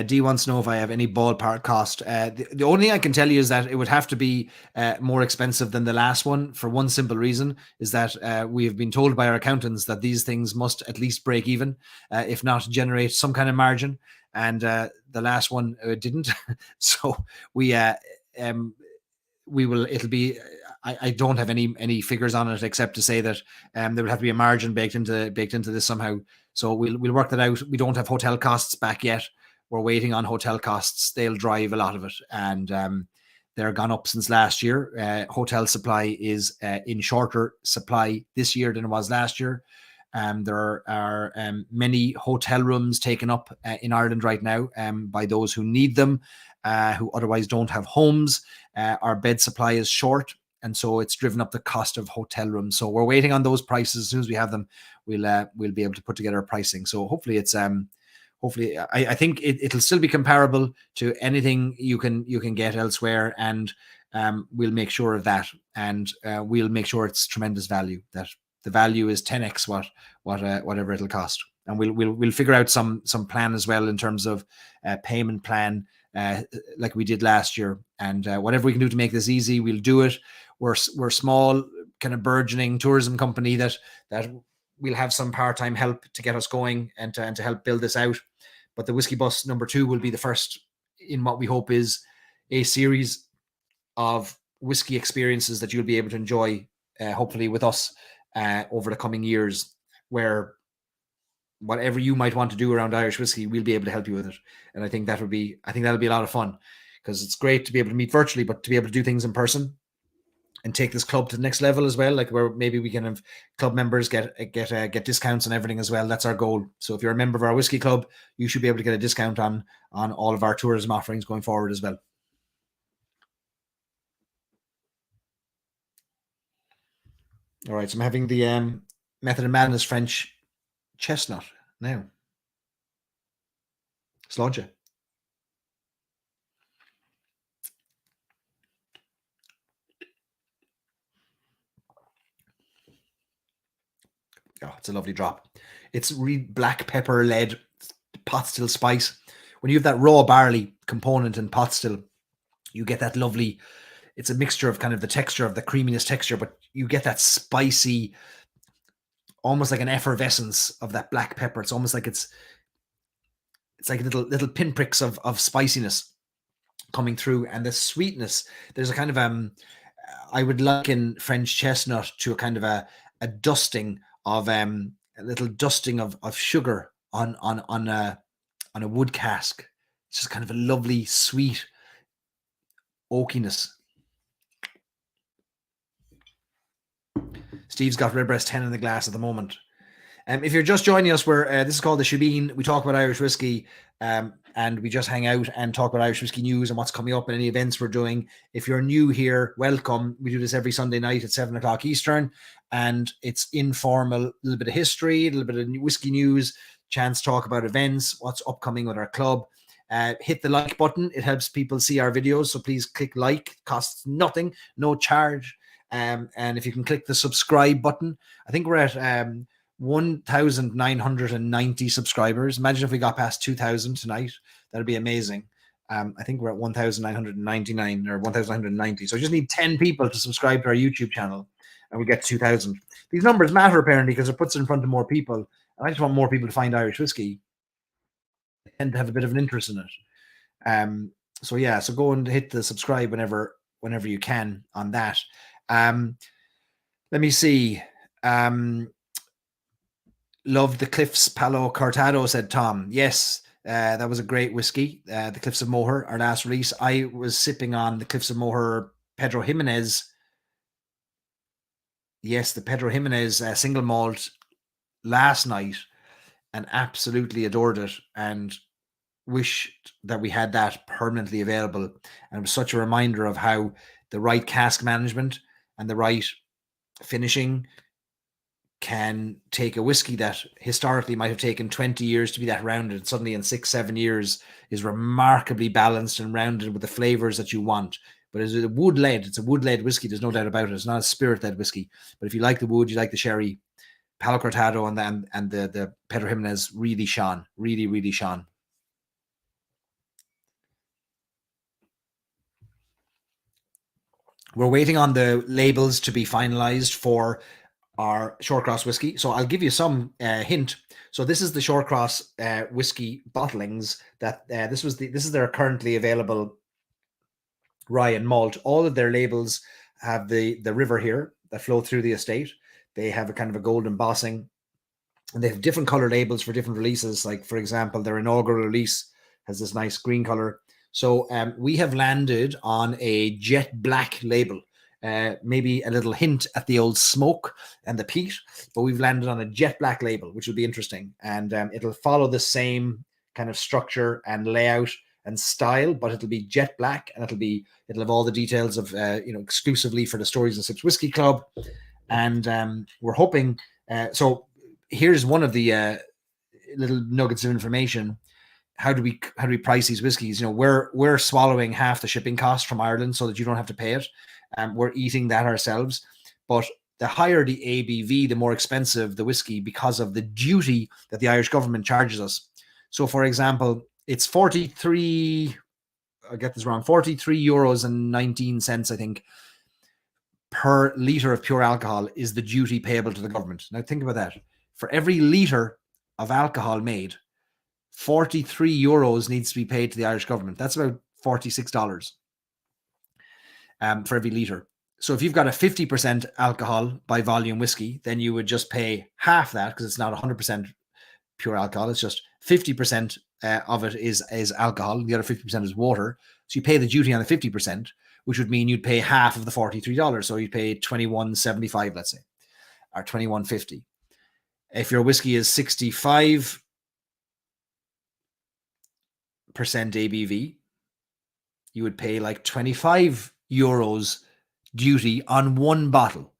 D wants to know if I have any ballpark cost. The only thing I can tell you is that it would have to be more expensive than the last one, for one simple reason, is that we have been told by our accountants that these things must at least break even, if not generate some kind of margin. And the last one didn't. So it'll be, I don't have any figures on it except to say that there will have to be a margin baked into this somehow. So we'll work that out. We don't have hotel costs back yet. We're waiting on hotel costs. They'll drive a lot of it, and they're gone up since last year. Hotel supply is in shorter supply this year than it was last year. There are many hotel rooms taken up in Ireland right now by those who need them, who otherwise don't have homes. Our bed supply is short, and so it's driven up the cost of hotel rooms. So we're waiting on those prices. As soon as we have them, we'll be able to put together a pricing. So hopefully it's I think it'll still be comparable to anything you can get elsewhere, and we'll make sure of that, and we'll make sure it's tremendous value. That the value is 10x whatever it'll cost, and we'll figure out some plan as well in terms of payment plan, like we did last year, and whatever we can do to make this easy, we'll do it. We're small, kind of burgeoning tourism company that we'll have some part-time help to get us going and to help build this out. But the Whiskey Bus number 2 will be the first in what we hope is a series of whiskey experiences that you'll be able to enjoy, hopefully with us over the coming years, where whatever you might want to do around Irish whiskey, we'll be able to help you with it. And I think that'll be a lot of fun, because it's great to be able to meet virtually, but to be able to do things in person and take this club to the next level as well, like where maybe we can have club members get discounts on everything as well. That's our goal. So if you're a member of our whiskey club, you should be able to get a discount on all of our tourism offerings going forward as well. All right, so I'm having the Method of Madness French chestnut now. Sláinte. Oh, it's a lovely drop. It's really black pepper led pot still spice. When you have that raw barley component in pot still, you get that lovely, it's a mixture of kind of the texture of the creaminess texture, but you get that spicy, almost like an effervescence of that black pepper. It's almost like it's like little pinpricks of spiciness coming through, and the sweetness. There's a kind of I would liken French chestnut to a kind of a dusting of a little dusting of sugar on a wood cask. It's just kind of a lovely sweet oakiness. Steve's got Redbreast 10 in the glass at the moment. If you're just joining us, this is called the Shebeen. We talk about Irish whiskey, and we just hang out and talk about Irish whiskey news and what's coming up and any events we're doing. If you're new here, welcome. We do this every Sunday night at 7 o'clock Eastern, and it's informal, a little bit of history, a little bit of whiskey news, chance to talk about events, what's upcoming with our club. Hit the like button. It helps people see our videos, so please click like. It costs nothing, no charge. And if you can click the subscribe button, I think we're at 1,990 subscribers. Imagine if we got past 2,000 tonight. That'd be amazing. I think we're at 1,999 or 1,990. So I just need 10 people to subscribe to our YouTube channel, and we get 2,000. These numbers matter apparently because it puts it in front of more people. And I just want more people to find Irish whiskey. I tend to have a bit of an interest in it. So yeah, so go and hit the subscribe whenever you can on that. Let me see. Loved the Cliffs Palo Cortado, said Tom. Yes, that was a great whiskey. The Cliffs of Moher, our last release. I was sipping on the Cliffs of Moher Pedro Jimenez. Yes, the Pedro Jimenez single malt last night, and absolutely adored it, and wished that we had that permanently available. And it was such a reminder of how the right cask management and the right finishing can take a whiskey that historically might have taken 20 years to be that rounded, suddenly in 6-7 years is remarkably balanced and rounded with the flavors that you want. But it's a wood-led whiskey, there's no doubt about it. It's not a spirit-led whiskey. But if you like the wood, you like the sherry, Palo Cortado and the Pedro Jimenez really shone. Really, really shone. We're waiting on the labels to be finalized for our Shortcross whiskey. So I'll give you some hint. So this is the Shortcross whiskey bottlings that this is their currently available rye and malt. All of their labels have the river here that flow through the estate. They have a kind of a gold embossing, and they have different color labels for different releases. Like, for example, their inaugural release has this nice green color. So we have landed on a jet black label. Maybe a little hint at the old smoke and the peat, but we've landed on a jet black label, which will be interesting. And it'll follow the same kind of structure and layout and style, but it'll be jet black, and it'll have all the details of exclusively for the Stories and Sips Whiskey Club. And we're hoping. So here's one of the little nuggets of information. How do we price these whiskeys? We're swallowing half the shipping cost from Ireland so that you don't have to pay it. We're eating that ourselves. But the higher the ABV, the more expensive the whiskey because of the duty that the Irish government charges us. So, for example, it's 43. I get this wrong. 43 euros and 19 cents, I think, per litre of pure alcohol is the duty payable to the government. Now think about that. For every litre of alcohol made, 43 euros needs to be paid to the Irish government. That's about $46 for every litre. So if you've got a 50% alcohol by volume whiskey, then you would just pay half that, because it's not 100% pure alcohol. It's just 50% of it is alcohol. The other 50% is water. So you pay the duty on the 50%, which would mean you'd pay half of the $43. So you'd pay $21.75, let's say, or $21.50. If your whiskey is 65% ABV, you would pay like 25 euros duty on one bottle.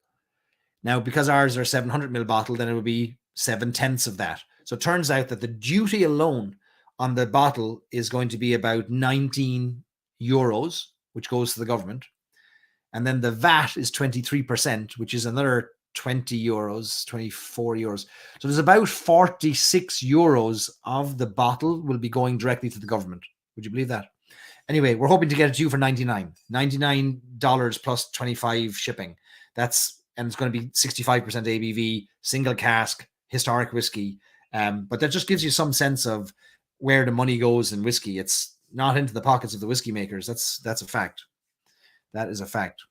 Now, because ours are 700ml bottle, then it would be 7/10 of that. So it turns out that the duty alone on the bottle is going to be about 19 euros, which goes to the government. And then the VAT is 23%, which is another 20 euros, 24 euros. So there's about 46 euros of the bottle will be going directly to the government. Would you believe that? Anyway, we're hoping to get it to you for $99 plus 25 shipping. And it's going to be 65% ABV, single cask, historic whiskey. But that just gives you some sense of where the money goes in whiskey. It's not into the pockets of the whiskey makers. That's a fact. That is a fact.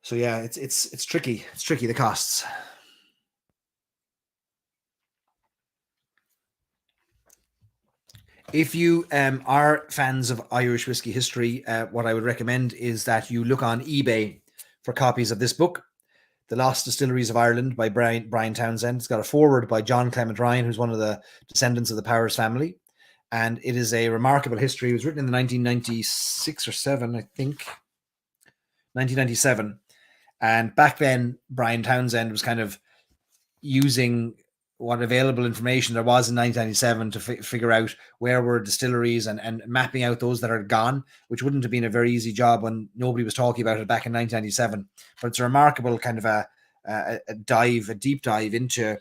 So yeah, it's tricky. It's tricky, the costs. If you are fans of Irish whiskey history, what I would recommend is that you look on eBay for copies of this book, The Lost Distilleries of Ireland by Brian Townsend. It's got a foreword by John Clement Ryan, who's one of the descendants of the Powers family. And it is a remarkable history. It was written in the 1996 or 7, I think. 1997. And back then, Brian Townsend was kind of using what available information there was in 1997 to figure out where were distilleries and mapping out those that are gone, which wouldn't have been a very easy job when nobody was talking about it back in 1997. But it's a remarkable kind of a deep dive into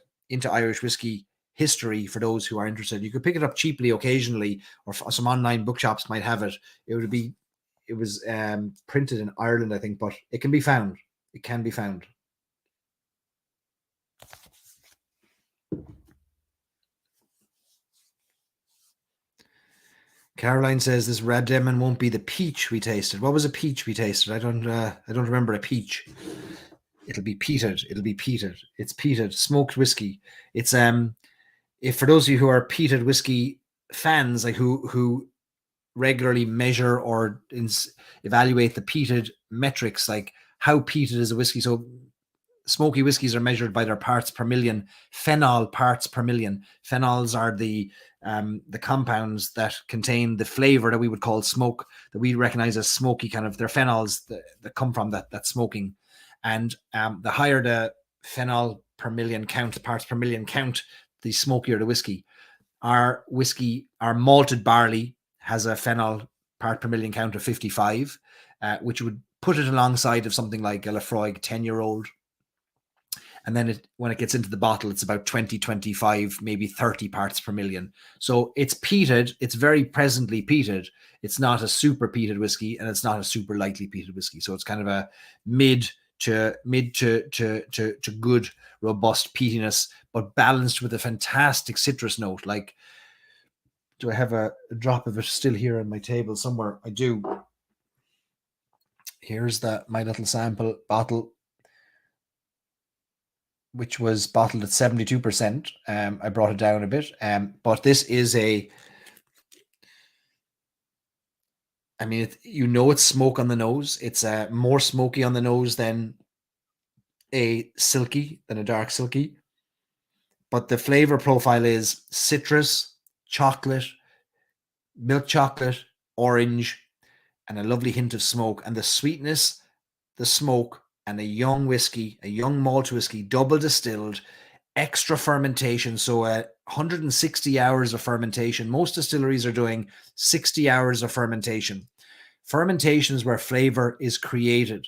Irish whiskey history for those who are interested. You could pick it up cheaply occasionally, or some online bookshops might have it. It was printed in Ireland, I think, but it can be found. It can be found. Caroline says this red lemon won't be the peach we tasted. What was a peach we tasted? I don't remember a peach. It'll be peated. It'll be peated. It's peated smoked whiskey. It's if for those of you who are peated whiskey fans, like who regularly measure or evaluate the peated metrics, like how peated is a whiskey. So smoky whiskies are measured by their parts per million, phenol parts per million. Phenols are the compounds that contain the flavor that we would call smoke, that we recognize as smoky, kind of, they're phenols that come from that smoking. And the higher the phenol per million count, the parts per million count, the smokier the whiskey. Our malted barley has a phenol part per million count of 55, which would put it alongside of something like a Lafroig 10-year-old. And then when it gets into the bottle, it's about 20, 25, maybe 30 parts per million. So it's peated. It's very presently peated. It's not a super peated whiskey, and it's not a super lightly peated whiskey. So it's kind of a mid to good, robust peatiness, but balanced with a fantastic citrus note. Like, do I have a drop of it still here on my table somewhere? I do. Here's my little sample bottle, which was bottled at 72%. I brought it down a bit. But this is I mean, it's smoke on the nose. It's more smoky on the nose than a dark silky. But the flavor profile is citrus, chocolate, milk chocolate, orange, and a lovely hint of smoke. And the sweetness, the smoke, and a young whiskey, a young malt whiskey, double distilled, extra fermentation. So 160 hours of fermentation. Most distilleries are doing 60 hours of fermentation. Fermentation is where flavor is created.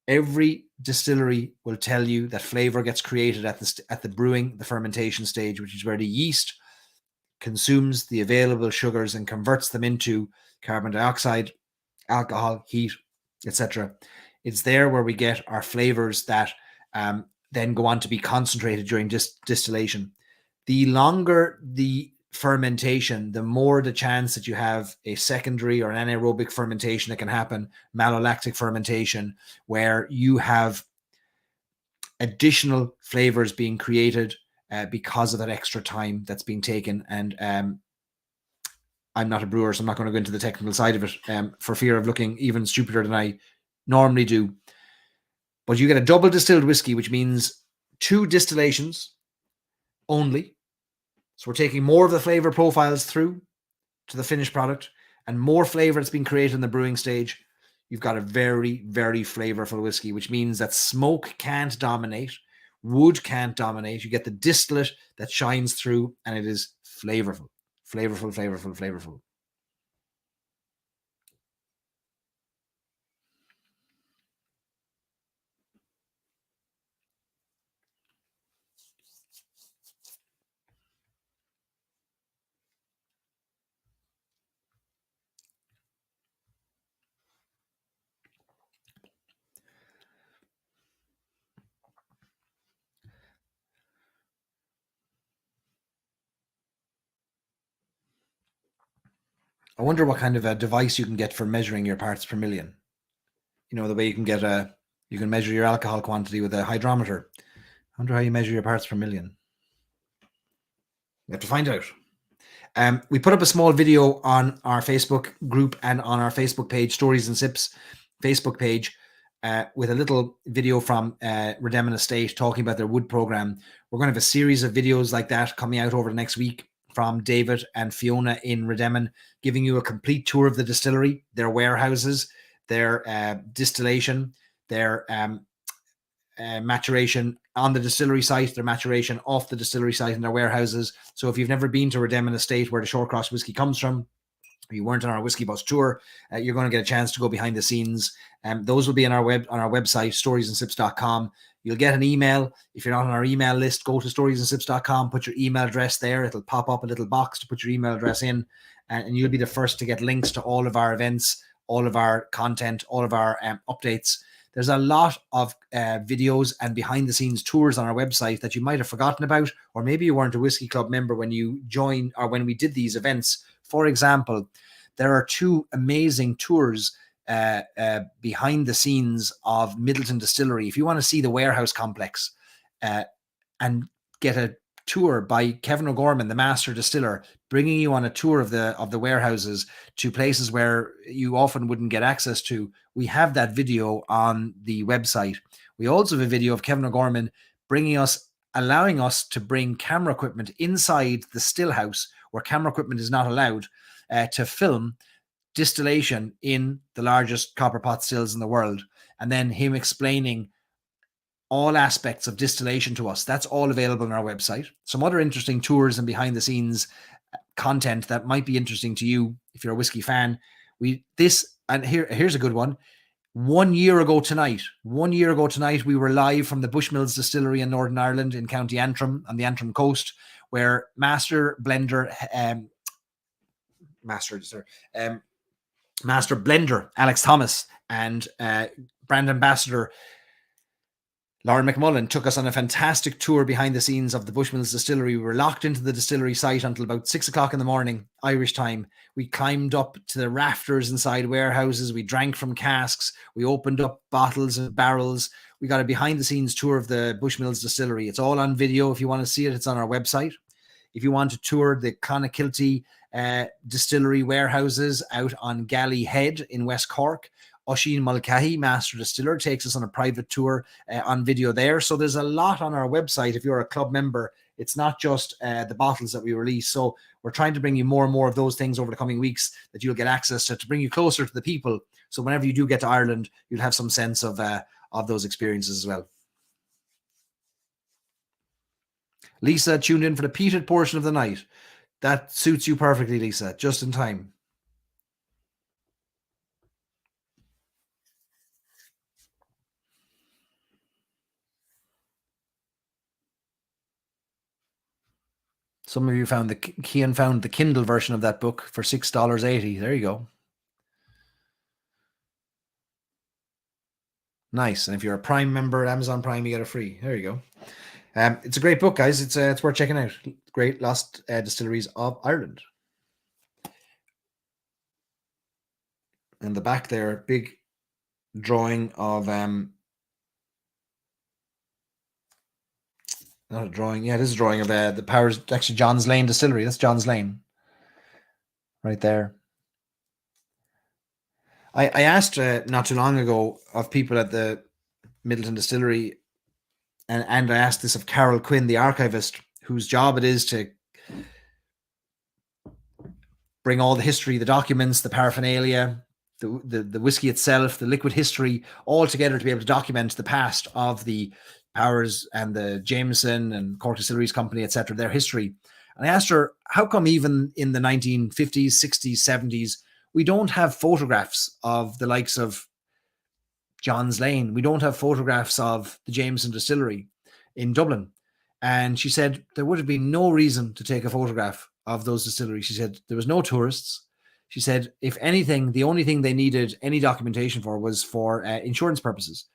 Every distillery will tell you that flavor gets created at the brewing, the fermentation stage, which is where the yeast consumes the available sugars and converts them into carbon dioxide, alcohol, heat, etc. It's there where we get our flavors that then go on to be concentrated during distillation. The longer the fermentation, the more the chance that you have a secondary or an anaerobic fermentation that can happen, malolactic fermentation, where you have additional flavors being created because of that extra time that's being taken. And I'm not a brewer, so I'm not going to go into the technical side of it for fear of looking even stupider than I normally do. But you get a double distilled whiskey, which means 2 distillations only. So we're taking more of the flavor profiles through to the finished product, and more flavor that's been created in the brewing stage. You've got a very, very flavorful whiskey, which means that smoke can't dominate, wood can't dominate. You get the distillate that shines through, and it is flavorful. Flavorful. I wonder what kind of a device you can get for measuring your parts per million. You know, the way you can you can measure your alcohol quantity with a hydrometer. I wonder how you measure your parts per million. You have to find out. We put up a small video on our Facebook group and on our Facebook page, Stories and Sips Facebook page, with a little video from Redemin Estate talking about their wood program. We're going to have a series of videos like that coming out over the next week from David and Fiona in Redemin, giving you a complete tour of the distillery, their warehouses, their distillation, their maturation on the distillery site, their maturation off the distillery site in their warehouses. So if you've never been to Redemin Estate, where the Shortcross whiskey comes from, or you weren't on our whiskey bus tour, you're going to get a chance to go behind the scenes. Those will be on our website, storiesandsipscom. You'll get an email. If you're not on our email list, go to storiesandsipscom, put your email address there. It'll pop up a little box to put your email address in, and you'll be the first to get links to all of our events, all of our content, all of our updates. There's a lot of videos and behind the scenes tours on our website that you might have forgotten about, or maybe you weren't a Whiskey Club member when you joined or when we did these events. For example, there are 2 amazing tours behind the scenes of Midleton Distillery. If you want to see the warehouse complex and get a tour by Kevin O'Gorman, the master distiller, bringing you on a tour of the warehouses to places where you often wouldn't get access to, we have that video on the website. We also have a video of Kevin O'Gorman allowing us to bring camera equipment inside the still house where camera equipment is not allowed to film distillation in the largest copper pot stills in the world, and then him explaining all aspects of distillation to us. That's all available on our website. Some other interesting tours and behind the scenes content that might be interesting to you if you're a whiskey fan. Here's a good one. 1 year ago tonight, we were live from the Bushmills Distillery in Northern Ireland in County Antrim on the Antrim coast, where Master Blender Alex Thomas and brand ambassador Lauren McMullen took us on a fantastic tour behind the scenes of the Bushmills Distillery. We were locked into the distillery site until about 6 o'clock in the morning, Irish time. We climbed up to the rafters inside warehouses. We drank from casks. We opened up bottles and barrels. We got a behind the scenes tour of the Bushmills Distillery. It's all on video. If you want to see it, it's on our website. If you want to tour the Clonakilty distillery warehouses out on Galley Head in West Cork, Oisin Mulcahy, master distiller, takes us on a private tour on video there. So there's a lot on our website. If you're a club member, it's not just the bottles that we release. So we're trying to bring you more and more of those things over the coming weeks that you'll get access to bring you closer to the people. So whenever you do get to Ireland, you'll have some sense of those experiences as well. Lisa tuned in for the peated portion of the night. That suits you perfectly, Lisa, just in time. Some of you found Cian found the Kindle version of that book for $6.80. There you go. Nice. And if you're a Prime member at Amazon Prime, you get it free. There you go. It's a great book, guys. It's worth checking out. Great Lost Distilleries of Ireland. In the back there, big drawing of not a drawing. Yeah, it is a drawing of the Powers. Actually, John's Lane Distillery. That's John's Lane, right there. I asked not too long ago of people at the Midleton Distillery, and I asked this of Carol Quinn, the archivist, whose job it is to bring all the history, the documents, the paraphernalia, the whiskey itself, the liquid history, all together to be able to document the past of the Powers and the Jameson and Cork Distilleries Company, etc., their history. And I asked her, how come even in the 1950s, 60s, 70s, we don't have photographs of the likes of John's Lane? We don't have photographs of the Jameson Distillery in Dublin. And she said there would have been no reason to take a photograph of those distilleries. She said there was no tourists. She said, if anything, the only thing they needed any documentation for was for insurance purposes.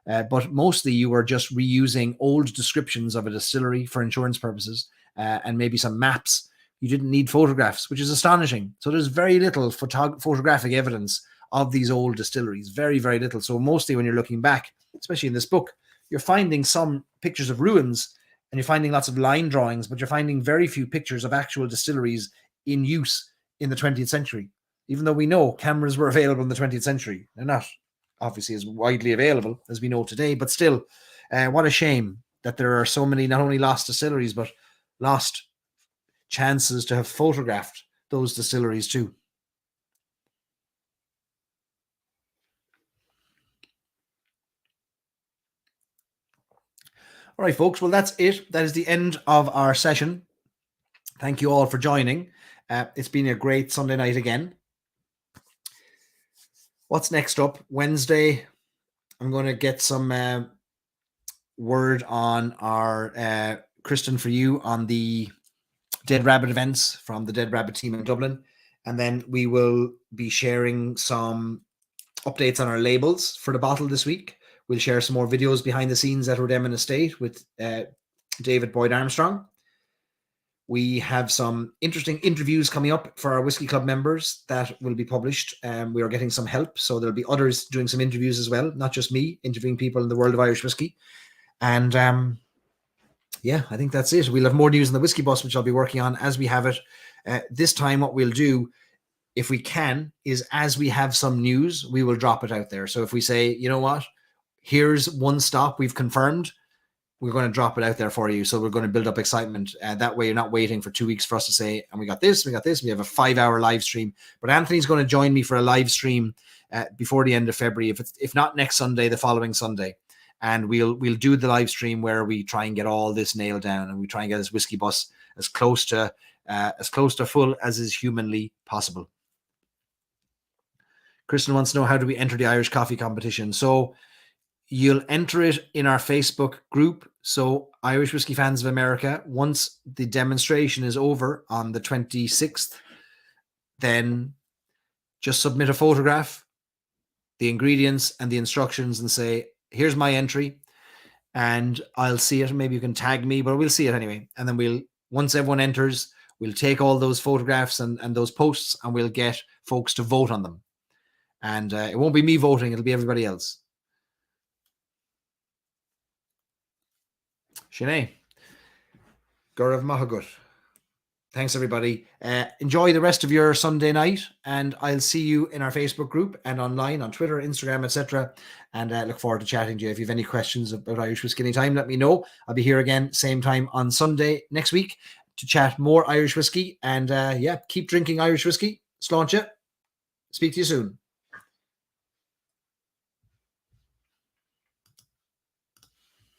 But mostly you were just reusing old descriptions of a distillery for insurance purposes and maybe some maps. You didn't need photographs, which is astonishing. So there's very little photographic evidence of these old distilleries, very, very little. So mostly when you're looking back, especially in this book, you're finding some pictures of ruins and you're finding lots of line drawings, but you're finding very few pictures of actual distilleries in use in the 20th century. Even though we know cameras were available in the 20th century, they're not obviously as widely available as we know today, but still, what a shame that there are so many not only lost distilleries, but lost chances to have photographed those distilleries too. All right, folks. Well, that's it. That is the end of our session. Thank you all for joining. It's been a great Sunday night again. What's next up? Wednesday, I'm going to get some word on our Kristen for you on the Dead Rabbit events from the Dead Rabbit team in Dublin. And then we will be sharing some updates on our labels for the bottle this week. We'll share some more videos behind the scenes at Rodeman Estate with David Boyd Armstrong. We have some interesting interviews coming up for our Whiskey Club members that will be published. We are getting some help, so there'll be others doing some interviews as well, not just me interviewing people in the world of Irish whiskey. And yeah, I think that's it. We'll have more news in the Whiskey Bus, which I'll be working on as we have it. This time, what we'll do, if we can, is as we have some news, we will drop it out there. So if we say, you know what, here's one stop we've confirmed, we're going to drop it out there for you. So we're going to build up excitement. That way you're not waiting for 2 weeks for us to say, and we got this. We have a 5-hour live stream. But Anthony's going to join me for a live stream before the end of February. If not next Sunday, the following Sunday. And we'll do the live stream where we try and get all this nailed down, and we try and get this Whiskey Bus as close to full as is humanly possible. Kristen wants to know, how do we enter the Irish coffee competition? So you'll enter it in our Facebook group. So Irish Whiskey Fans of America, once the demonstration is over on the 26th, then just submit a photograph, the ingredients and the instructions, and say, here's my entry, and I'll see it. Maybe you can tag me, but we'll see it anyway. And then once everyone enters, we'll take all those photographs and those posts, and we'll get folks to vote on them. And it won't be me voting, it'll be everybody else. Sinead, Gaurav Mahagut. Thanks, everybody. Enjoy the rest of your Sunday night, and I'll see you in our Facebook group and online on Twitter, Instagram, etc. And look forward to chatting to you. If you have any questions about Irish whiskey anytime, let me know. I'll be here again, same time on Sunday next week to chat more Irish whiskey. And yeah, keep drinking Irish whiskey. Sláinte. Speak to you soon.